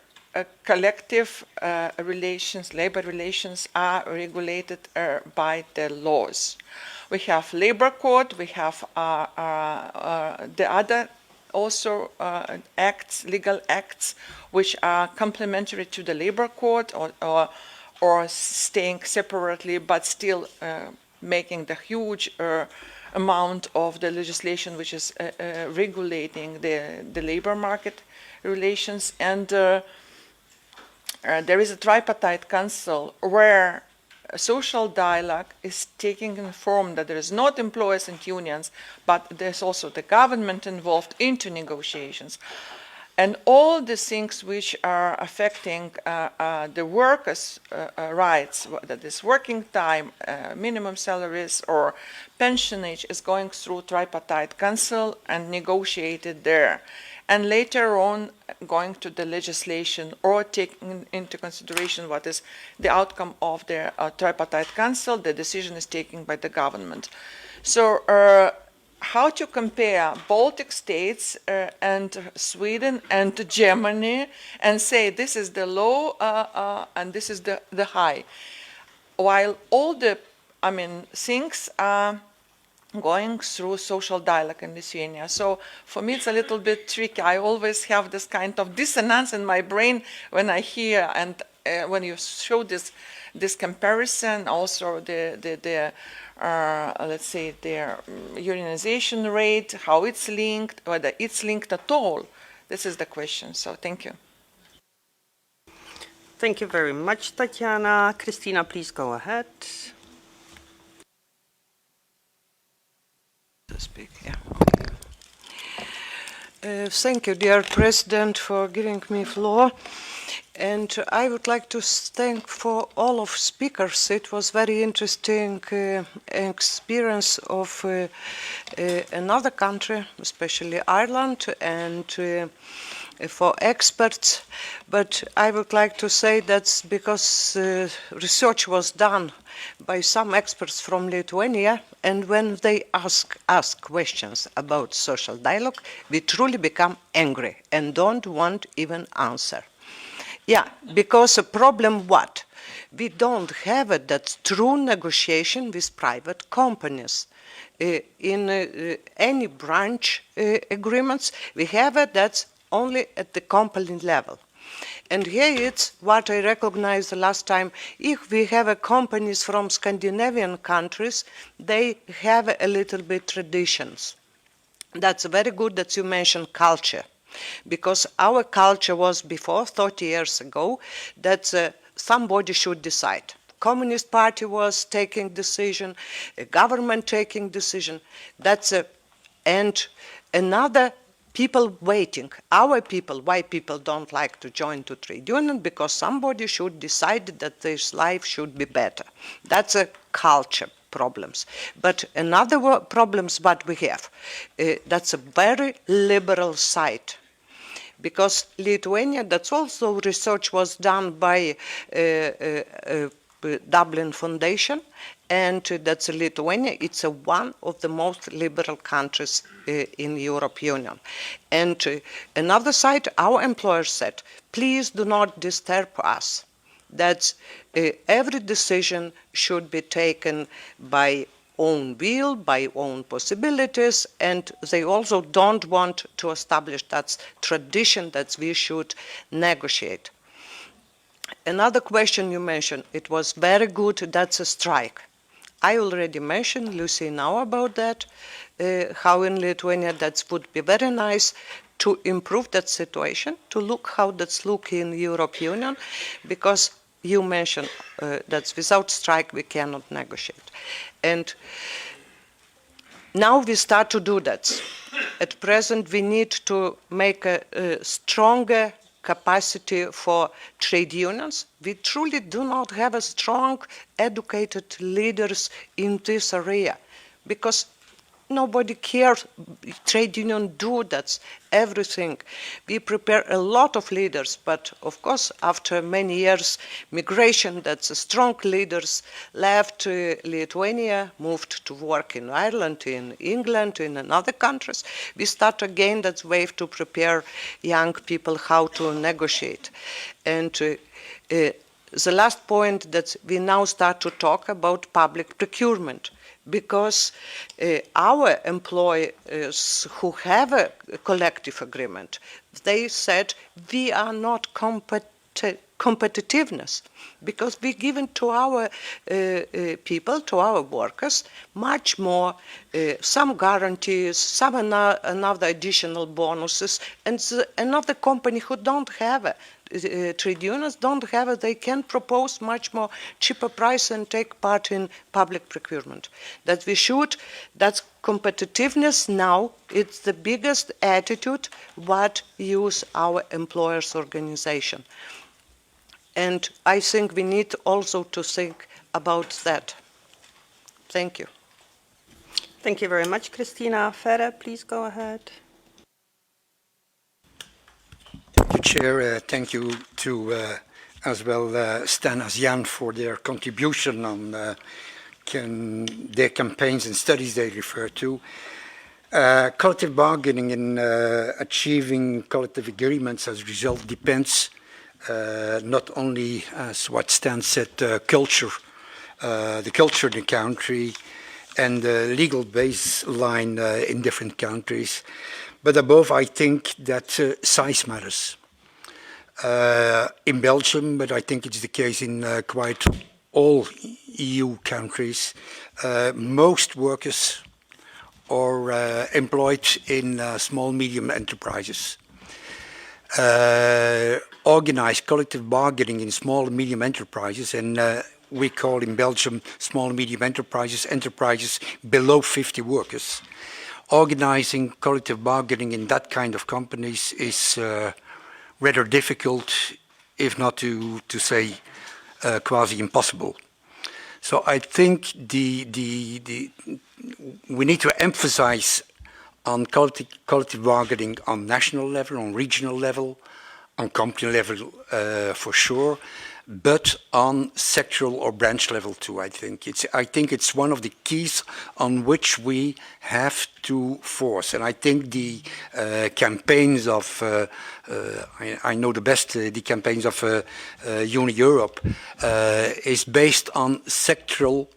collective relations, labor relations, are regulated by the laws. We have labor code, we have the other also acts, legal acts, which are complementary to the labor code or staying separately, but still making the huge amount of the legislation which is regulating the labor market relations. And there is a tripartite council where a social dialogue is taking in form that there is not employers and unions, but there's also the government involved into negotiations. And all the things which are affecting the workers' rights, that is working time, minimum salaries, or pension age, is going through tripartite council and negotiated there. And later on, going to the legislation or taking into consideration what is the outcome of the tripartite council, the decision is taken by the government. So how to compare Baltic states and Sweden and Germany and say this is the low and this is the high, while all the things are going through social dialogue in Lithuania. So for me it's a little bit tricky. I always have this kind of dissonance in my brain when I hear and when you show this comparison, also the let's say their unionization rate, how it's linked, whether it's linked at all. This is the question. So thank you. Thank you very much, Tatiana. Christina, please go ahead. To speak, yeah. Thank you, dear President, for giving me floor. And I would like to thank for all of speakers. It was very interesting experience of another country, especially Ireland, and for experts. But I would like to say that's because research was done by some experts from Lithuania, and when they ask questions about social dialogue, we truly become angry and don't want even answer. Yeah, because the problem what? We don't have that true negotiation with private companies. In any branch agreements, we have it that's only at the company level. And here it's what I recognized the last time. If we have companies from Scandinavian countries, they have a little bit traditions. That's very good that you mentioned culture, because our culture was before, 30 years ago, that somebody should decide. Communist Party was taking decision, a government taking decision. And another people waiting. Our people, why people don't like to join to trade union? Because somebody should decide that their life should be better. That's a culture problems. But another problems what we have, that's a very liberal side. Because Lithuania, that's also research was done by Dublin Foundation, and that's Lithuania. It's one of the most liberal countries in the European Union. And another side, our employers said, please do not disturb us. That every decision should be taken by own will, by own possibilities, and they also don't want to establish that tradition that we should negotiate. Another question you mentioned, it was very good, that's a strike. I already mentioned, Lucy, now about that, how in Lithuania that would be very nice to improve that situation, to look how that's looking in the European Union, because you mentioned that without strike we cannot negotiate. And now we start to do that. At present we need to make a stronger capacity for trade unions. We truly do not have a strong, educated leaders in this area, because nobody cares. Trade union do that, everything. We prepare a lot of leaders, but of course, after many years migration, that's strong leaders left Lithuania, moved to work in Ireland, in England, in other countries. We start again that wave to prepare young people how to negotiate. And the last point that we now start to talk about public procurement, because our employees who have a collective agreement, they said we are not competitiveness, because we given to our people, to our workers, much more, some guarantees, some another additional bonuses, and another company who don't have trade unions don't have it, they can propose much more cheaper price and take part in public procurement. That we should, that's competitiveness now, it's the biggest attitude what use our employers' organization. And I think we need also to think about that. Thank you. Thank you very much, Christina. Ferre, please go ahead. Thank you, Chair. Thank you to as well Stan as Jan for their contribution on their campaigns and studies they refer to. Collective bargaining in achieving collective agreements as a result depends not only, as what Stan said, culture, the culture in the country and the legal baseline in different countries, but above, I think that size matters. In Belgium, but I think it's the case in quite all EU countries, most workers are employed in small, medium enterprises. Organized collective bargaining in small and medium enterprises, and we call in Belgium small and medium enterprises, enterprises below 50 workers, organizing collective bargaining in that kind of companies is rather difficult, if not to say quasi impossible. So I think we need to emphasize on collective bargaining on national level, on regional level, on company level for sure, but on sectoral or branch level too. I think it's one of the keys on which we have to force. And I think the campaigns of I know the best the campaigns of Uni Europe is based on sectoral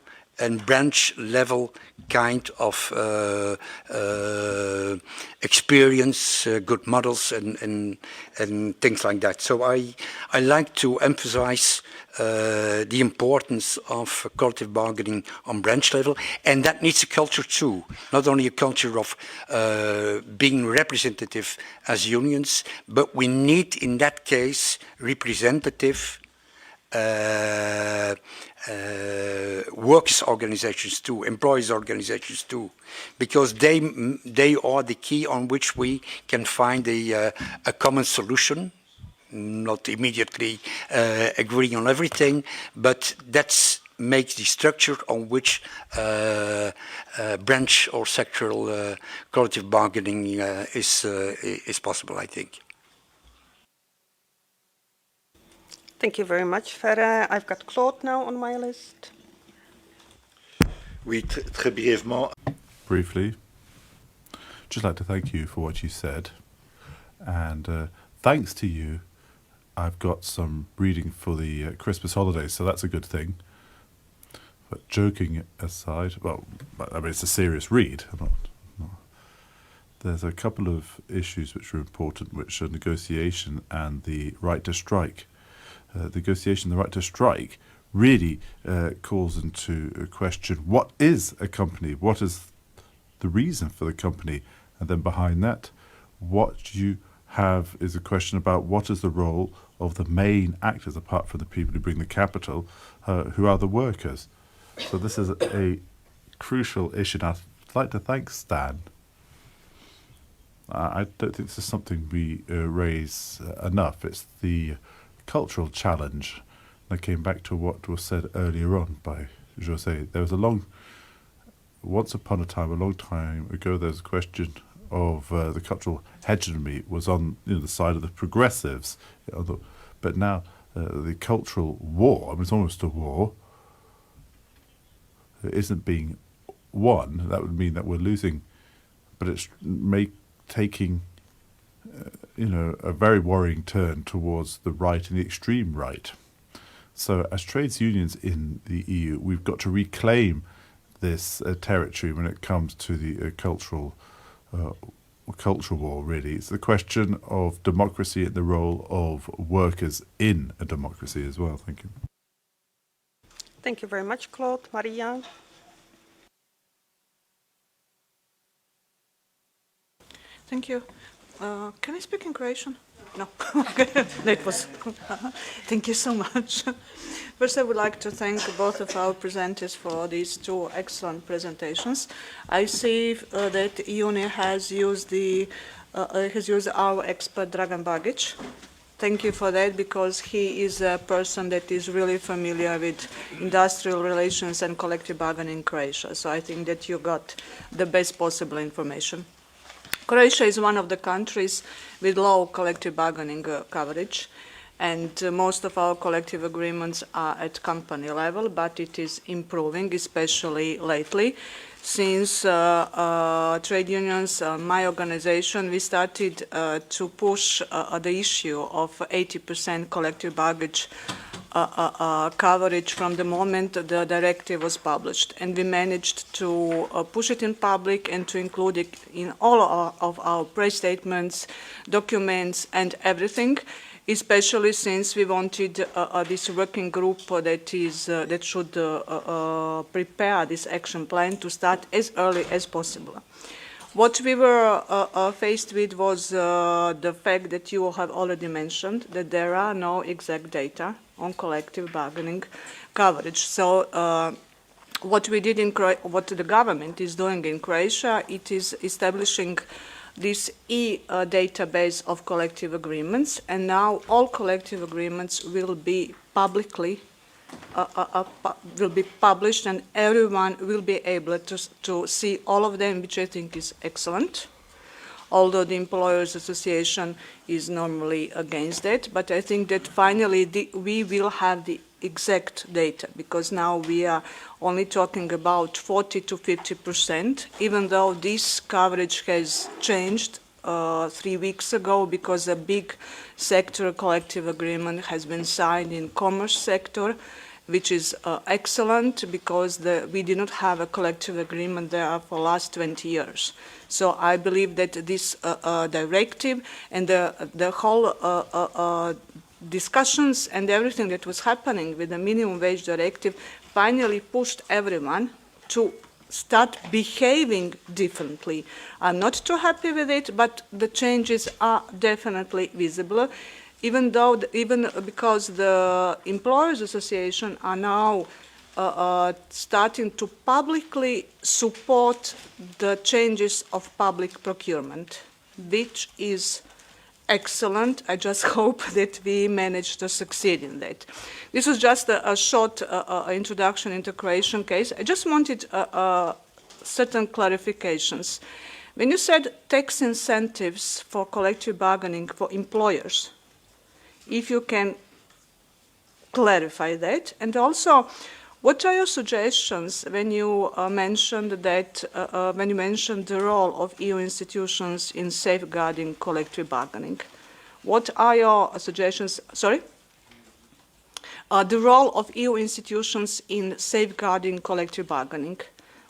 and branch level kind of experience, good models and things like that. So I like to emphasize the importance of collective bargaining on branch level, and that needs a culture too, not only a culture of being representative as unions, but we need in that case representative workers' organizations too, employees' organizations too, because they are the key on which we can find a common solution, not immediately agreeing on everything, but that makes the structure on which branch or sectoral collective bargaining is possible, I think. Thank you very much, Ferre. I've got Claude now on my list. Oui, très brièvement. Briefly, just like to thank you for what you said, and thanks to you, I've got some reading for the Christmas holidays, so that's a good thing. But joking aside, well, I mean, it's a serious read. There's a couple of issues which are important, which are negotiation and the right to strike. Negotiation, the right to strike, really calls into question what is a company, what is the reason for the company, and then behind that, what you have is a question about what is the role of the main actors, apart from the people who bring the capital, who are the workers. So this is a crucial issue. Now, I'd like to thank Stan. I don't think this is something we raise enough. It's the cultural challenge. And I came back to what was said earlier on by José. There was once upon a time, a long time ago, there was a question of the cultural hegemony was on the side of the progressives. But now the cultural war, I mean, it's almost a war, isn't being won. That would mean that we're losing, but it's taking a very worrying turn towards the right and the extreme right. So as trades unions in the EU, we've got to reclaim this territory when it comes to the cultural war, really. It's the question of democracy and the role of workers in a democracy as well. Thank you. Thank you very much, Claude. Maria? Thank you. Can I speak in Croatian? No. It was. Thank you so much. First, I would like to thank both of our presenters for these two excellent presentations. I see that UNI has used our expert Dragan Bagic. Thank you for that, because he is a person that is really familiar with industrial relations and collective bargaining in Croatia. So I think that you got the best possible information. Croatia is one of the countries with low collective bargaining coverage, and most of our collective agreements are at company level, but it is improving, especially lately. Since trade unions, my organization, we started to push the issue of 80% collective bargaining coverage from the moment the directive was published, and we managed to push it in public and to include it in all of our press statements, documents, and everything, especially since we wanted this working group that should prepare this action plan to start as early as possible. What we were faced with was the fact that you have already mentioned that there are no exact data on collective bargaining coverage. So what we did in what the government is doing in Croatia, it is establishing this database of collective agreements, and now all collective agreements will be publicly will be published, and everyone will be able to see all of them, which I think is excellent. Although the Employers Association is normally against it, but I think that finally we will have the exact data, because now we are only talking about 40 to 50%, even though this coverage has changed 3 weeks ago, because a big sector collective agreement has been signed in commerce sector, which is excellent, because we did not have a collective agreement there for the last 20 years. So I believe that this directive and the whole discussions and everything that was happening with the minimum wage directive finally pushed everyone to start behaving differently. I'm not too happy with it, but the changes are definitely visible, even because the Employers Association are now starting to publicly support the changes of public procurement, which is excellent. I just hope that we manage to succeed in that. This was just a short introduction into Croatian case. I just wanted certain clarifications. When you said tax incentives for collective bargaining for employers, if you can clarify that, and also what are your suggestions when you mentioned that when you mentioned the role of EU institutions in safeguarding collective bargaining? What are your suggestions? Sorry, the role of EU institutions in safeguarding collective bargaining.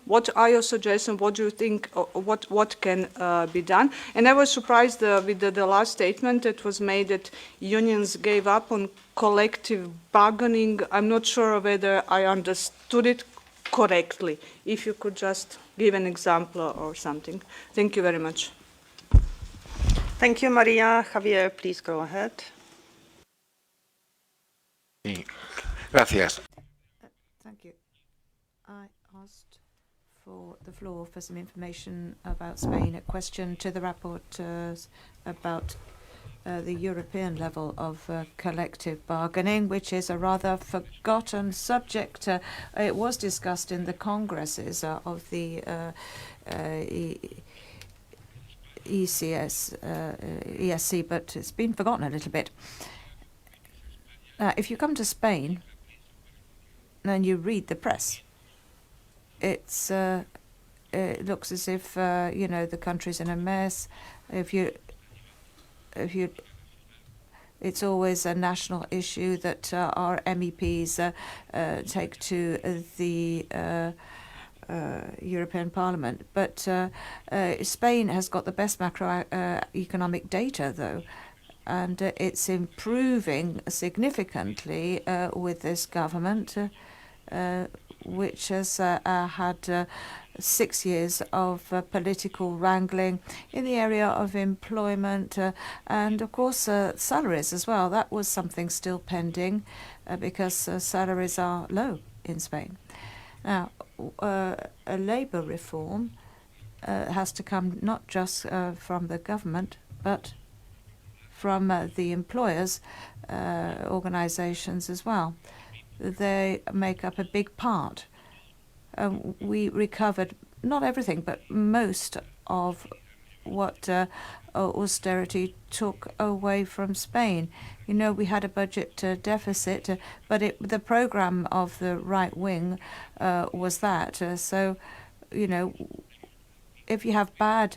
What are your suggestions? What do you think? What can be done? And I was surprised with the last statement that was made that unions gave up on collective bargaining. I'm not sure whether I understood it correctly. If you could just give an example or something. Thank you very much. Thank you, Maria. Javier, please go ahead. Sí. Gracias. Thank you. I asked for the floor for some information about Spain. A question to the rapporteurs about the European level of collective bargaining, which is a rather forgotten subject. It was discussed in the congresses of the ESC, but it's been forgotten a little bit. If you come to Spain and you read the press, it looks as if the country's in a mess. It's always a national issue that our MEPs take to the European Parliament. But Spain has got the best macroeconomic data, though, and it's improving significantly with this government, which has had 6 years of political wrangling in the area of employment and, of course, salaries as well. That was something still pending because salaries are low in Spain. Now, a labour reform has to come not just from the government, but from the employers' organisations as well. They make up a big part. We recovered not everything, but most of what austerity took away from Spain. We had a budget deficit, but the program of the right wing was that. So, if you have bad,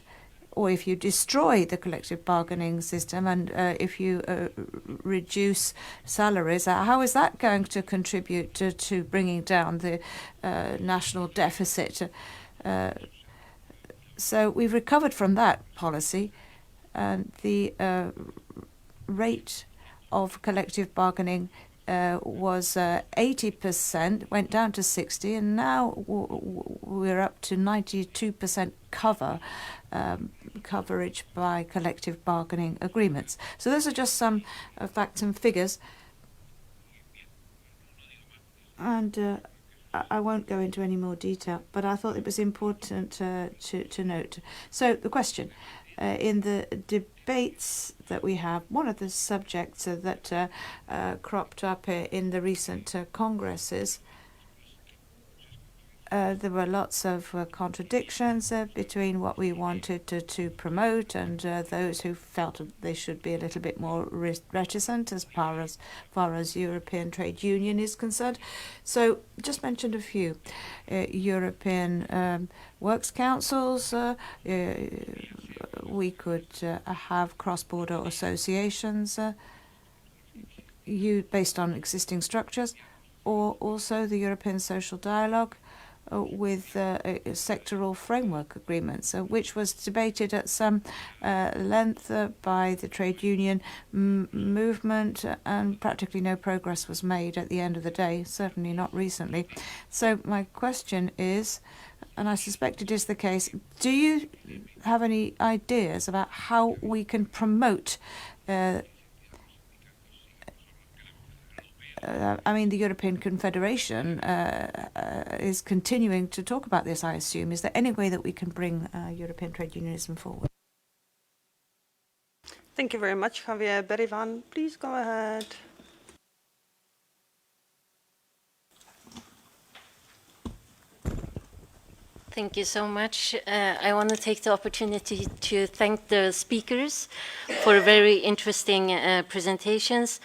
or if you destroy the collective bargaining system, and if you reduce salaries, how is that going to contribute to bringing down the national deficit? So we've recovered from that policy, and the rate of collective bargaining was 80%, went down to 60%, and now we're up to 92% coverage by collective bargaining agreements. So those are just some facts and figures. And I won't go into any more detail, but I thought it was important to note. So the question, in the debates that we have, one of the subjects that cropped up in the recent congresses, there were lots of contradictions between what we wanted to promote and those who felt they should be a little bit more reticent as far as European trade union is concerned. So just mentioned a few. European works councils, we could have cross-border associations based on existing structures, or also the European social dialogue, with sectoral framework agreements, which was debated at some length by the trade union movement, and practically no progress was made at the end of the day, certainly not recently. So my question is, and I suspect it is the case, do you have any ideas about how we can promote I mean, the European Confederation is continuing to talk about this, I assume. Is there any way that we can bring European trade unionism forward? Thank you very much, Javier. Berivan, please go ahead. Thank you so much. I want to take the opportunity to thank the speakers for very interesting presentations.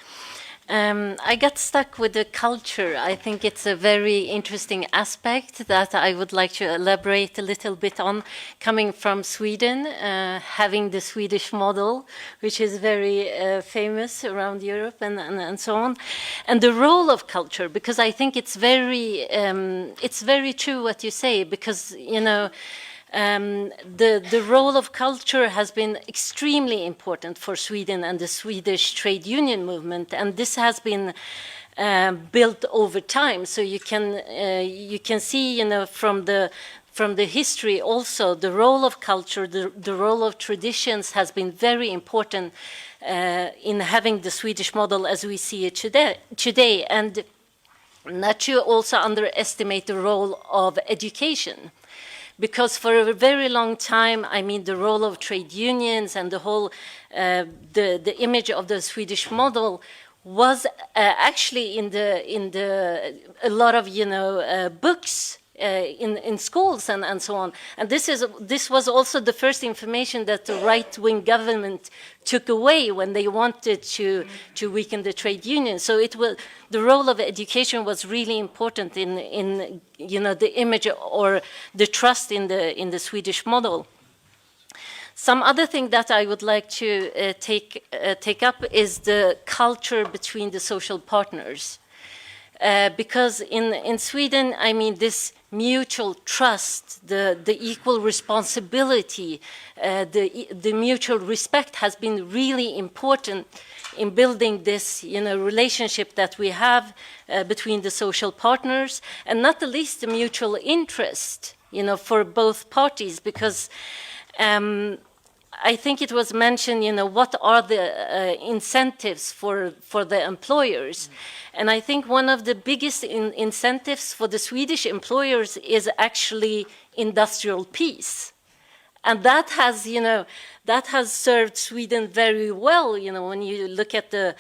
I got stuck with the culture. I think it's a very interesting aspect that I would like to elaborate a little bit on, coming from Sweden, having the Swedish model, which is very famous around Europe and so on, and the role of culture, because I think it's very true what you say, because, you know, the role of culture has been extremely important for Sweden and the Swedish trade union movement, and this has been built over time. So you can see, you know, from the history also, the role of culture, the role of traditions has been very important in having the Swedish model as we see it today, and not to also underestimate the role of education. Because for a very long time, I mean, the role of trade unions and the whole, the image of the Swedish model was actually in a lot of, you know, books in schools and so on. And this was also the first information that the right-wing government took away when they wanted to weaken the trade union. So it was, the role of education was really important in you know, the image or the trust in the Swedish model. Some other thing that I would like to take up is the culture between the social partners. Because in Sweden, I mean, this mutual trust, the equal responsibility, the mutual respect has been really important in building this, you know, relationship that we have between the social partners, and not the least the mutual interest, you know, for both parties, because I think it was mentioned, you know, what are the incentives for the employers? And I think one of the biggest incentives for the Swedish employers is actually industrial peace. And that has, you know, that has served Sweden very well, you know, when you look at the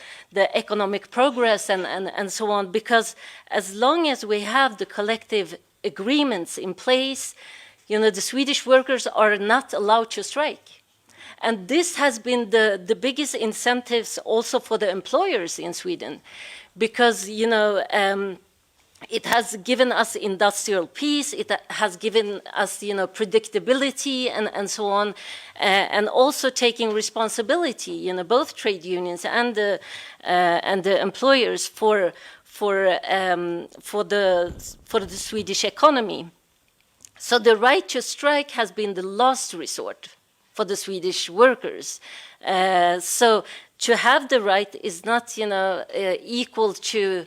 economic progress and so on, because as long as we have the collective agreements in place, you know, the Swedish workers are not allowed to strike. And this has been the biggest incentives also for the employers in Sweden, because, you know, it has given us industrial peace, it has given us, you know, predictability and so on, and also taking responsibility, you know, both trade unions and the employers for the Swedish economy. So the right to strike has been the last resort for the Swedish workers. So to have the right is not, you know, equal to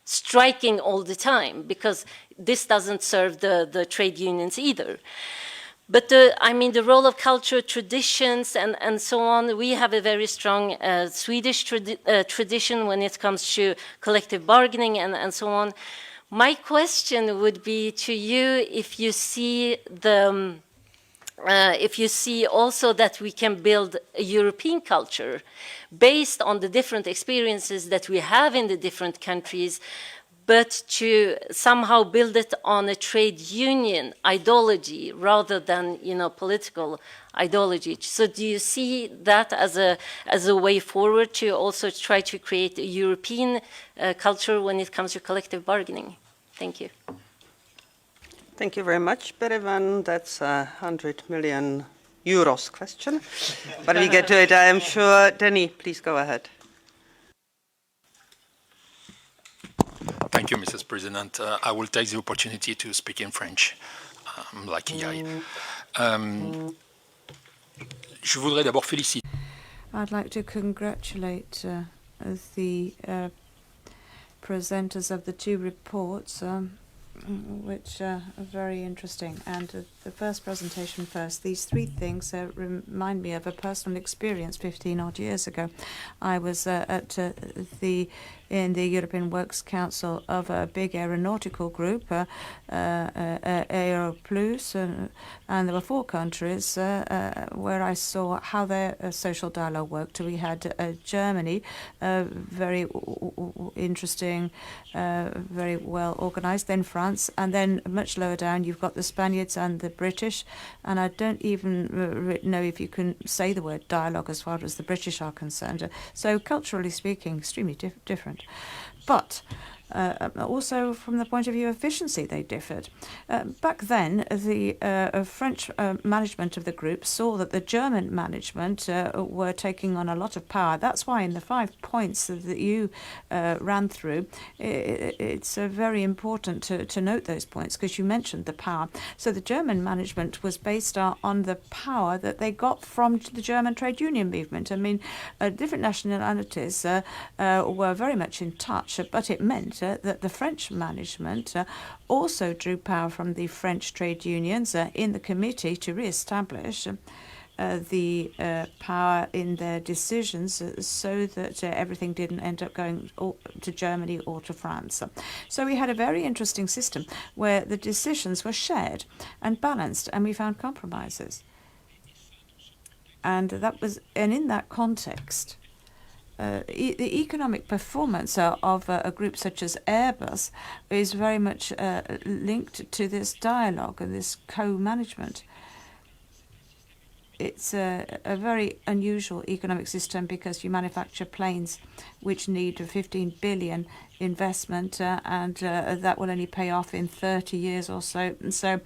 striking all the time, because this doesn't serve the trade unions either. But I mean, the role of culture, traditions, and so on, we have a very strong Swedish tradition when it comes to collective bargaining and so on. My question would be to you if you see the if you see also that we can build a European culture based on the different experiences that we have in the different countries, but to somehow build it on a trade union ideology rather than, you know, political ideology. So do you see that as a way forward to also try to create a European culture when it comes to collective bargaining? Thank you. Thank you very much, Berevan. That's a 100 million euros question. But we get to it, I am sure. Denis, please go ahead. Thank you, Mrs. President. I will take the opportunity to speak in French, like Yai. Je voudrais d'abord féliciter. I'd like to congratulate the presenters of the two reports, which are very interesting. And the first presentation first. These three things remind me of a personal experience 15 odd years ago. I was in the European Works Council of a big aeronautical group, Aeroplus, and there were 4 countries where I saw how their social dialogue worked. We had Germany, very interesting, very well organized, then France, and then much lower down you've got the Spaniards and the British, and I don't even know if you can say the word dialogue as far as the British are concerned. So culturally speaking, extremely different. But also from the point of view of efficiency, they differed. Back then, the French management of the group saw that the German management were taking on a lot of power. That's why in the 5 points that you ran through, it's very important to note those points, because you mentioned the power. So the German management was based on the power that they got from the German trade union movement. I mean, different nationalities were very much in touch, but it meant that the French management also drew power from the French trade unions in the committee to re-establish the power in their decisions so that everything didn't end up going to Germany or to France. So we had a very interesting system where the decisions were shared and balanced, and we found compromises. And in that context, the economic performance of a group such as Airbus is very much linked to this dialogue and this co-management. It's a very unusual economic system because you manufacture planes which need a 15 billion investment and that will only pay off in 30 years or so. And so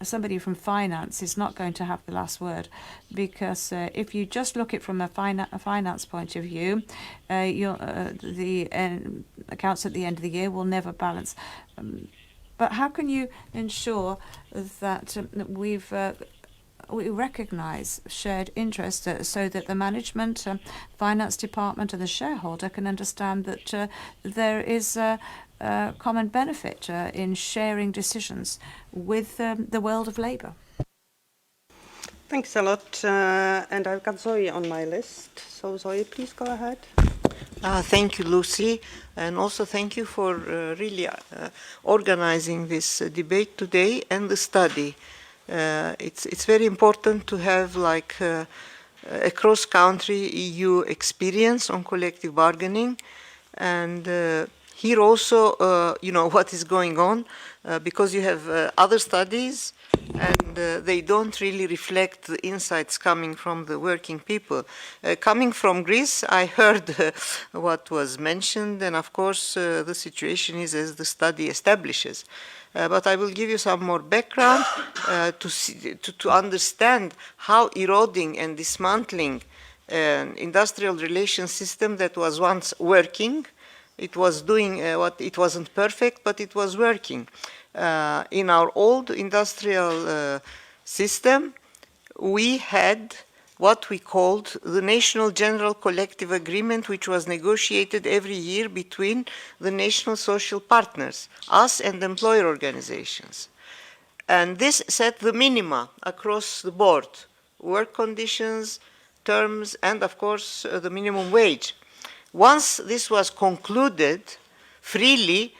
somebody from finance is not going to have the last word, because if you just look at it from a finance point of view, the accounts at the end of the year will never balance. But how can you ensure that we recognise shared interest so that the management, finance department and the shareholder can understand that there is common benefit in sharing decisions with the world of labour? Thanks a lot. And I've got Zoe on my list. So Zoe, please go ahead. Thank you, Lucy, and also thank you for really organizing this debate today and the study. It's very important to have like a cross-country EU experience on collective bargaining, and here also, you know, what is going on, because you have other studies and they don't really reflect the insights coming from the working people. Coming from Greece, I heard what was mentioned, and of course the situation is as the study establishes. But I will give you some more background to understand how eroding and dismantling an industrial relations system that was once working. It was doing what it wasn't perfect, but it was working. In our old industrial system, we had what we called the National General Collective Agreement, which was negotiated every year between the national social partners, us and employer organizations. And this set the minima across the board, work conditions, terms, and of course the minimum wage. Once this was concluded freely,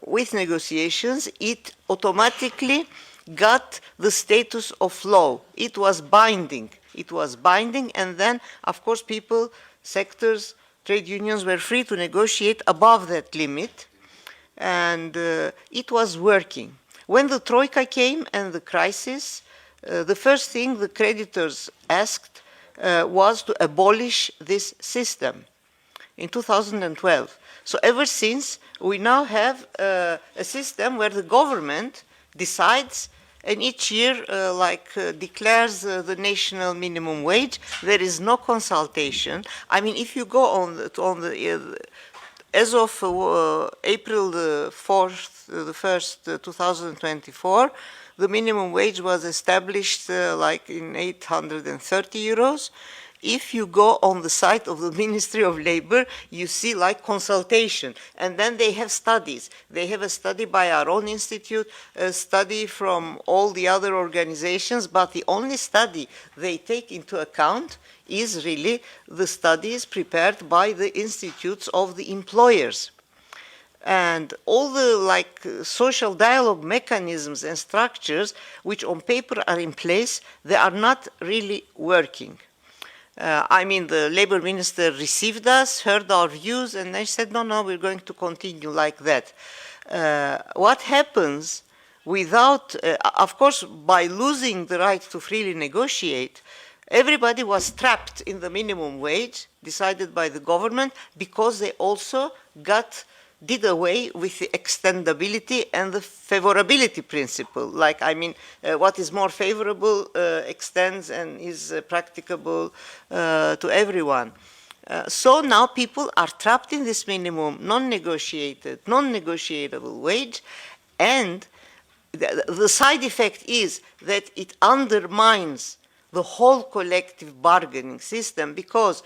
with negotiations, it automatically got the status of law. It was binding. It was binding, and then, of course, people, sectors, trade unions were free to negotiate above that limit, and it was working. When the Troika came and the crisis, the first thing the creditors asked was to abolish this system in 2012. So ever since, we now have a system where the government decides and each year declares the national minimum wage. There is no consultation. I mean, if you go on the as of April the 1st, 2024, the minimum wage was established like in 830 euros. If you go on the site of the Ministry of Labor, you see like consultation, and then they have studies. They have a study by our own institute, a study from all the other organizations, but the only study they take into account is really the studies prepared by the institutes of the employers. And all the social dialogue mechanisms and structures which on paper are in place, they are not really working. I mean, the labor minister received us, heard our views, and they said, no, we're going to continue like that. What happens without, of course, by losing the right to freely negotiate, everybody was trapped in the minimum wage decided by the government because they also did away with the extendability and the favorability principle. Like, I mean, what is more favorable extends and is practicable to everyone. So now people are trapped in this minimum, non-negotiable wage, and the side effect is that it undermines the whole collective bargaining system because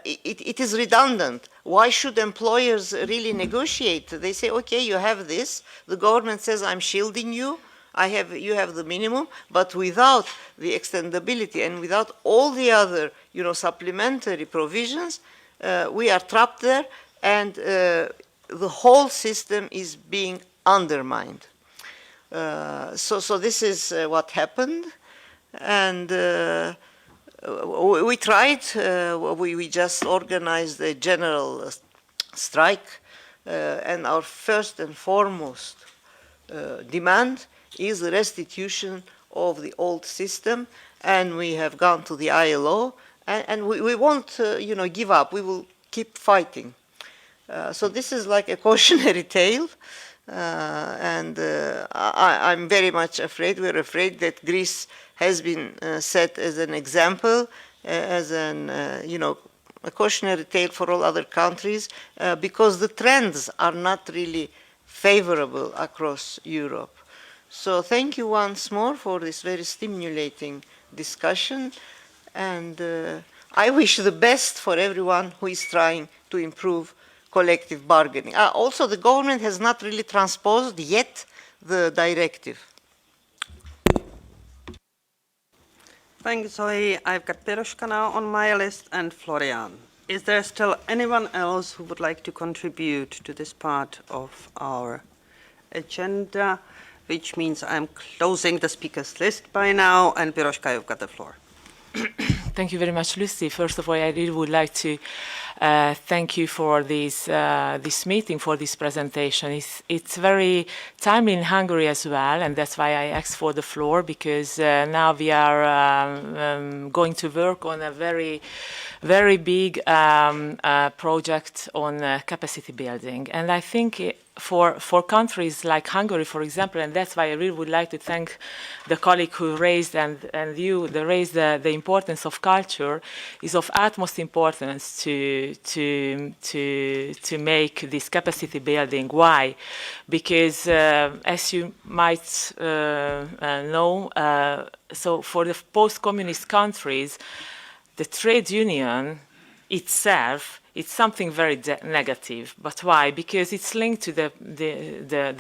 it is redundant. Why should employers really negotiate? They say, okay, you have this. The government says, I'm shielding you. You have the minimum, but without the extendability and without all the other, supplementary provisions, we are trapped there, and the whole system is being undermined. So this is what happened, and we tried. We just organized a general strike, and our first and foremost demand is the restitution of the old system, and we have gone to the ILO, and we won't, give up. We will keep fighting. So this is like a cautionary tale, and I'm very much afraid. We're afraid that Greece has been set as an example, as a cautionary tale for all other countries, because the trends are not really favorable across Europe. So thank you once more for this very stimulating discussion, and I wish the best for everyone who is trying to improve collective bargaining. Also, the government has not really transposed yet the directive. Thank you, Zoe. I've got Piroshka now on my list and Florian. Is there still anyone else who would like to contribute to this part of our agenda? Which means I'm closing the speakers list by now, and Piroshka, you've got the floor. Thank you very much, Lucy. First of all, I really would like to thank you for this meeting, for this presentation. It's very timely in Hungary as well, and that's why I asked for the floor, because now we are going to work on a very, very big project on capacity building. And I think for countries like Hungary, for example, and that's why I really would like to thank the colleague who raised the importance of culture, is of utmost importance to make this capacity building. Why? Because as you might know, so for the post-communist countries, the trade union itself, it's something very negative. But why? Because it's linked to the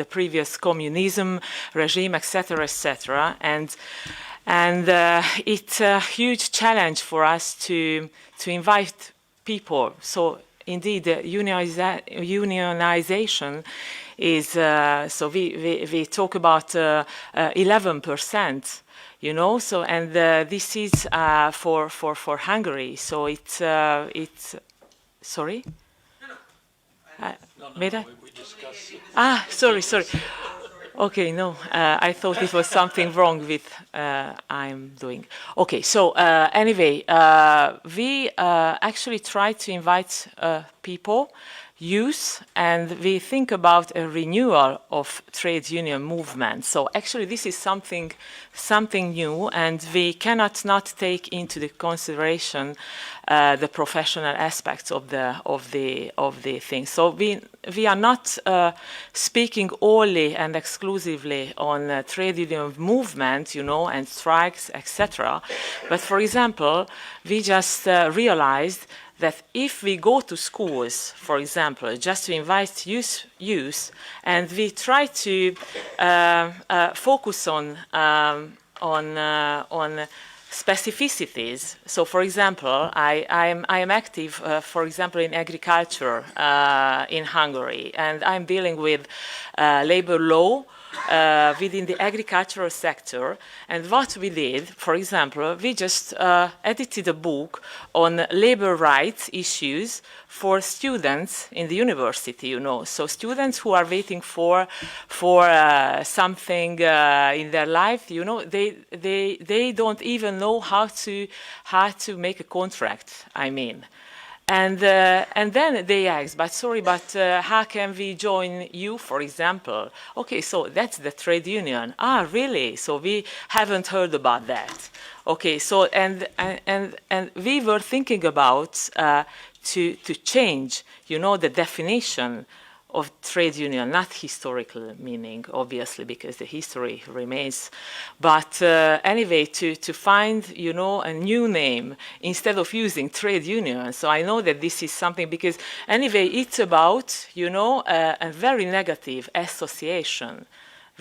previous communism regime, etc., etc. And it's a huge challenge for us to invite people. So indeed, unionization is so we talk about 11%. You know, so and this is for Hungary. So it's sorry. Sorry. Okay, no, I thought it was something wrong with I'm doing. Okay, so anyway, we actually try to invite people, youth, and we think about a renewal of trade union movement. So actually this is something new, and we cannot not take into the consideration the professional aspects of the thing. So we are not speaking only and exclusively on trade union movement, you know, and strikes, etc. But for example, we just realized that if we go to schools, for example, just to invite youth, and we try to focus on specificities. So, for example, I am active, for example, in agriculture in Hungary, and I'm dealing with labor law within the agricultural sector. And what we did, for example, we just edited a book on labor rights issues for students in the university, you know. So students who are waiting for something in their life, you know, they don't even know how to make a contract, I mean. And then they ask, but sorry, how can we join you, for example? Okay, so that's the trade union. Ah, really? So we haven't heard about that. Okay, so and we were thinking about to change, you know, the definition of trade union, not historical meaning, obviously, because the history remains. But anyway, to find, you know, a new name instead of using trade union. So I know that this is something, because anyway, it's about, you know, a very negative association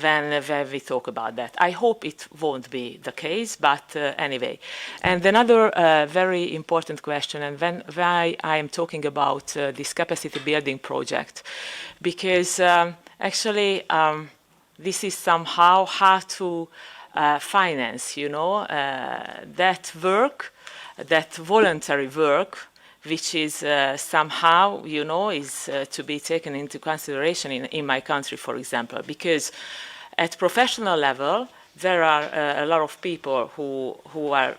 when we talk about that. I hope it won't be the case, but anyway. And another very important question, and why I am talking about this capacity building project, because actually this is somehow how to finance, you know, that work, that voluntary work, which is somehow, you know, is to be taken into consideration in my country, for example, because at professional level, there are a lot of people who are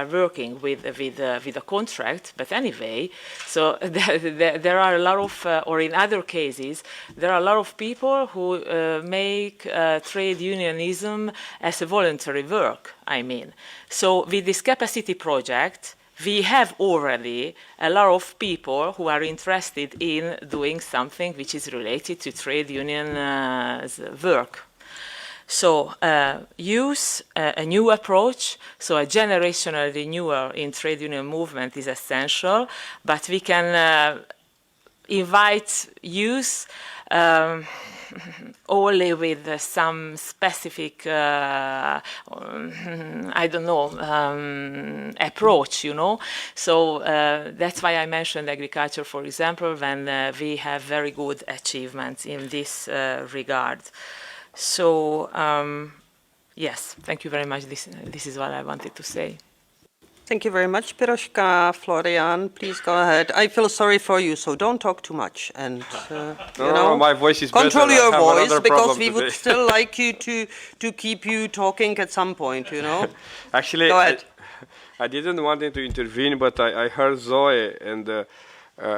working with a contract. But anyway, so there are a lot of, or in other cases, there are a lot of people who make trade unionism as a voluntary work, I mean. So with this capacity project, we have already a lot of people who are interested in doing something which is related to trade union work. So use a new approach, so a generational renewal in trade union movement is essential, but we can invite youth only with some specific, I don't know, approach, you know. So that's why I mentioned agriculture, for example, when we have very good achievements in this regard. So, yes, thank you very much. This is what I wanted to say. Thank you very much, Piroshka. Florian, please go ahead. I feel sorry for you, so don't talk too much. And, you know, my voice is control better. your voice, because we today. would still like you to keep you talking at some point, you know. Actually, go ahead. I didn't want to intervene, but I heard Zoe, and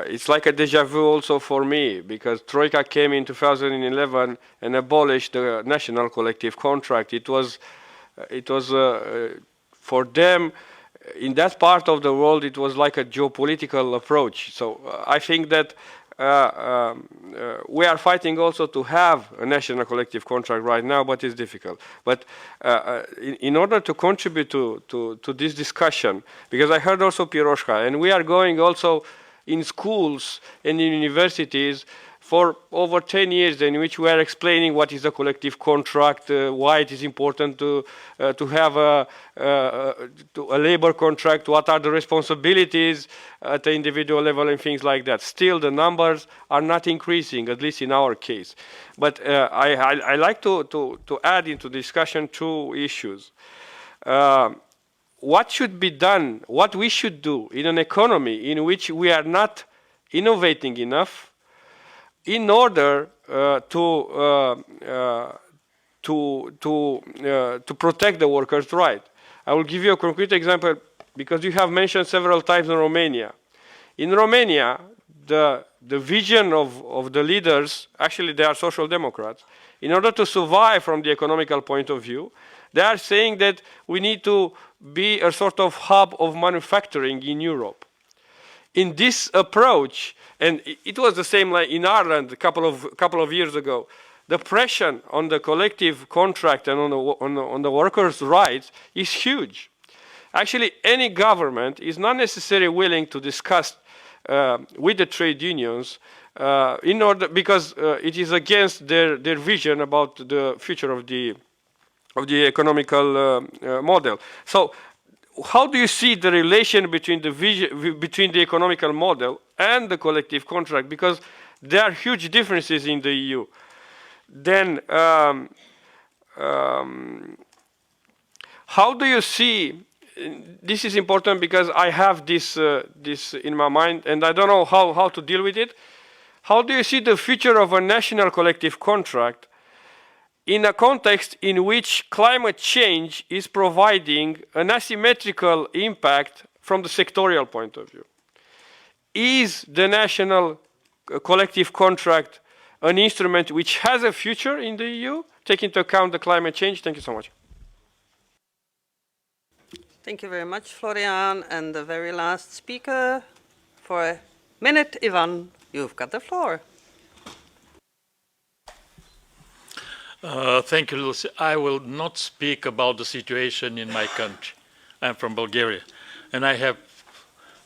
it's like a deja vu also for me, because Troika came in 2011 and abolished the national collective contract. It was for them, in that part of the world, it was like a geopolitical approach. So I think that we are fighting also to have a national collective contract right now, but it's difficult. But in order to contribute to this discussion, because I heard also Piroshka, and we are going also in schools and in universities for over 10 years in which we are explaining what is a collective contract, why it is important to have a labor contract, what are the responsibilities at the individual level and things like that. Still, the numbers are not increasing, at least in our case. But I like to add into discussion two issues. What should be done, what we should do in an economy in which we are not innovating enough in order to protect the workers' right. I will give you a concrete example because you have mentioned several times in Romania. In Romania, the vision of the leaders, actually they are social democrats, in order to survive from the economical point of view, they are saying that we need to be a sort of hub of manufacturing in Europe. In this approach, and it was the same like in Ireland a couple of years ago, the pressure on the collective contract and on the workers' rights is huge. Actually, any government is not necessarily willing to discuss with the trade unions because it is against their vision about the future of the economical model. So, how do you see the relation between the economical model and the collective contract? Because there are huge differences in the EU. Then, how do you see? This is important because I have this in my mind, and I don't know how to deal with it. How do you see the future of a national collective contract in a context in which climate change is providing an asymmetrical impact from the sectorial point of view? Is the national collective contract an instrument which has a future in the EU, taking into account the climate change? Thank you so much. Thank you very much, Florian. And the very last speaker for a minute, Ivan, you've got the floor. Thank you, Lucy. I will not speak about the situation in my country. I'm from Bulgaria, and I have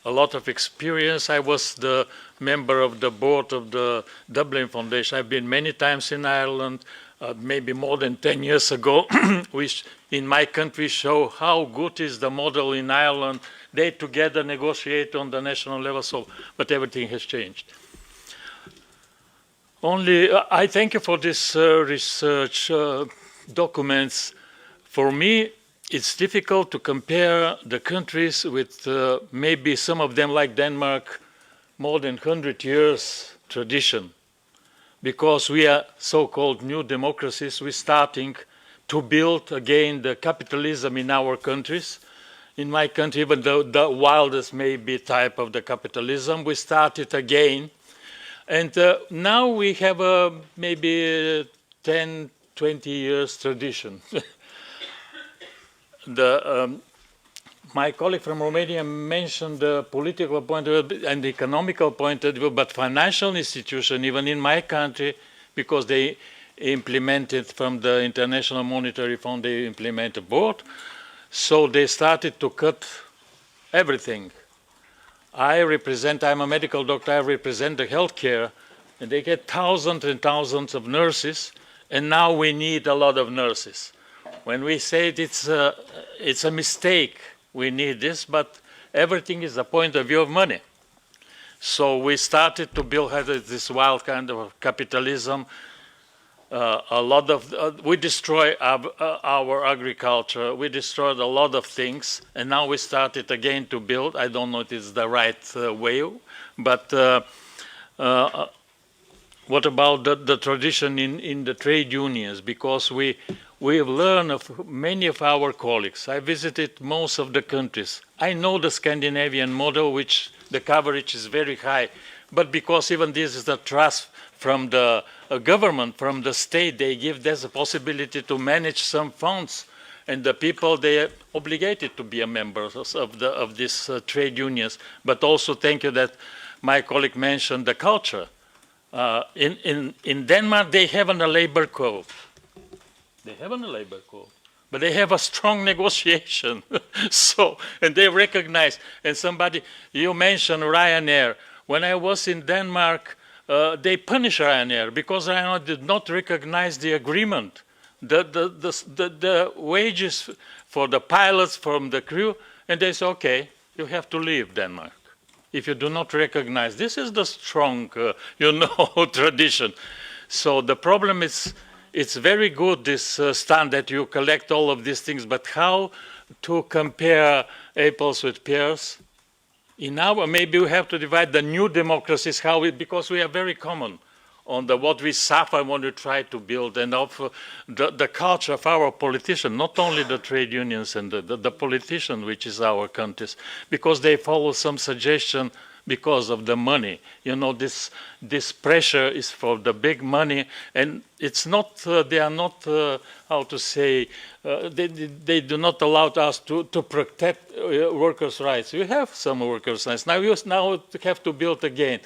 a lot of experience. I was the member of the board of the Dublin Foundation. I've been many times in Ireland, maybe more than 10 years ago, which in my country show how good is the model in Ireland. They together negotiate on the national level, but everything has changed. I thank you for this research documents. For me, it's difficult to compare the countries with maybe some of them like Denmark, more than 100 years tradition. Because we are so-called new democracies, we're starting to build again the capitalism in our countries. In my country, even though the wildest maybe type of the capitalism, we started again. And now we have maybe 10, 20 years tradition. My colleague from Romania mentioned the political point of view and the economical point of view, but financial institutions, even in my country, because they implemented from the International Monetary Fund, they implemented a board, so they started to cut everything. I'm a medical doctor, I represent the healthcare, and they get thousands and thousands of nurses, and now we need a lot of nurses. When we say it's a mistake, we need this, but everything is a point of view of money. So we started to build this wild kind of capitalism. We destroy our agriculture, we destroyed a lot of things, and now we started again to build. I don't know if it's the right way, but what about the tradition in the trade unions? Because we have learned of many of our colleagues. I visited most of the countries. I know the Scandinavian model, which the coverage is very high, but because even this is the trust from the government, from the state, they give us a possibility to manage some funds, and the people, they are obligated to be a member of these trade unions. But also thank you that my colleague mentioned the culture. In Denmark, they have a labor code. They have a labor code, but they have a strong negotiation. And they recognize, and you mentioned Ryanair. When I was in Denmark, they punish Ryanair because Ryanair did not recognize the agreement. The wages for the pilots, from the crew, and they say, okay, you have to leave Denmark if you do not recognize. This is the strong, tradition. So the problem is, it's very good, this stand that you collect all of these things, but how to compare apples with pears? Maybe we have to divide the new democracies, because we are very common on what we suffer when we try to build, and of the culture of our politicians, not only the trade unions and the politicians, which is our countries, because they follow some suggestion because of the money. This pressure is for the big money, and it's not, they are not, how to say, they do not allow us to protect workers' rights. We have some workers' rights. Now we have to build again.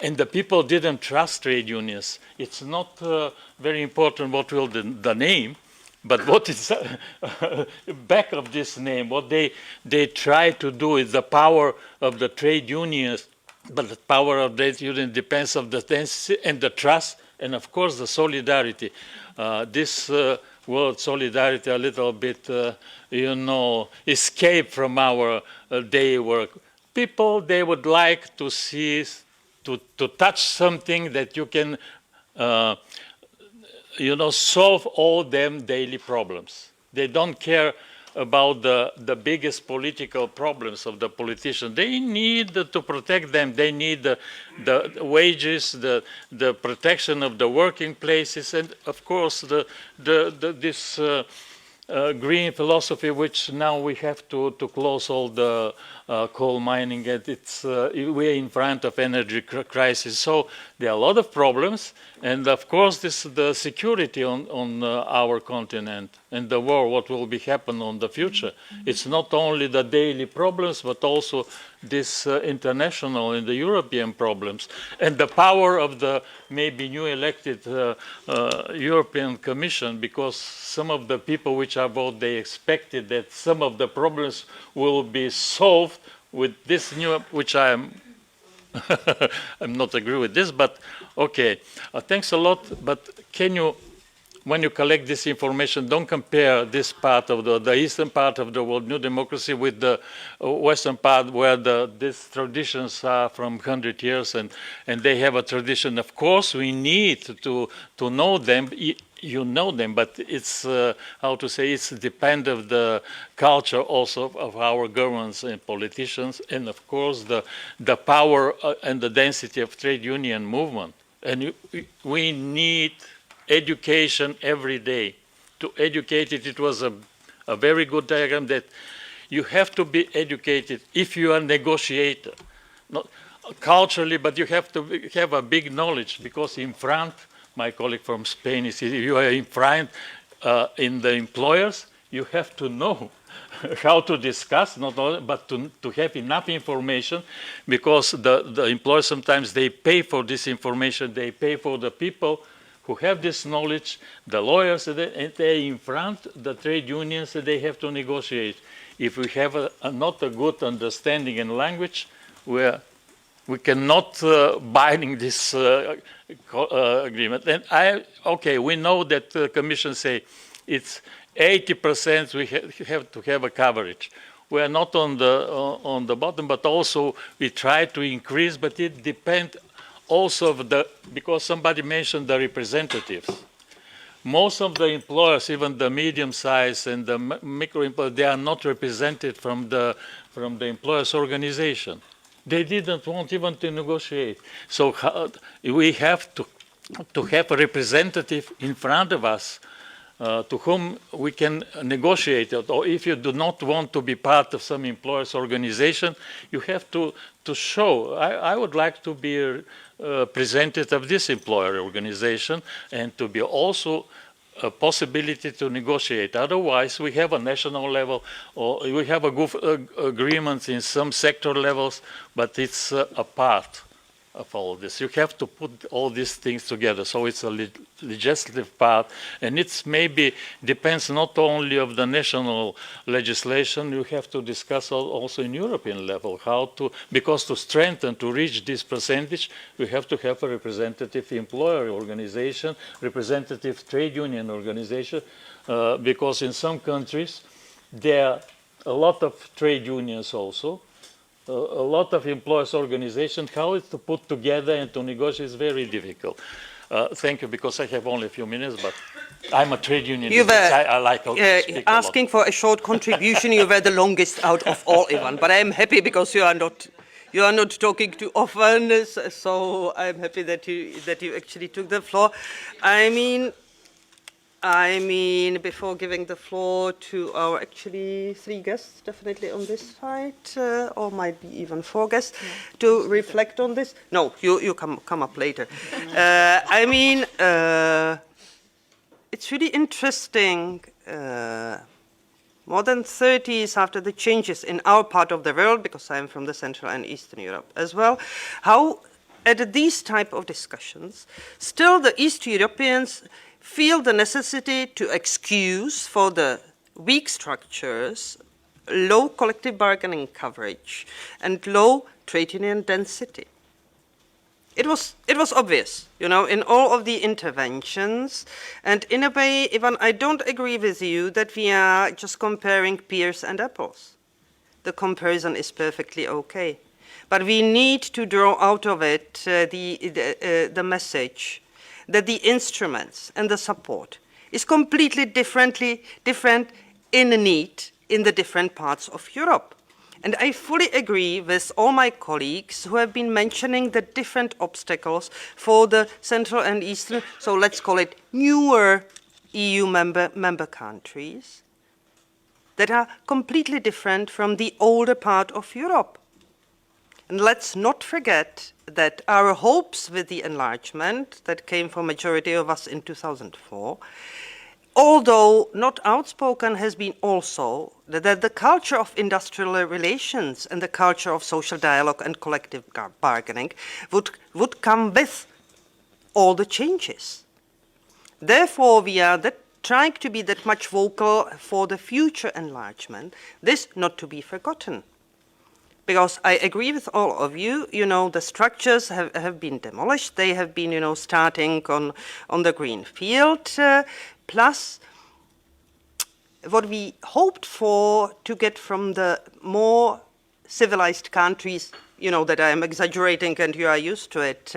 And the people didn't trust trade unions. It's not very important what will the name, but what is back of this name. What they try to do is the power of the trade unions, but the power of trade union depends on the tendency and the trust, and of course the solidarity. This word solidarity a little bit, escape from our daily work. People, they would like to see, to touch something that you can, solve all them daily problems. They don't care about the biggest political problems of the politicians. They need to protect them. They need the wages, the protection of the working places, and of course this green philosophy, which now we have to close all the coal mining, and we're in front of energy crisis. So there are a lot of problems, and of course the security on our continent and the war, what will be happen on the future. It's not only the daily problems, but also this international and the European problems, and the power of the maybe new elected European Commission, because some of the people which are vote, they expected that some of the problems will be solved with this new, which I'm not agree with this, but okay, thanks a lot. But can you, when you collect this information, don't compare this part of the eastern part of the world, new democracy, with the western part, where these traditions are from 100 years, and they have a tradition. Of course, we need to know them. You know them, but it's, how to say, it's depend of the culture also of our governments and politicians, and of course the power and the density of trade union movement. And we need education every day. To educate it, it was a very good diagram that you have to be educated if you are a negotiator. Not culturally, but you have to have a big knowledge, because in front, my colleague from Spain is, if you are in front in the employers, you have to know how to discuss, not only, but to have enough information, because the employers sometimes they pay for this information, they pay for the people who have this knowledge, the lawyers, and they in front, the trade unions, they have to negotiate. If we have not a good understanding in language, we cannot binding this agreement. And we know that the Commission say it's 80% we have to have a coverage. We are not on the bottom, but also we try to increase, but it depends also because somebody mentioned the representatives. Most of the employers, even the medium size and the micro employers, they are not represented from the employers' organization. They didn't want even to negotiate. So we have to have a representative in front of us to whom we can negotiate. Or if you do not want to be part of some employers' organization, you have to show. I would like to be presented of this employer organization, and to be also a possibility to negotiate. Otherwise, we have a national level, or we have agreements in some sector levels, but it's a part of all this. You have to put all these things together. So it's a legislative part, and it's maybe depends not only of the national legislation. You have to discuss also in European level how to, because to strengthen, to reach this percentage, we have to have a representative employer organization, representative trade union organization, because in some countries there are a lot of trade unions also, a lot of employers' organizations. How it's to put together and to negotiate is very difficult. Thank you, because I have only a few minutes, but I'm a trade unionist. You were I like asking for a short contribution. You were the longest out of all, Ivan. But I'm happy because you are not talking too often. So I'm happy that you actually took the floor. I mean, before giving the floor to our actually 3 guests, definitely on this side, or might be even 4 guests, to reflect on this. No, you come up later. It's really interesting. More than 30 years after the changes in our part of the world, because I'm from the Central and Eastern Europe as well, how at these type of discussions, still the East Europeans feel the necessity to excuse for the weak structures, low collective bargaining coverage, and low trade union density. It was obvious, in all of the interventions, and in a way, Ivan, I don't agree with you that we are just comparing pears and apples. The comparison is perfectly okay, but we need to draw out of it the message that the instruments and the support is completely different in need in the different parts of Europe. And I fully agree with all my colleagues who have been mentioning the different obstacles for the Central and Eastern, so let's call it newer EU member countries, that are completely different from the older part of Europe. And let's not forget that our hopes with the enlargement that came for majority of us in 2004, although not outspoken, has been also that the culture of industrial relations and the culture of social dialogue and collective bargaining would come with all the changes. Therefore, we are trying to be that much vocal for the future enlargement, this not to be forgotten. Because I agree with all of you, the structures have been demolished. They have been, starting on the green field. Plus, what we hoped for to get from the more civilized countries, that I am exaggerating and you are used to it,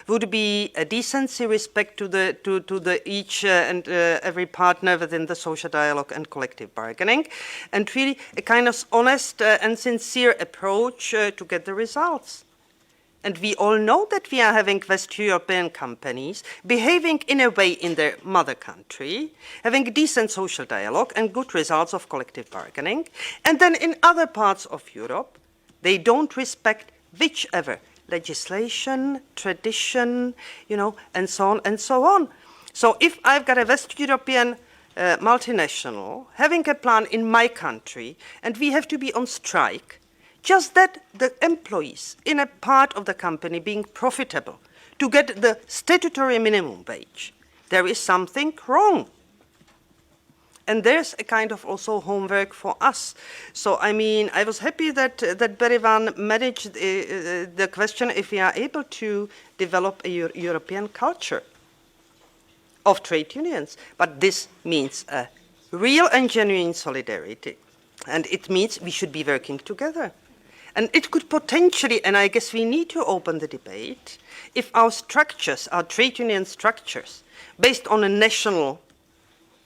would be a decency, respect to the each and every partner within the social dialogue and collective bargaining, and really a kind of honest and sincere approach to get the results. And we all know that we are having West European companies behaving in a way in their mother country, having decent social dialogue and good results of collective bargaining, and then in other parts of Europe, they don't respect whichever legislation, tradition, and so on and so on. So if I've got a West European multinational having a plan in my country and we have to be on strike, just that the employees in a part of the company being profitable to get the statutory minimum wage, there is something wrong. And there's a kind of also homework for us. So, I was happy that Berivan managed the question if we are able to develop a European culture of trade unions. But this means a real and genuine solidarity. And it means we should be working together. And it could potentially, and I guess we need to open the debate, if our structures, our trade union structures, based on a national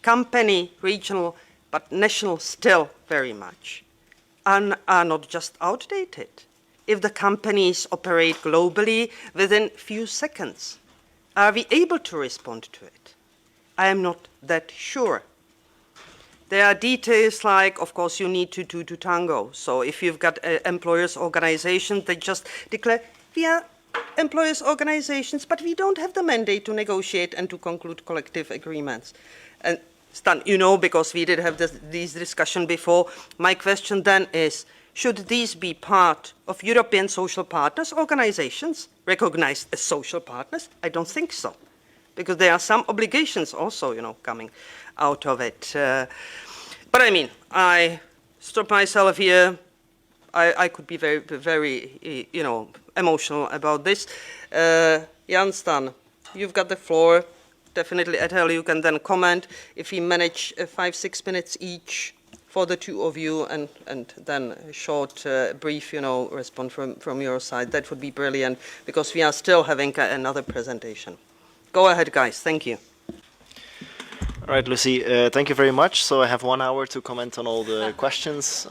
company, regional, but national still very much, are not just outdated. If the companies operate globally within few seconds, are we able to respond to it? I am not that sure. There are details like, of course, you need to do tango. So if you've got employers' organizations, they just declare, we are employers' organizations, but we don't have the mandate to negotiate and to conclude collective agreements. And Stan, because we did have these discussions before, my question then is, should these be part of European social partners organizations, recognized as social partners? I don't think so, because there are some obligations also, coming out of it. But I mean, I stop myself here. I could be very, very, emotional about this. Jan Stan, you've got the floor. Definitely, Ethel, you can then comment. If we manage 5-6 minutes each for the two of you, and then a short, brief, response from your side, that would be brilliant, because we are still having another presentation. Go ahead, guys. Thank you. All right, Lucy, thank you very much. So I have 1 hour to comment on all the questions.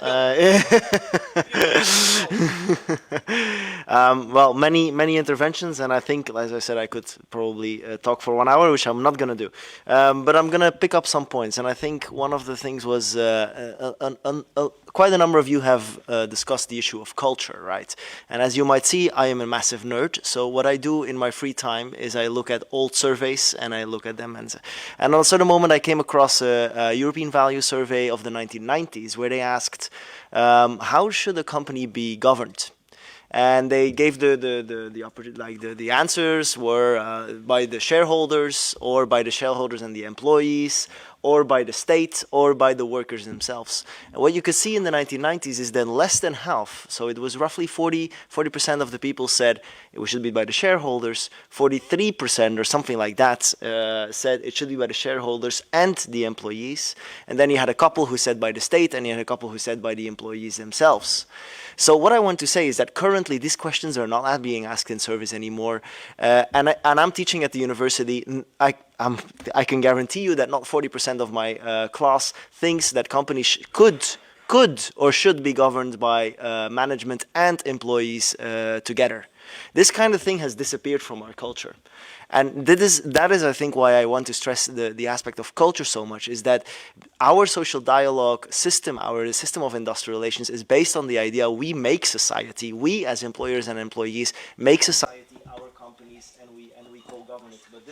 Well, many interventions, and I think, as I said, I could probably talk for 1 hour, which I'm not going to do. But I'm going to pick up some points, and I think one of the things was quite a number of you have discussed the issue of culture, right? And as you might see, I am a massive nerd. So what I do in my free time is I look at old surveys and I look at them, and on a certain moment I came across a European value survey of the 1990s where they asked, how should a company be governed? And they gave the answers were by the shareholders, or by the shareholders and the employees, or by the state, or by the workers themselves. And what you could see in the 1990s is that less than half, so it was roughly 40% of the people said it should be by the shareholders, 43% or something like that said it should be by the shareholders and the employees, and then you had a couple who said by the state, and you had a couple who said by the employees themselves. So what I want to say is that currently these questions are not being asked in surveys anymore, and I'm teaching at the university. I can guarantee you that not 40% of my class thinks that companies could or should be governed by management and employees together. This kind of thing has disappeared from our culture. And that is, I think, why I want to stress the aspect of culture so much, is that our social dialogue system, our system of industrial relations, is based on the idea we make society. We, as employers and employees, make society, our companies, and we co-govern it. But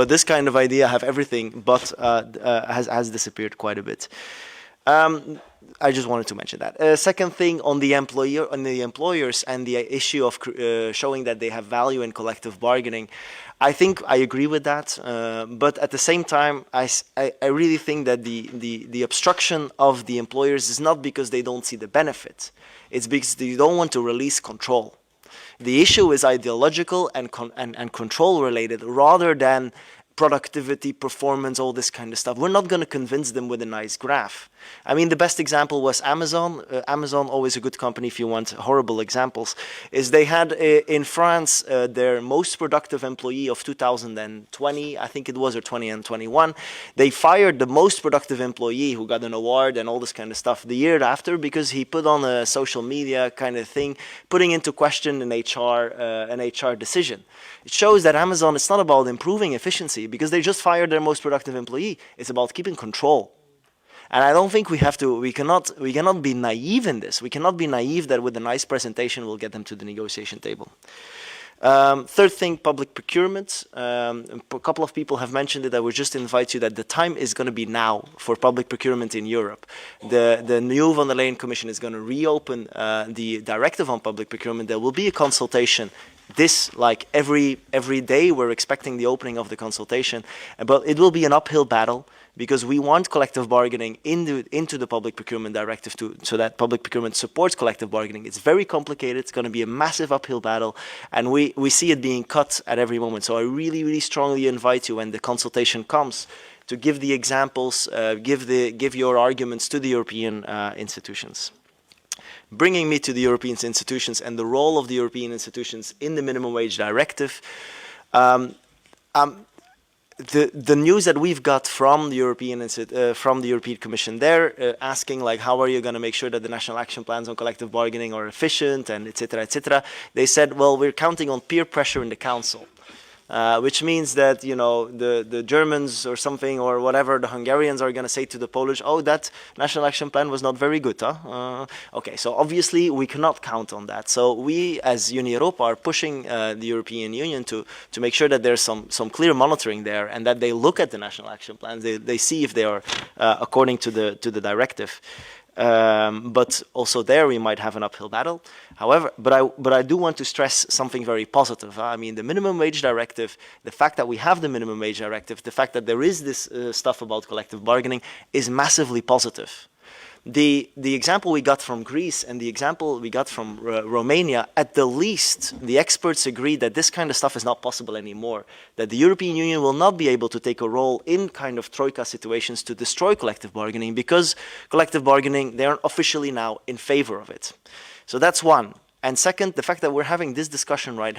this kind of idea have everything, but has disappeared quite a bit. I just wanted to mention that. Second thing, on the employers and the issue of showing that they have value in collective bargaining, I think I agree with that. But at the same time, I really think that the obstruction of the employers is not because they don't see the benefit. It's because they don't want to release control. The issue is ideological and control related, rather than productivity, performance, all this kind of stuff. We're not going to convince them with a nice graph. I mean, the best example was Amazon. Amazon, always a good company if you want horrible examples, is they had in France their most productive employee of 2020, I think it was, or 20 and 21. They fired the most productive employee who got an award and all this kind of stuff the year after because he put on a social media kind of thing, putting into question an HR decision. It shows that Amazon, it's not about improving efficiency because they just fired their most productive employee. It's about keeping control. And I don't think we cannot be naive in this. We cannot be naive that with a nice presentation we'll get them to the negotiation table. Third thing, public procurement. A couple of people have mentioned it. I would just invite you that the time is going to be now for public procurement in Europe. The new von der Leyen Commission is going to reopen the directive on public procurement. There will be a consultation. Every day we're expecting the opening of the consultation, but it will be an uphill battle because we want collective bargaining into the public procurement directive so that public procurement supports collective bargaining. It's very complicated. It's going to be a massive uphill battle, and we see it being cut at every moment. So I really, really strongly invite you when the consultation comes to give the examples, give your arguments to the European institutions. Bringing me to the European institutions and the role of the European institutions in the minimum wage directive. The news that we've got from the European Commission, they're asking how are you going to make sure that the national action plans on collective bargaining are efficient, and etc. etc. They said, well, we're counting on peer pressure in the council. Which means that the Germans or something or whatever, the Hungarians are going to say to the Polish, oh, that national action plan was not very good, huh? Okay, so obviously we cannot count on that. So we as Uni Europa are pushing the European Union to make sure that there's some clear monitoring there, and that they look at the national action plans, they see if they are according to the directive. But also there we might have an uphill battle. However, but I do want to stress something very positive. I mean, the minimum wage directive, the fact that we have the minimum wage directive, the fact that there is this stuff about collective bargaining is massively positive. The example we got from Greece and the example we got from Romania, at the least, the experts agree that this kind of stuff is not possible anymore, that the European Union will not be able to take a role in kind of troika situations to destroy collective bargaining, because collective bargaining, they are officially now in favor of it. So that's one. And second, the fact that we're having this discussion right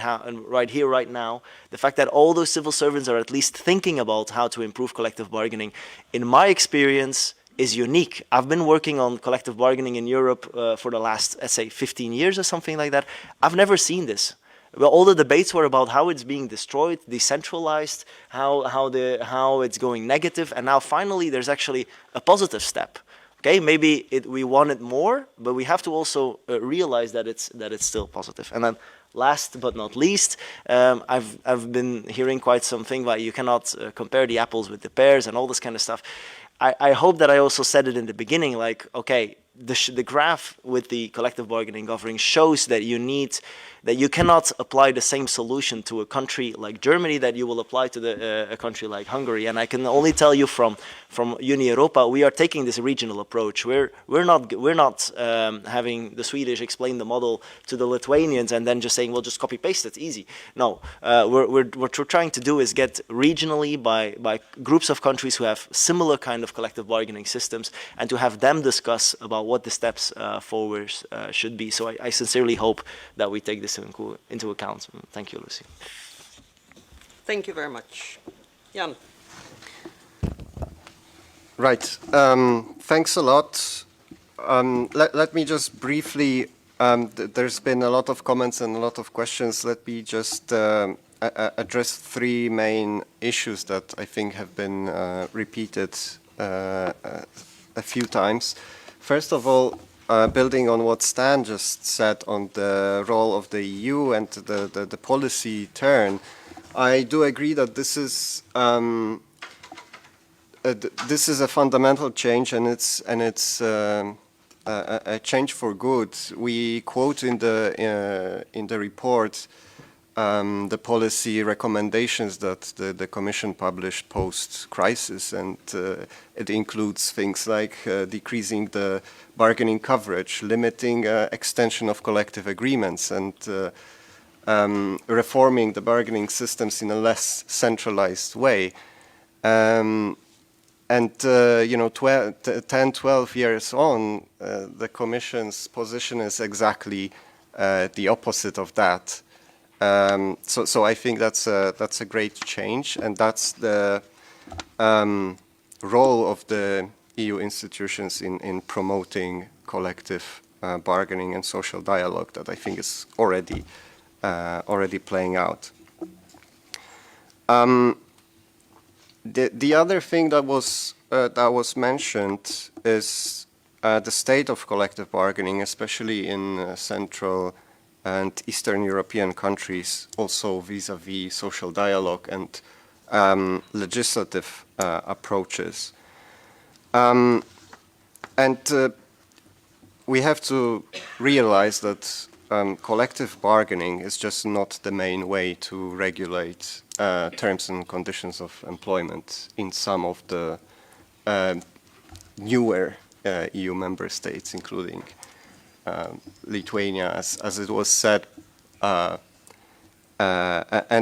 here, right now, the fact that all those civil servants are at least thinking about how to improve collective bargaining, in my experience, is unique. I've been working on collective bargaining in Europe for the last, let's say, 15 years or something like that. I've never seen this. Well, all the debates were about how it's being destroyed, decentralized, how it's going negative, and now finally there's actually a positive step. Okay, maybe we want it more, but we have to also realize that it's still positive. And then last but not least, I've been hearing quite something about you cannot compare the apples with the pears and all this kind of stuff. I hope that I also said it in the beginning, like, okay, the graph with the collective bargaining governing shows that you cannot apply the same solution to a country like Germany that you will apply to a country like Hungary. And I can only tell you from Uni Europa, we are taking this regional approach. We're not having the Swedish explain the model to the Lithuanians and then just saying, well, just copy paste, it's easy. No, what we're trying to do is get regionally by groups of countries who have similar kind of collective bargaining systems, and to have them discuss about what the steps forward should be. So I sincerely hope that we take this into account. Thank you, Lucy. Thank you very much. Jan. Right. Thanks a lot. Let me just briefly, there's been a lot of comments and a lot of questions. Let me just address three main issues that I think have been repeated a few times. First of all, building on what Stan just said on the role of the EU and the policy turn, I do agree that this is a fundamental change, and it's a change for good. We quote in the report the policy recommendations that the Commission published post-crisis, and it includes things like decreasing the bargaining coverage, limiting extension of collective agreements, and reforming the bargaining systems in a less centralized way. And 10, 12 years on, the Commission's position is exactly the opposite of that. So I think that's a great change, and that's the role of the EU institutions in promoting collective bargaining and social dialogue that I think is already playing out. The other thing that was mentioned is the state of collective bargaining, especially in Central and Eastern European countries, also vis-à-vis social dialogue and legislative approaches. And we have to realize that collective bargaining is just not the main way to regulate terms and conditions of employment in some of the newer EU member states, including Lithuania, as it was said, and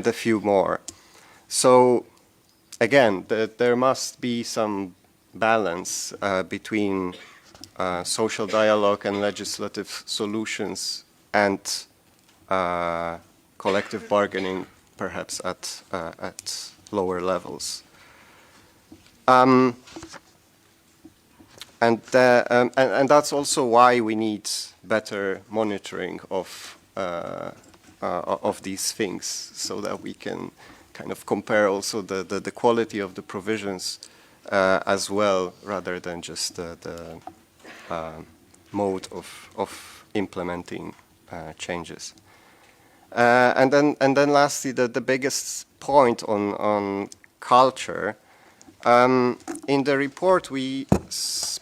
a few more. So again, there must be some balance between social dialogue and legislative solutions and collective bargaining, perhaps at lower levels. And that's also why we need better monitoring of these things, so that we can kind of compare also the quality of the provisions as well, rather than just the mode of implementing changes. And then lastly, the biggest point on culture. In the report, we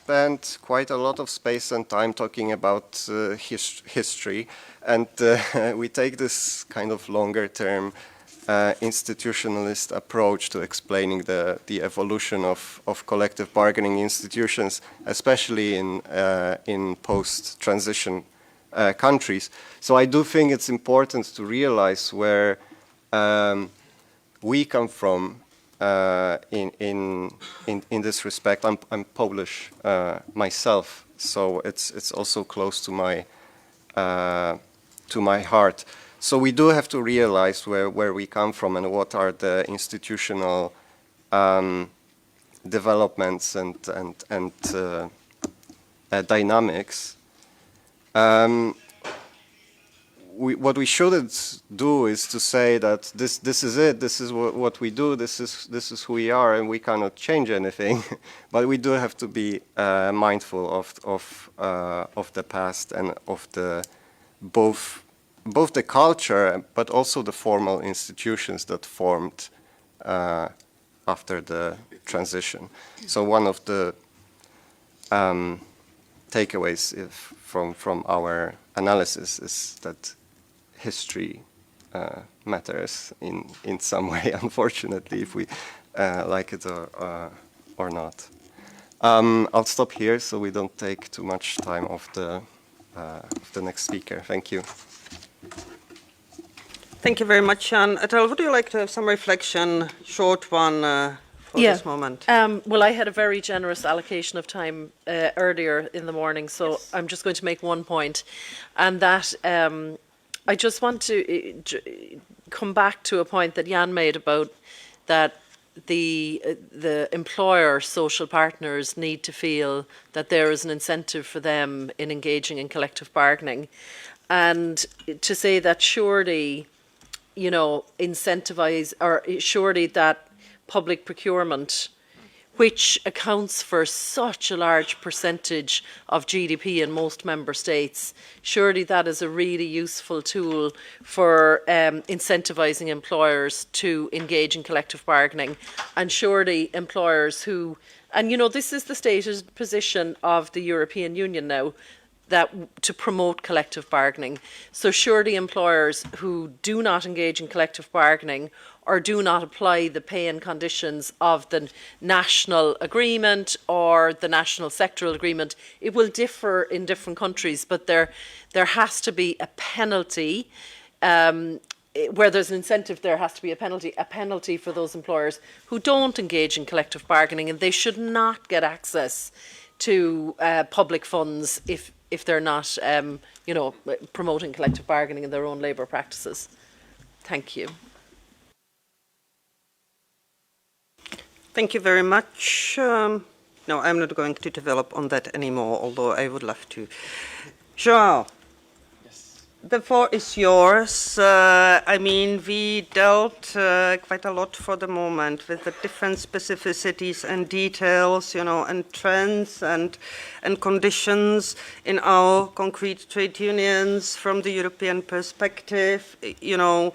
spent quite a lot of space and time talking about history, and we take this kind of longer-term institutionalist approach to explaining the evolution of collective bargaining institutions, especially in post-transition countries. So I do think it's important to realize where we come from in this respect. I'm Polish myself, so it's also close to my heart. So we do have to realize where we come from and what are the institutional developments and dynamics. What we shouldn't do is to say that this is it, this is what we do, this is who we are, and we cannot change anything. But we do have to be mindful of the past and of both the culture, but also the formal institutions that formed after the transition. So one of the takeaways from our analysis is that history matters in some way, unfortunately, if we like it or not. I'll stop here so we don't take too much time of the next speaker. Thank you. Thank you very much, Jan. Ethel, would you like to have some reflection, short one, for this moment? Well, I had a very generous allocation of time earlier in the morning, so yes. I'm just going to make one point, and that I just want to come back to a point that Jan made about that the employer social partners need to feel that there is an incentive for them in engaging in collective bargaining, and to say that surely, you know, incentivize, or surely that public procurement, which accounts for such a large percentage of GDP in most member states, surely that is a really useful tool for incentivising employers to engage in collective bargaining. And surely employers who, and you know, this is the stated position of the European Union now, that to promote collective bargaining. So surely employers who do not engage in collective bargaining or do not apply the pay and conditions of the national agreement or the national sectoral agreement, it will differ in different countries, but there has to be a penalty. Where there's an incentive, there has to be a penalty for those employers who don't engage in collective bargaining, and they should not get access to public funds if they're not, you know, promoting collective bargaining in their own labour practices. Thank you. Thank you very much. No, I'm not going to develop on that anymore, although I would love to. João, yes. The floor is yours. I mean, we dealt quite a lot for the moment with the different specificities and details, you know, and trends and conditions in our concrete trade unions from the European perspective, you know.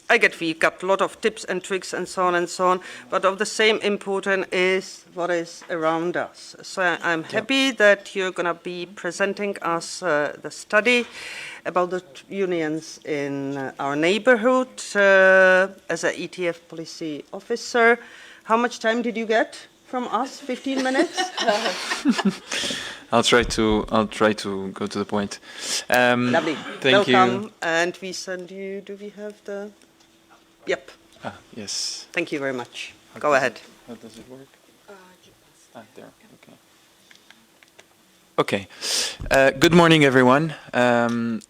I get we got a lot of tips and tricks and so on, but of the same importance is what is around us. So I'm happy that you're going to be presenting us the study about the unions in our neighborhood as an ETF policy officer. How much time did you get from us? 15 minutes? I'll try to go to the point. Lovely. Thank Welcome. you. And we send you, do we have the... Yep. Yes. Thank you very much. Go ahead. How does it work? There. Okay. Good morning, everyone.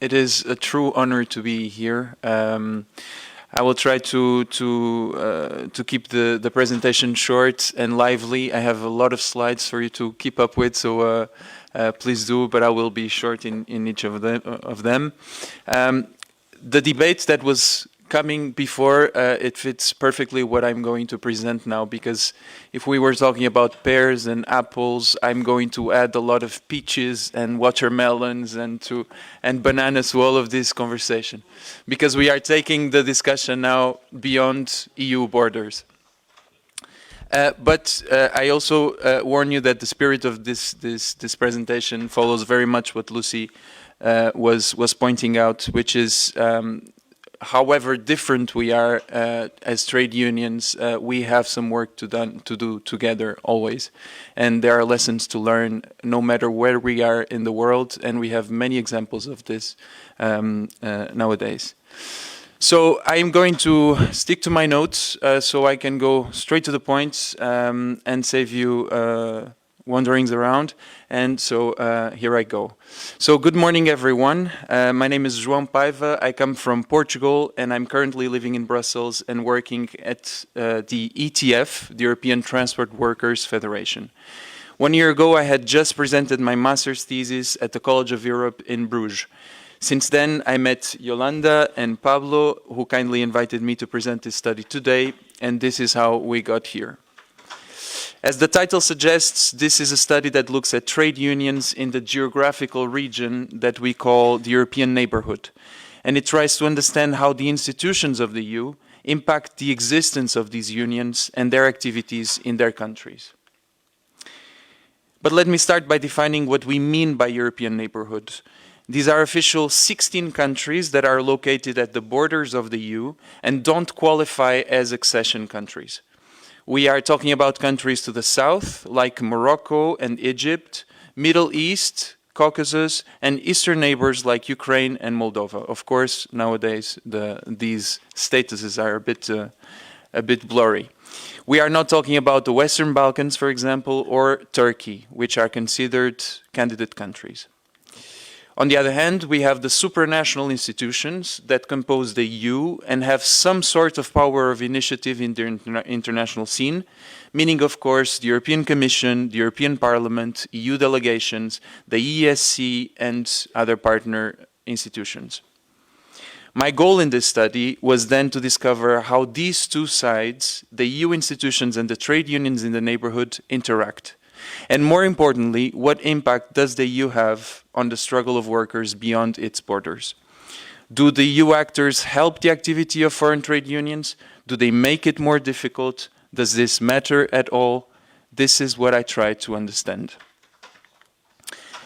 It is a true honor to be here. I will try to keep the presentation short and lively. I have a lot of slides for you to keep up with, so please do. But I will be short in each of them. The debate that was coming before, it fits perfectly what I'm going to present now, because if we were talking about pears and apples, I'm going to add a lot of peaches and watermelons and bananas to all of this conversation, because we are taking the discussion now beyond EU borders. But I also warn you that the spirit of this presentation follows very much what Lucy was pointing out, which is however different we are as trade unions, we have some work to do together always, and there are lessons to learn no matter where we are in the world, and we have many examples of this nowadays. So I am going to stick to my notes so I can go straight to the point and save you wanderings around. And so here I go. So good morning, everyone. My name is João Paiva. I come from Portugal, and I'm currently living in Brussels and working at the ETF, the European Transport Workers Federation. 1 year ago, I had just presented my master's thesis at the College of Europe in Bruges. Since then, I met Yolanda and Pablo, who kindly invited me to present this study today, and this is how we got here. As the title suggests, this is a study that looks at trade unions in the geographical region that we call the European Neighbourhood, and it tries to understand how the institutions of the EU impact the existence of these unions and their activities in their countries. But let me start by defining what we mean by European Neighbourhood. These are official 16 countries that are located at the borders of the EU and don't qualify as accession countries. We are talking about countries to the south, like Morocco and Egypt, Middle East, Caucasus, and eastern neighbors like Ukraine and Moldova. Of course, nowadays these statuses are a bit blurry. We are not talking about the Western Balkans, for example, or Turkey, which are considered candidate countries. On the other hand, we have the supranational institutions that compose the EU and have some sort of power of initiative in the international scene, meaning, of course, the European Commission, the European Parliament, EU delegations, the ESC, and other partner institutions. My goal in this study was then to discover how these two sides, the EU institutions and the trade unions in the neighborhood, interact. And more importantly, what impact does the EU have on the struggle of workers beyond its borders? Do the EU actors help the activity of foreign trade unions? Do they make it more difficult? Does this matter at all? This is what I try to understand.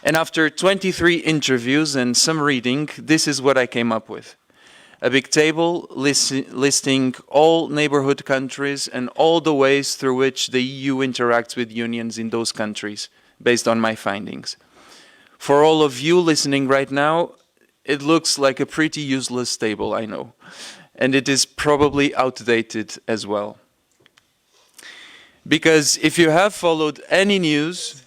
And after 23 interviews and some reading, this is what I came up with. A big table listing all neighborhood countries and all the ways through which the EU interacts with unions in those countries, based on my findings. For all of you listening right now, it looks like a pretty useless table, I know, and it is probably outdated as well. Because if you have followed any news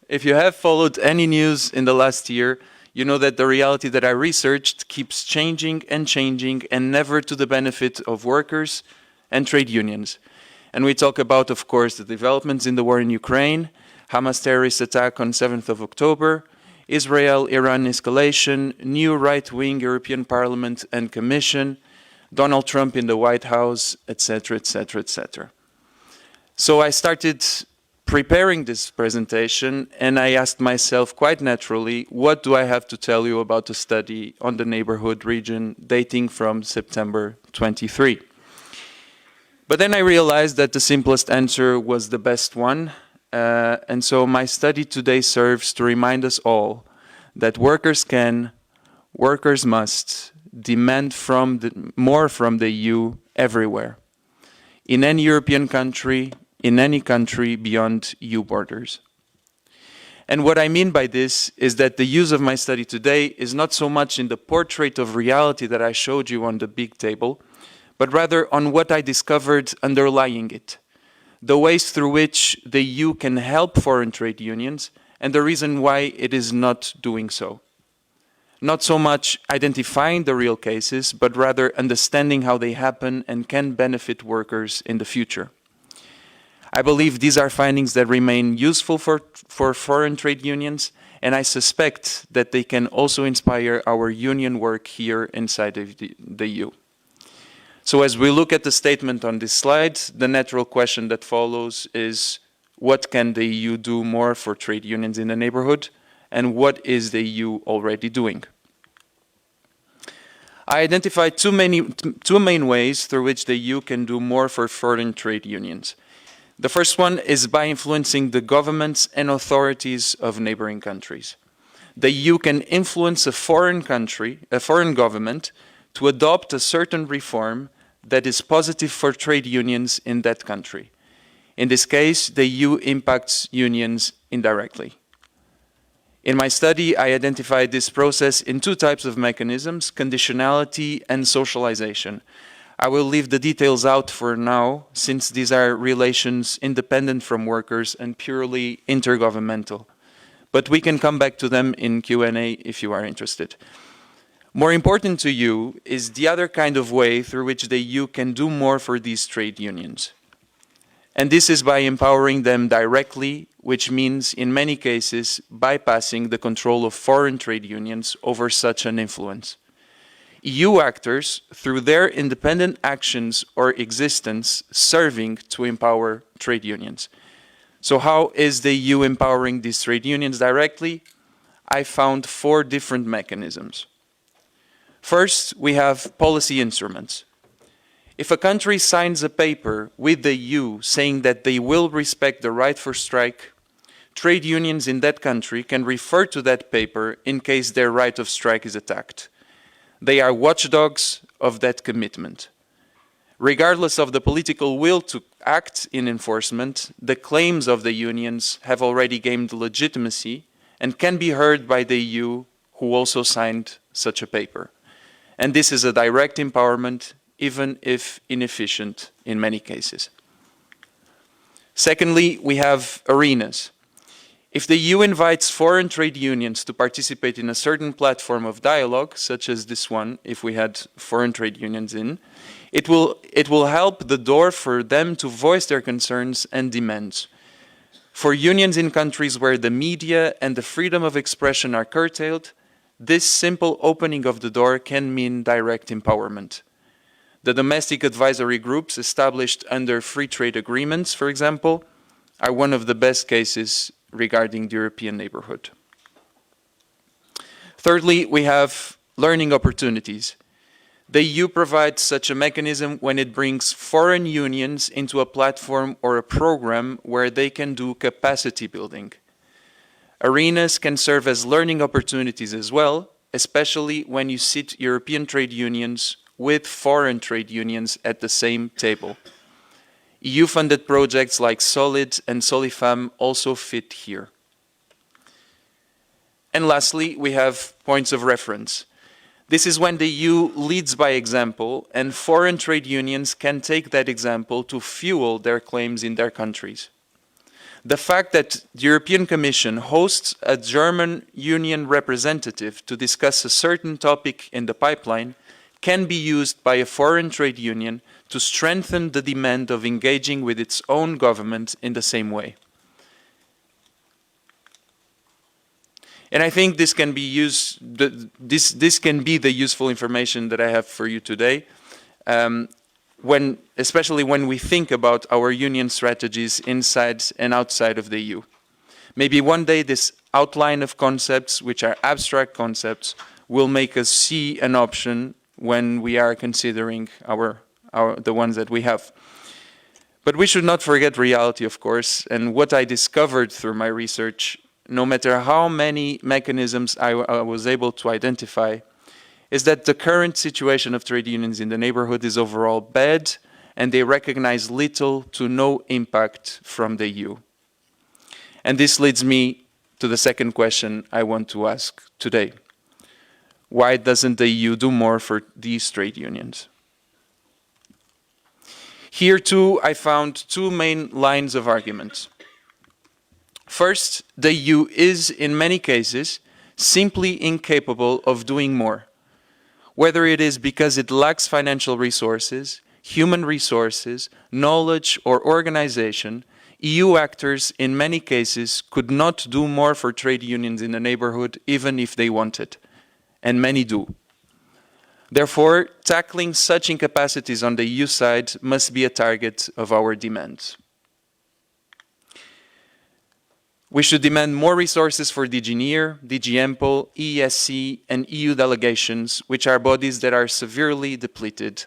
in the last year, you know that the reality that I researched keeps changing and never to the benefit of workers and trade unions. And we talk about, of course, the developments in the war in Ukraine, Hamas terrorist attack on 7th of October, Israel-Iran escalation, new right-wing European Parliament and Commission, Donald Trump in the White House, etc., etc., etc. So I started preparing this presentation, and I asked myself quite naturally, what do I have to tell you about the study on the neighborhood region dating from September 23? But then I realized that the simplest answer was the best one, and so my study today serves to remind us all that workers can, workers must, demand more from the EU everywhere, in any European country, in any country beyond EU borders. And what I mean by this is that the use of my study today is not so much in the portrait of reality that I showed you on the big table, but rather on what I discovered underlying it, the ways through which the EU can help foreign trade unions and the reason why it is not doing so. Not so much identifying the real cases, but rather understanding how they happen and can benefit workers in the future. I believe these are findings that remain useful for foreign trade unions, and I suspect that they can also inspire our union work here inside of the EU. So as we look at the statement on this slide, the natural question that follows is, what can the EU do more for trade unions in the neighborhood, and what is the EU already doing? I identified two main ways through which the EU can do more for foreign trade unions. The first one is by influencing the governments and authorities of neighboring countries. The EU can influence a foreign country, a foreign government, to adopt a certain reform that is positive for trade unions in that country. In this case, the EU impacts unions indirectly. In my study, I identified this process in two types of mechanisms, conditionality and socialization. I will leave the details out for now, since these are relations independent from workers and purely intergovernmental. But we can come back to them in Q&A if you are interested. More important to you is the other kind of way through which the EU can do more for these trade unions. And this is by empowering them directly, which means in many cases bypassing the control of foreign trade unions over such an influence. EU actors, through their independent actions or existence, serving to empower trade unions. So how is the EU empowering these trade unions directly? I found 4 different mechanisms. First, we have policy instruments. If a country signs a paper with the EU saying that they will respect the right for strike, trade unions in that country can refer to that paper in case their right of strike is attacked. They are watchdogs of that commitment. Regardless of the political will to act in enforcement, the claims of the unions have already gained legitimacy and can be heard by the EU, who also signed such a paper. And this is a direct empowerment, even if inefficient in many cases. Secondly, we have arenas. If the EU invites foreign trade unions to participate in a certain platform of dialogue, such as this one, if we had foreign trade unions in, it will help the door for them to voice their concerns and demands. For unions in countries where the media and the freedom of expression are curtailed, this simple opening of the door can mean direct empowerment. The domestic advisory groups established under free trade agreements, for example, are one of the best cases regarding the European neighbourhood. Thirdly, we have learning opportunities. The EU provides such a mechanism when it brings foreign unions into a platform or a program where they can do capacity building. Arenas can serve as learning opportunities as well, especially when you sit European trade unions with foreign trade unions at the same table. EU-funded projects like SOLID and SOLIFAM also fit here. And lastly, we have points of reference. This is when the EU leads by example, and foreign trade unions can take that example to fuel their claims in their countries. The fact that the European Commission hosts a German union representative to discuss a certain topic in the pipeline can be used by a foreign trade union to strengthen the demand of engaging with its own government in the same way. And I think this can be this can be the useful information that I have for you today, especially when we think about our union strategies inside and outside of the EU. Maybe one day this outline of concepts, which are abstract concepts, will make us see an option when we are considering the ones that we have. But we should not forget reality, of course, and what I discovered through my research, no matter how many mechanisms I was able to identify, is that the current situation of trade unions in the neighborhood is overall bad, and they recognize little to no impact from the EU. And this leads me to the second question I want to ask today. Why doesn't the EU do more for these trade unions? Here too, I found 2 main lines of arguments. First, the EU is, in many cases, simply incapable of doing more. Whether it is because it lacks financial resources, human resources, knowledge, or organization, EU actors, in many cases, could not do more for trade unions in the neighborhood even if they wanted. And many do. Therefore, tackling such incapacities on the EU side must be a target of our demands. We should demand more resources for DG NEAR, DG EMPL, EESC, and EU delegations, which are bodies that are severely depleted.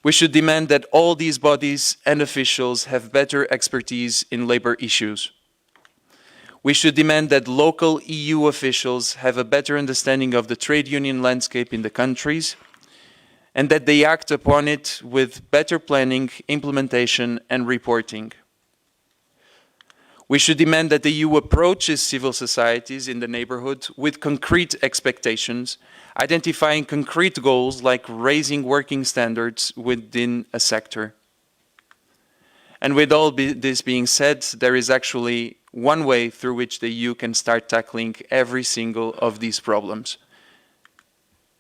We should demand that all these bodies and officials have better expertise in labor issues. We should demand that local EU officials have a better understanding of the trade union landscape in the countries, and that they act upon it with better planning, implementation, and reporting. We should demand that the EU approaches civil societies in the neighborhood with concrete expectations, identifying concrete goals like raising working standards within a sector. And with all this being said, there is actually one way through which the EU can start tackling every single of these problems: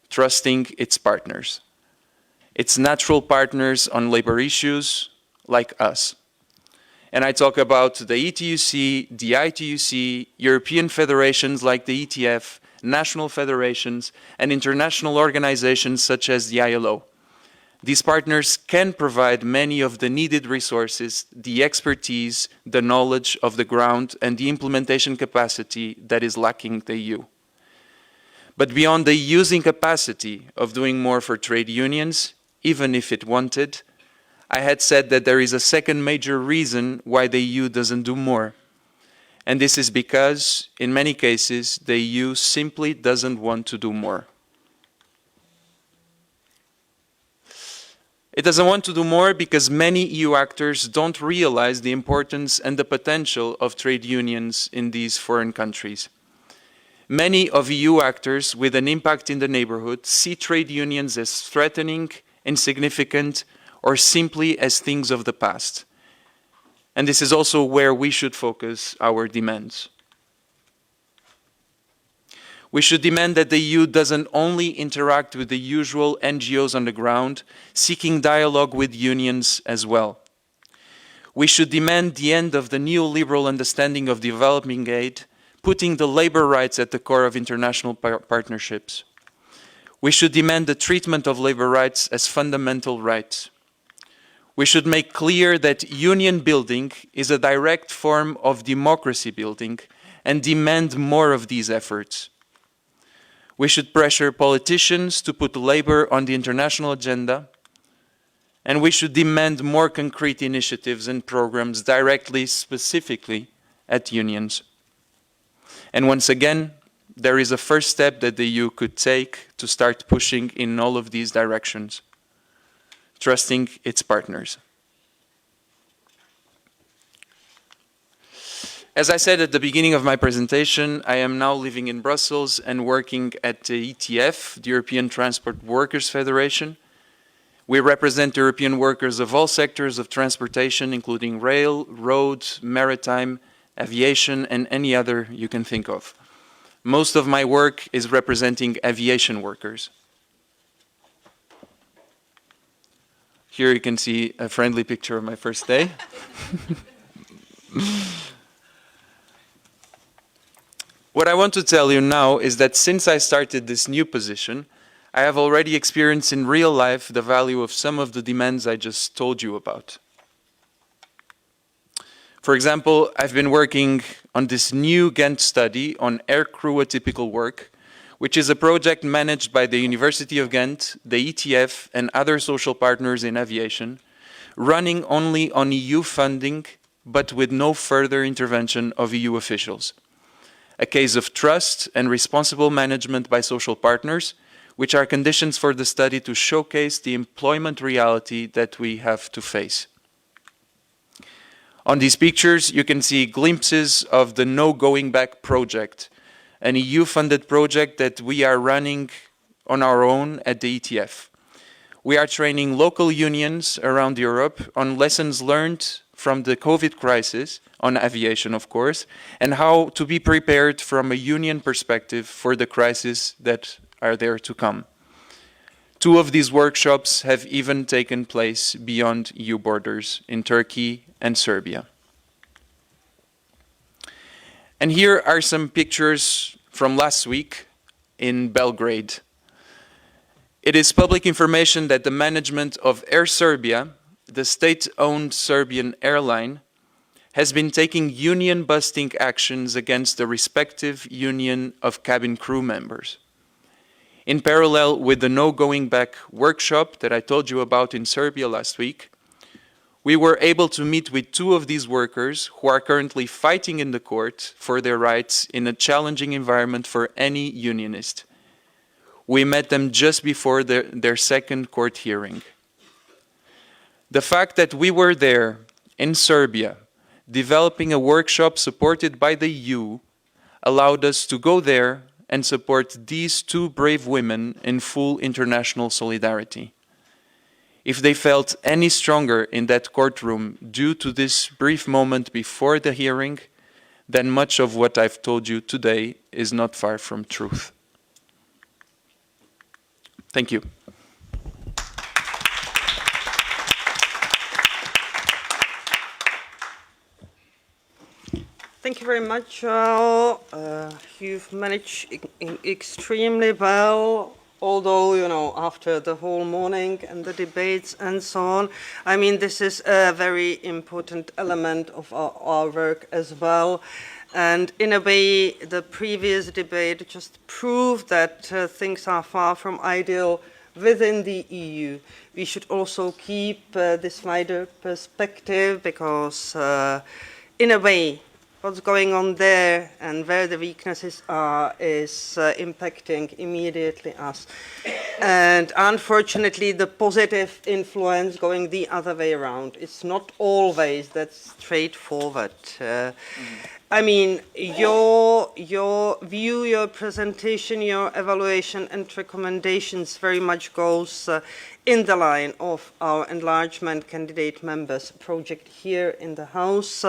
trusting its partners. Its natural partners on labor issues like us. And I talk about the ETUC, the ITUC, European federations like the ETF, national federations, and international organizations such as the ILO. These partners can provide many of the needed resources, the expertise, the knowledge of the ground, and the implementation capacity that is lacking the EU. But beyond the EU's incapacity of doing more for trade unions, even if it wanted, I had said that there is a second major reason why the EU doesn't do more. And this is because, in many cases, the EU simply doesn't want to do more. It doesn't want to do more because many EU actors don't realize the importance and the potential of trade unions in these foreign countries. Many of EU actors with an impact in the neighborhood see trade unions as threatening, insignificant, or simply as things of the past. And this is also where we should focus our demands. We should demand that the EU doesn't only interact with the usual NGOs on the ground, seeking dialogue with unions as well. We should demand the end of the neoliberal understanding of developing aid, putting the labor rights at the core of international partnerships. We should demand the treatment of labor rights as fundamental rights. We should make clear that union building is a direct form of democracy building and demand more of these efforts. We should pressure politicians to put labor on the international agenda, and we should demand more concrete initiatives and programs directly, specifically at unions. And once again, there is a first step that the EU could take to start pushing in all of these directions: trusting its partners. As I said at the beginning of my presentation, I am now living in Brussels and working at the ETF, the European Transport Workers Federation. We represent European workers of all sectors of transportation, including rail, road, maritime, aviation, and any other you can think of. Most of my work is representing aviation workers. Here you can see a friendly picture of my first day. What I want to tell you now is that since I started this new position, I have already experienced in real life the value of some of the demands I just told you about. For example, I've been working on this new Ghent study on aircrew atypical work, which is a project managed by the University of Ghent, the ETF, and other social partners in aviation, running only on EU funding, but with no further intervention of EU officials. A case of trust and responsible management by social partners, which are conditions for the study to showcase the employment reality that we have to face. On these pictures, you can see glimpses of the No Going Back project, an EU-funded project that we are running on our own at the ETF. We are training local unions around Europe on lessons learned from the COVID crisis, on aviation of course, and how to be prepared from a union perspective for the crises that are there to come. 2 of these workshops have even taken place beyond EU borders in Turkey and Serbia. And here are some pictures from last week in Belgrade. It is public information that the management of Air Serbia, the state-owned Serbian airline, has been taking union-busting actions against the respective union of cabin crew members. In parallel with the No Going Back workshop that I told you about in Serbia last week, we were able to meet with 2 of these workers who are currently fighting in the court for their rights in a challenging environment for any unionist. We met them just before their second court hearing. The fact that we were there in Serbia, developing a workshop supported by the EU, allowed us to go there and support these 2 brave women in full international solidarity. If they felt any stronger in that courtroom due to this brief moment before the hearing, then much of what I've told you today is not far from truth. Thank you. Thank you very much. You've managed extremely well, although, you know, after the whole morning and the debates and so on. I mean, this is a very important element of our work as well. And in a way, the previous debate just proved that things are far from ideal within the EU. We should also keep this wider perspective because, in a way, what's going on there and where the weaknesses are is impacting immediately us. And unfortunately, the positive influence going the other way around. It's not always that straightforward. I mean, your view, your presentation, your evaluation and recommendations very much goes in the line of our enlargement candidate members project here in the House,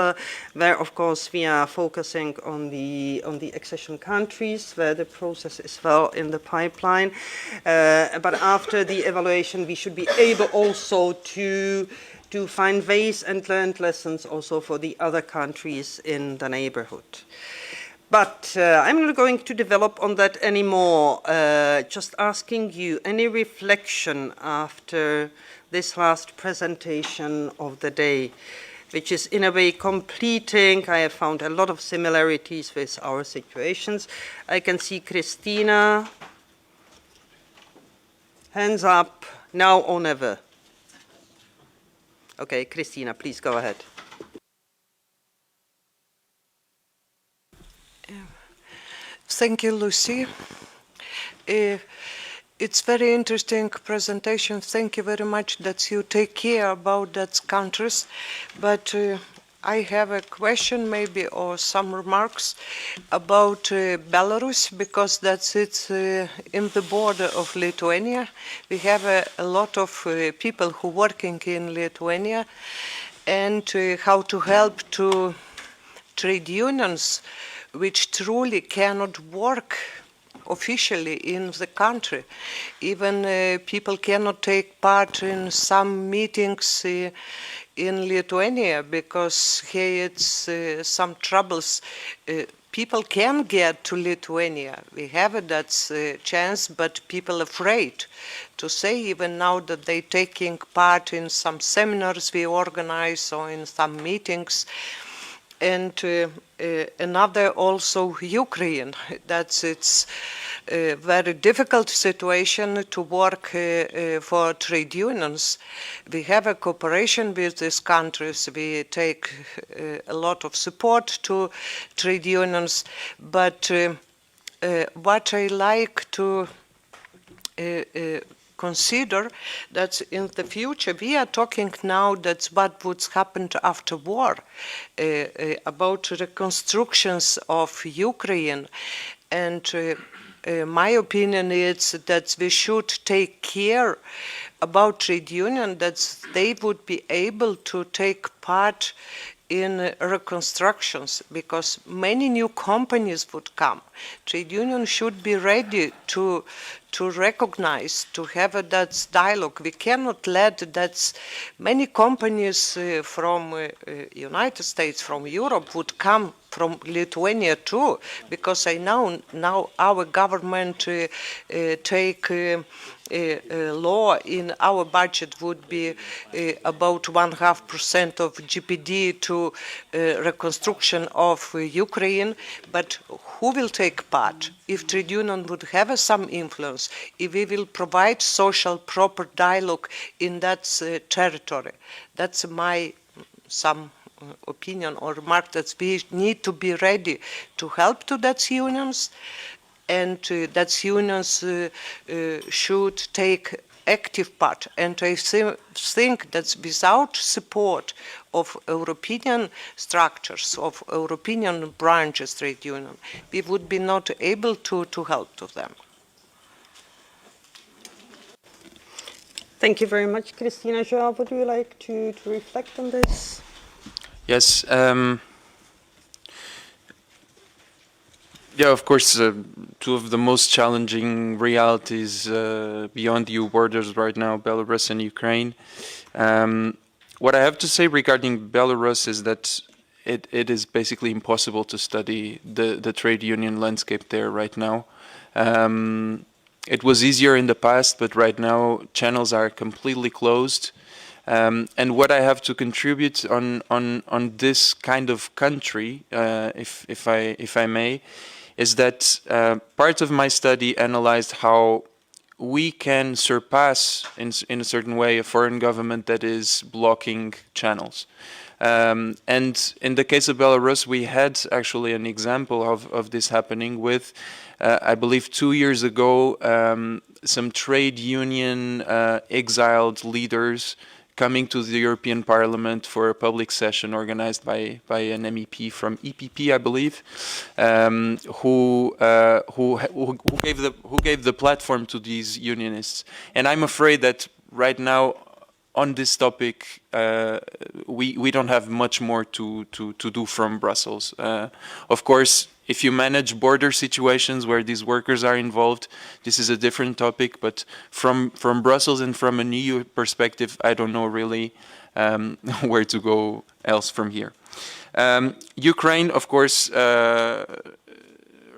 where of course we are focusing on the accession countries, where the process is well in the pipeline. But after the evaluation, we should be able also to find ways and learned lessons also for the other countries in the neighborhood. But I'm not going to develop on that anymore, just asking you any reflection after this last presentation of the day, which is in a way completing. I have found a lot of similarities with our situations. I can see Christina, hands up, now or never. Okay, Christina, please go ahead. Thank you, Lucy. It's very interesting presentation. Thank you very much that you take care about that countries. But I have a question maybe or some remarks about Belarus, because that's in the border of Lithuania. We have a lot of people who working in Lithuania, and how to help to trade unions which truly cannot work officially in the country. Even people cannot take part in some meetings in Lithuania because here it's some troubles. People can get to Lithuania. We have that chance, but people are afraid to say even now that they're taking part in some seminars we organize or in some meetings. And another also Ukraine, it's a very difficult situation to work for trade unions. We have a cooperation with these countries. We take a lot of support to trade unions. But what I like to consider that in the future we are talking now that's what would happen after war, about reconstructions of Ukraine, and my opinion is that we should take care about trade union that they would be able to take part in reconstructions, because many new companies would come. Trade unions should be ready to recognize, to have that dialogue. We cannot let that many companies from United States, from Europe would come from Lithuania too, because I know now our government take law in our budget would be about 1.5% of GDP to reconstruction of Ukraine, but who will take part? If trade union would have some influence, unions, if we will provide social proper dialogue in that territory. That's my opinion or remark, that we need to be ready to help to that unions, and that unions should take active part. And I think that without support of European structures, of European branches, trade union, we would be not able to help to them. Thank you very much, Christina. Joao, would you like to reflect on this? Yes. Yeah, of course, two of the most challenging realities beyond EU borders right now, Belarus and Ukraine. What I have to say regarding Belarus is that it is basically impossible to study the trade union landscape there right now. It was easier in the past, but right now channels are completely closed. And what I have to contribute on this kind of country, if I may, is that part of my study analyzed how we can surpass, in a certain way, a foreign government that is blocking channels. And in the case of Belarus, we had actually an example of this happening with, I believe 2 years ago, some trade union exiled leaders coming to the European Parliament for a public session organized by an MEP from EPP, I believe, who gave the platform to these unionists. And I'm afraid that right now, on this topic, we don't have much more to do from Brussels. Of course, if you manage border situations where these workers are involved, this is a different topic. But from Brussels and from an EU perspective, I don't know really where to go else from here. Ukraine, of course,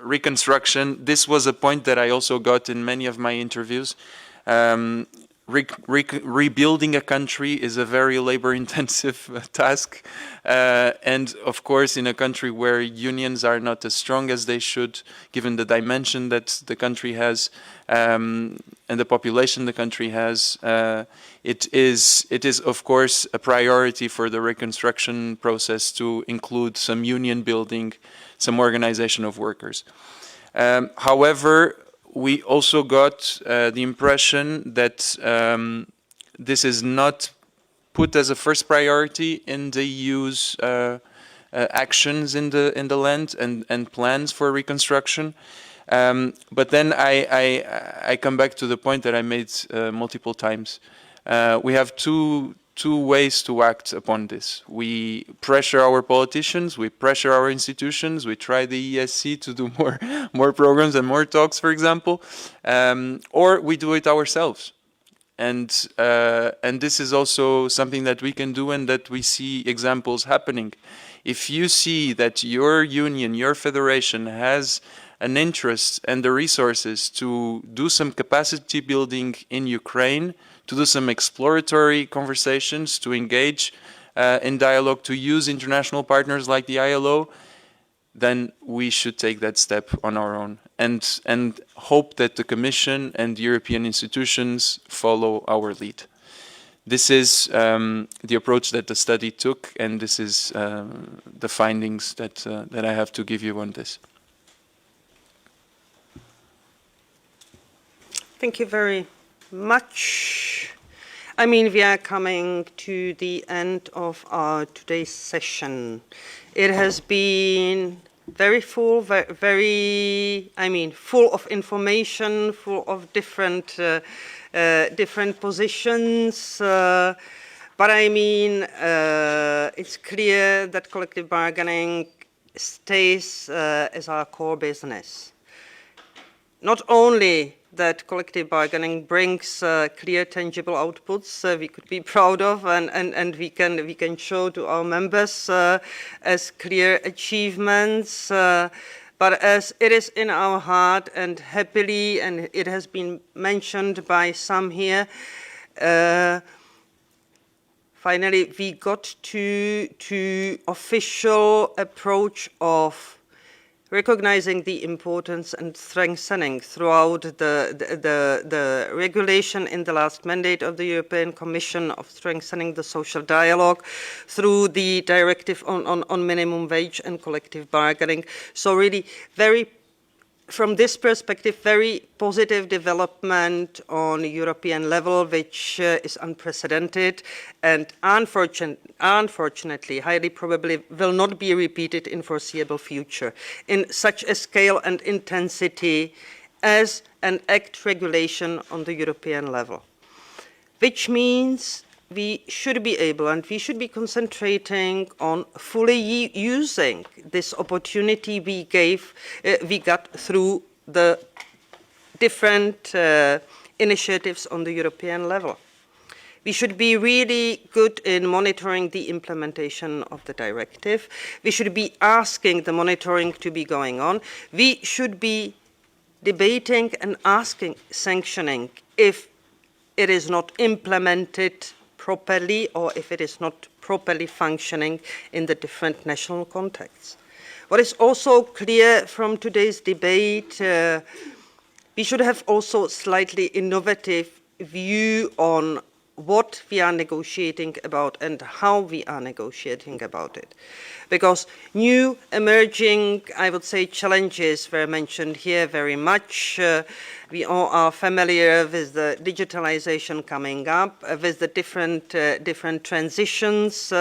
reconstruction. This was a point that I also got in many of my interviews. Rebuilding a country is a very labor-intensive task, and of course in a country where unions are not as strong as they should, given the dimension that the country has and the population the country has, it is of course a priority for the reconstruction process to include some union building, some organization of workers. However, we also got the impression that this is not put as a first priority in the EU's actions in the land and plans for reconstruction. But then I come back to the point that I made multiple times. We have two ways to act upon this. We pressure our politicians, we pressure our institutions, we try the ESC to do more programs and more talks, for example, or we do it ourselves. And this is also something that we can do and that we see examples happening. If you see that your union, your federation has an interest and the resources to do some capacity building in Ukraine, to do some exploratory conversations, to engage in dialogue, to use international partners like the ILO, then we should take that step on our own and hope that the Commission and European institutions follow our lead. This is the approach that the study took, and this is the findings that I have to give you on this. Thank you very much. I mean, we are coming to the end of our today's session. It has been very full, very, I mean, full of information, full of different positions. But I mean, it's clear that collective bargaining stays as our core business. Not only that collective bargaining brings clear, tangible outputs we could be proud of and we can show to our members as clear achievements, but as it is in our heart and happily, and it has been mentioned by some here, finally we got to official approach of recognizing the importance and strengthening throughout the regulation in the last mandate of the European Commission of strengthening the social dialogue through the directive on minimum wage and collective bargaining. So really from this perspective, very positive development on European level, which is unprecedented and unfortunately, highly probably will not be repeated in foreseeable future in such a scale and intensity as an act regulation on the European level. Which means we should be able and we should be concentrating on fully using this opportunity we got through the different initiatives on the European level. We should be really good in monitoring the implementation of the directive. We should be asking the monitoring to be going on. We should be debating and asking sanctioning if it is not implemented properly or if it is not properly functioning in the different national contexts. What is also clear from today's debate, we should have also slightly innovative view on what we are negotiating about and how we are negotiating about it. Because new emerging, I would say, challenges were mentioned here very much. We all are familiar with the digitalization coming up, with the different transitions,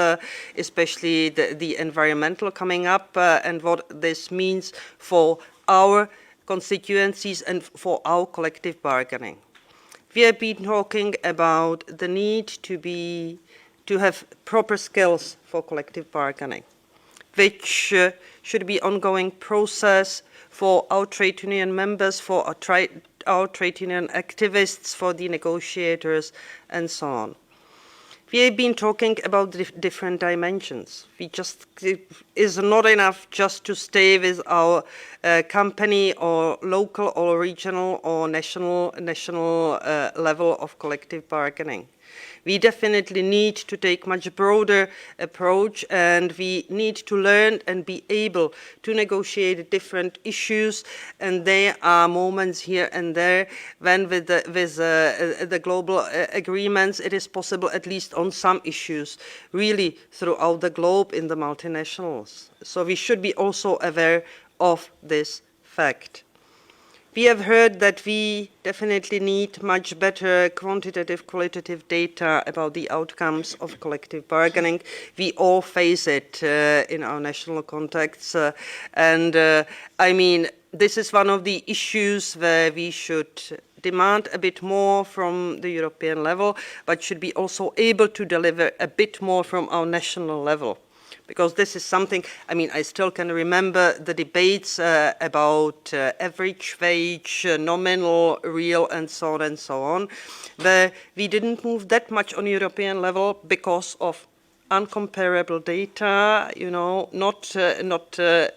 especially the environmental coming up, and what this means for our constituencies and for our collective bargaining. We have been talking about the need to have proper skills for collective bargaining, which should be ongoing process for our trade union members, for our trade union activists, for the negotiators, and so on. We have been talking about different dimensions. It is not enough just to stay with our company or local or regional or national level of collective bargaining. We definitely need to take much broader approach, and we need to learn and be able to negotiate different issues. And there are moments here and there when with the global agreements, it is possible, at least on some issues, really throughout the globe in the multinationals. So we should be also aware of this fact. We have heard that we definitely need much better quantitative, qualitative data about the outcomes of collective bargaining. We all face it in our national contexts. I mean, this is one of the issues where we should demand a bit more from the European level, but should be also able to deliver a bit more from our national level. Because this is something, I mean, I still can remember the debates about average wage, nominal, real, and so on, where we didn't move that much on European level because of uncomparable data, you know, not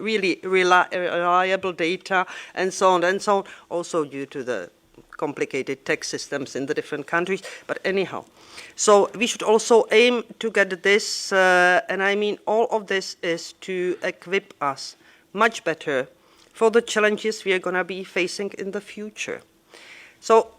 really reliable data, and so on, also due to the complicated tax systems in the different countries, but anyhow. So we should also aim to get this, and I mean all of this is to equip us much better for the challenges we are going to be facing in the future. So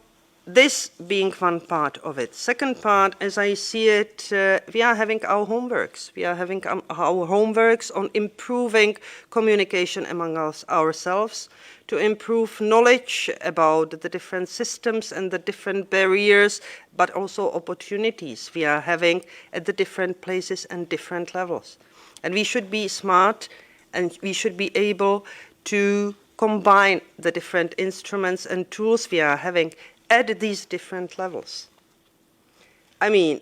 this being one part of it. Second part, as I see it, we are having our homeworks. We are having our homeworks on improving communication among ourselves, to improve knowledge about the different systems and the different barriers, but also opportunities we are having at the different places and different levels. And we should be smart, and we should be able to combine the different instruments and tools we are having at these different levels. I mean,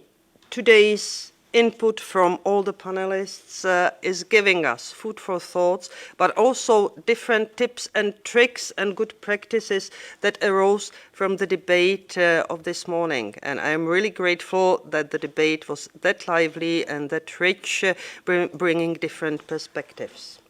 today's input from all the panelists is giving us food for thoughts, but also different tips and tricks and good practices that arose from the debate of this morning. And I'm really grateful that the debate was that lively and that rich, bringing different perspectives.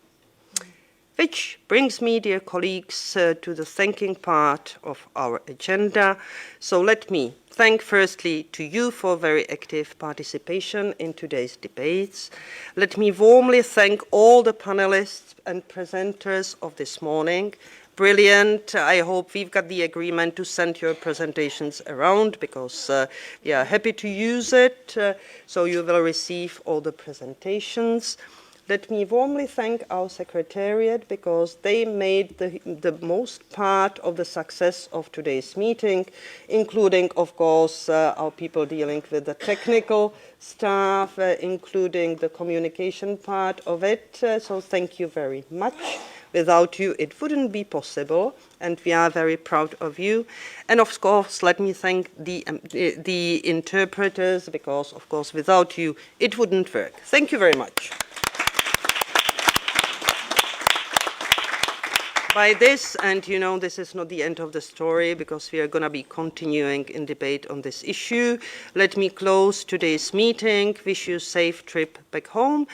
Which brings me, dear colleagues, to the thanking part of our agenda. So let me thank firstly to you for very active participation in today's debates. Let me warmly thank all the panelists and presenters of this morning. Brilliant. I hope we've got the agreement to send your presentations around because we are happy to use it. So you will receive all the presentations. Let me warmly thank our Secretariat because they made the most part of the success of today's meeting, including, of course, our people dealing with the technical staff, including the communication part of it. So thank you very much. Without you, it wouldn't be possible, and we are very proud of you. And of course, let me thank the interpreters because, of course, without you, it wouldn't work. Thank you very much. By this, and you know, this is not the end of the story because we are going to be continuing in debate on this issue. Let me close today's meeting. Wish you a safe trip back home.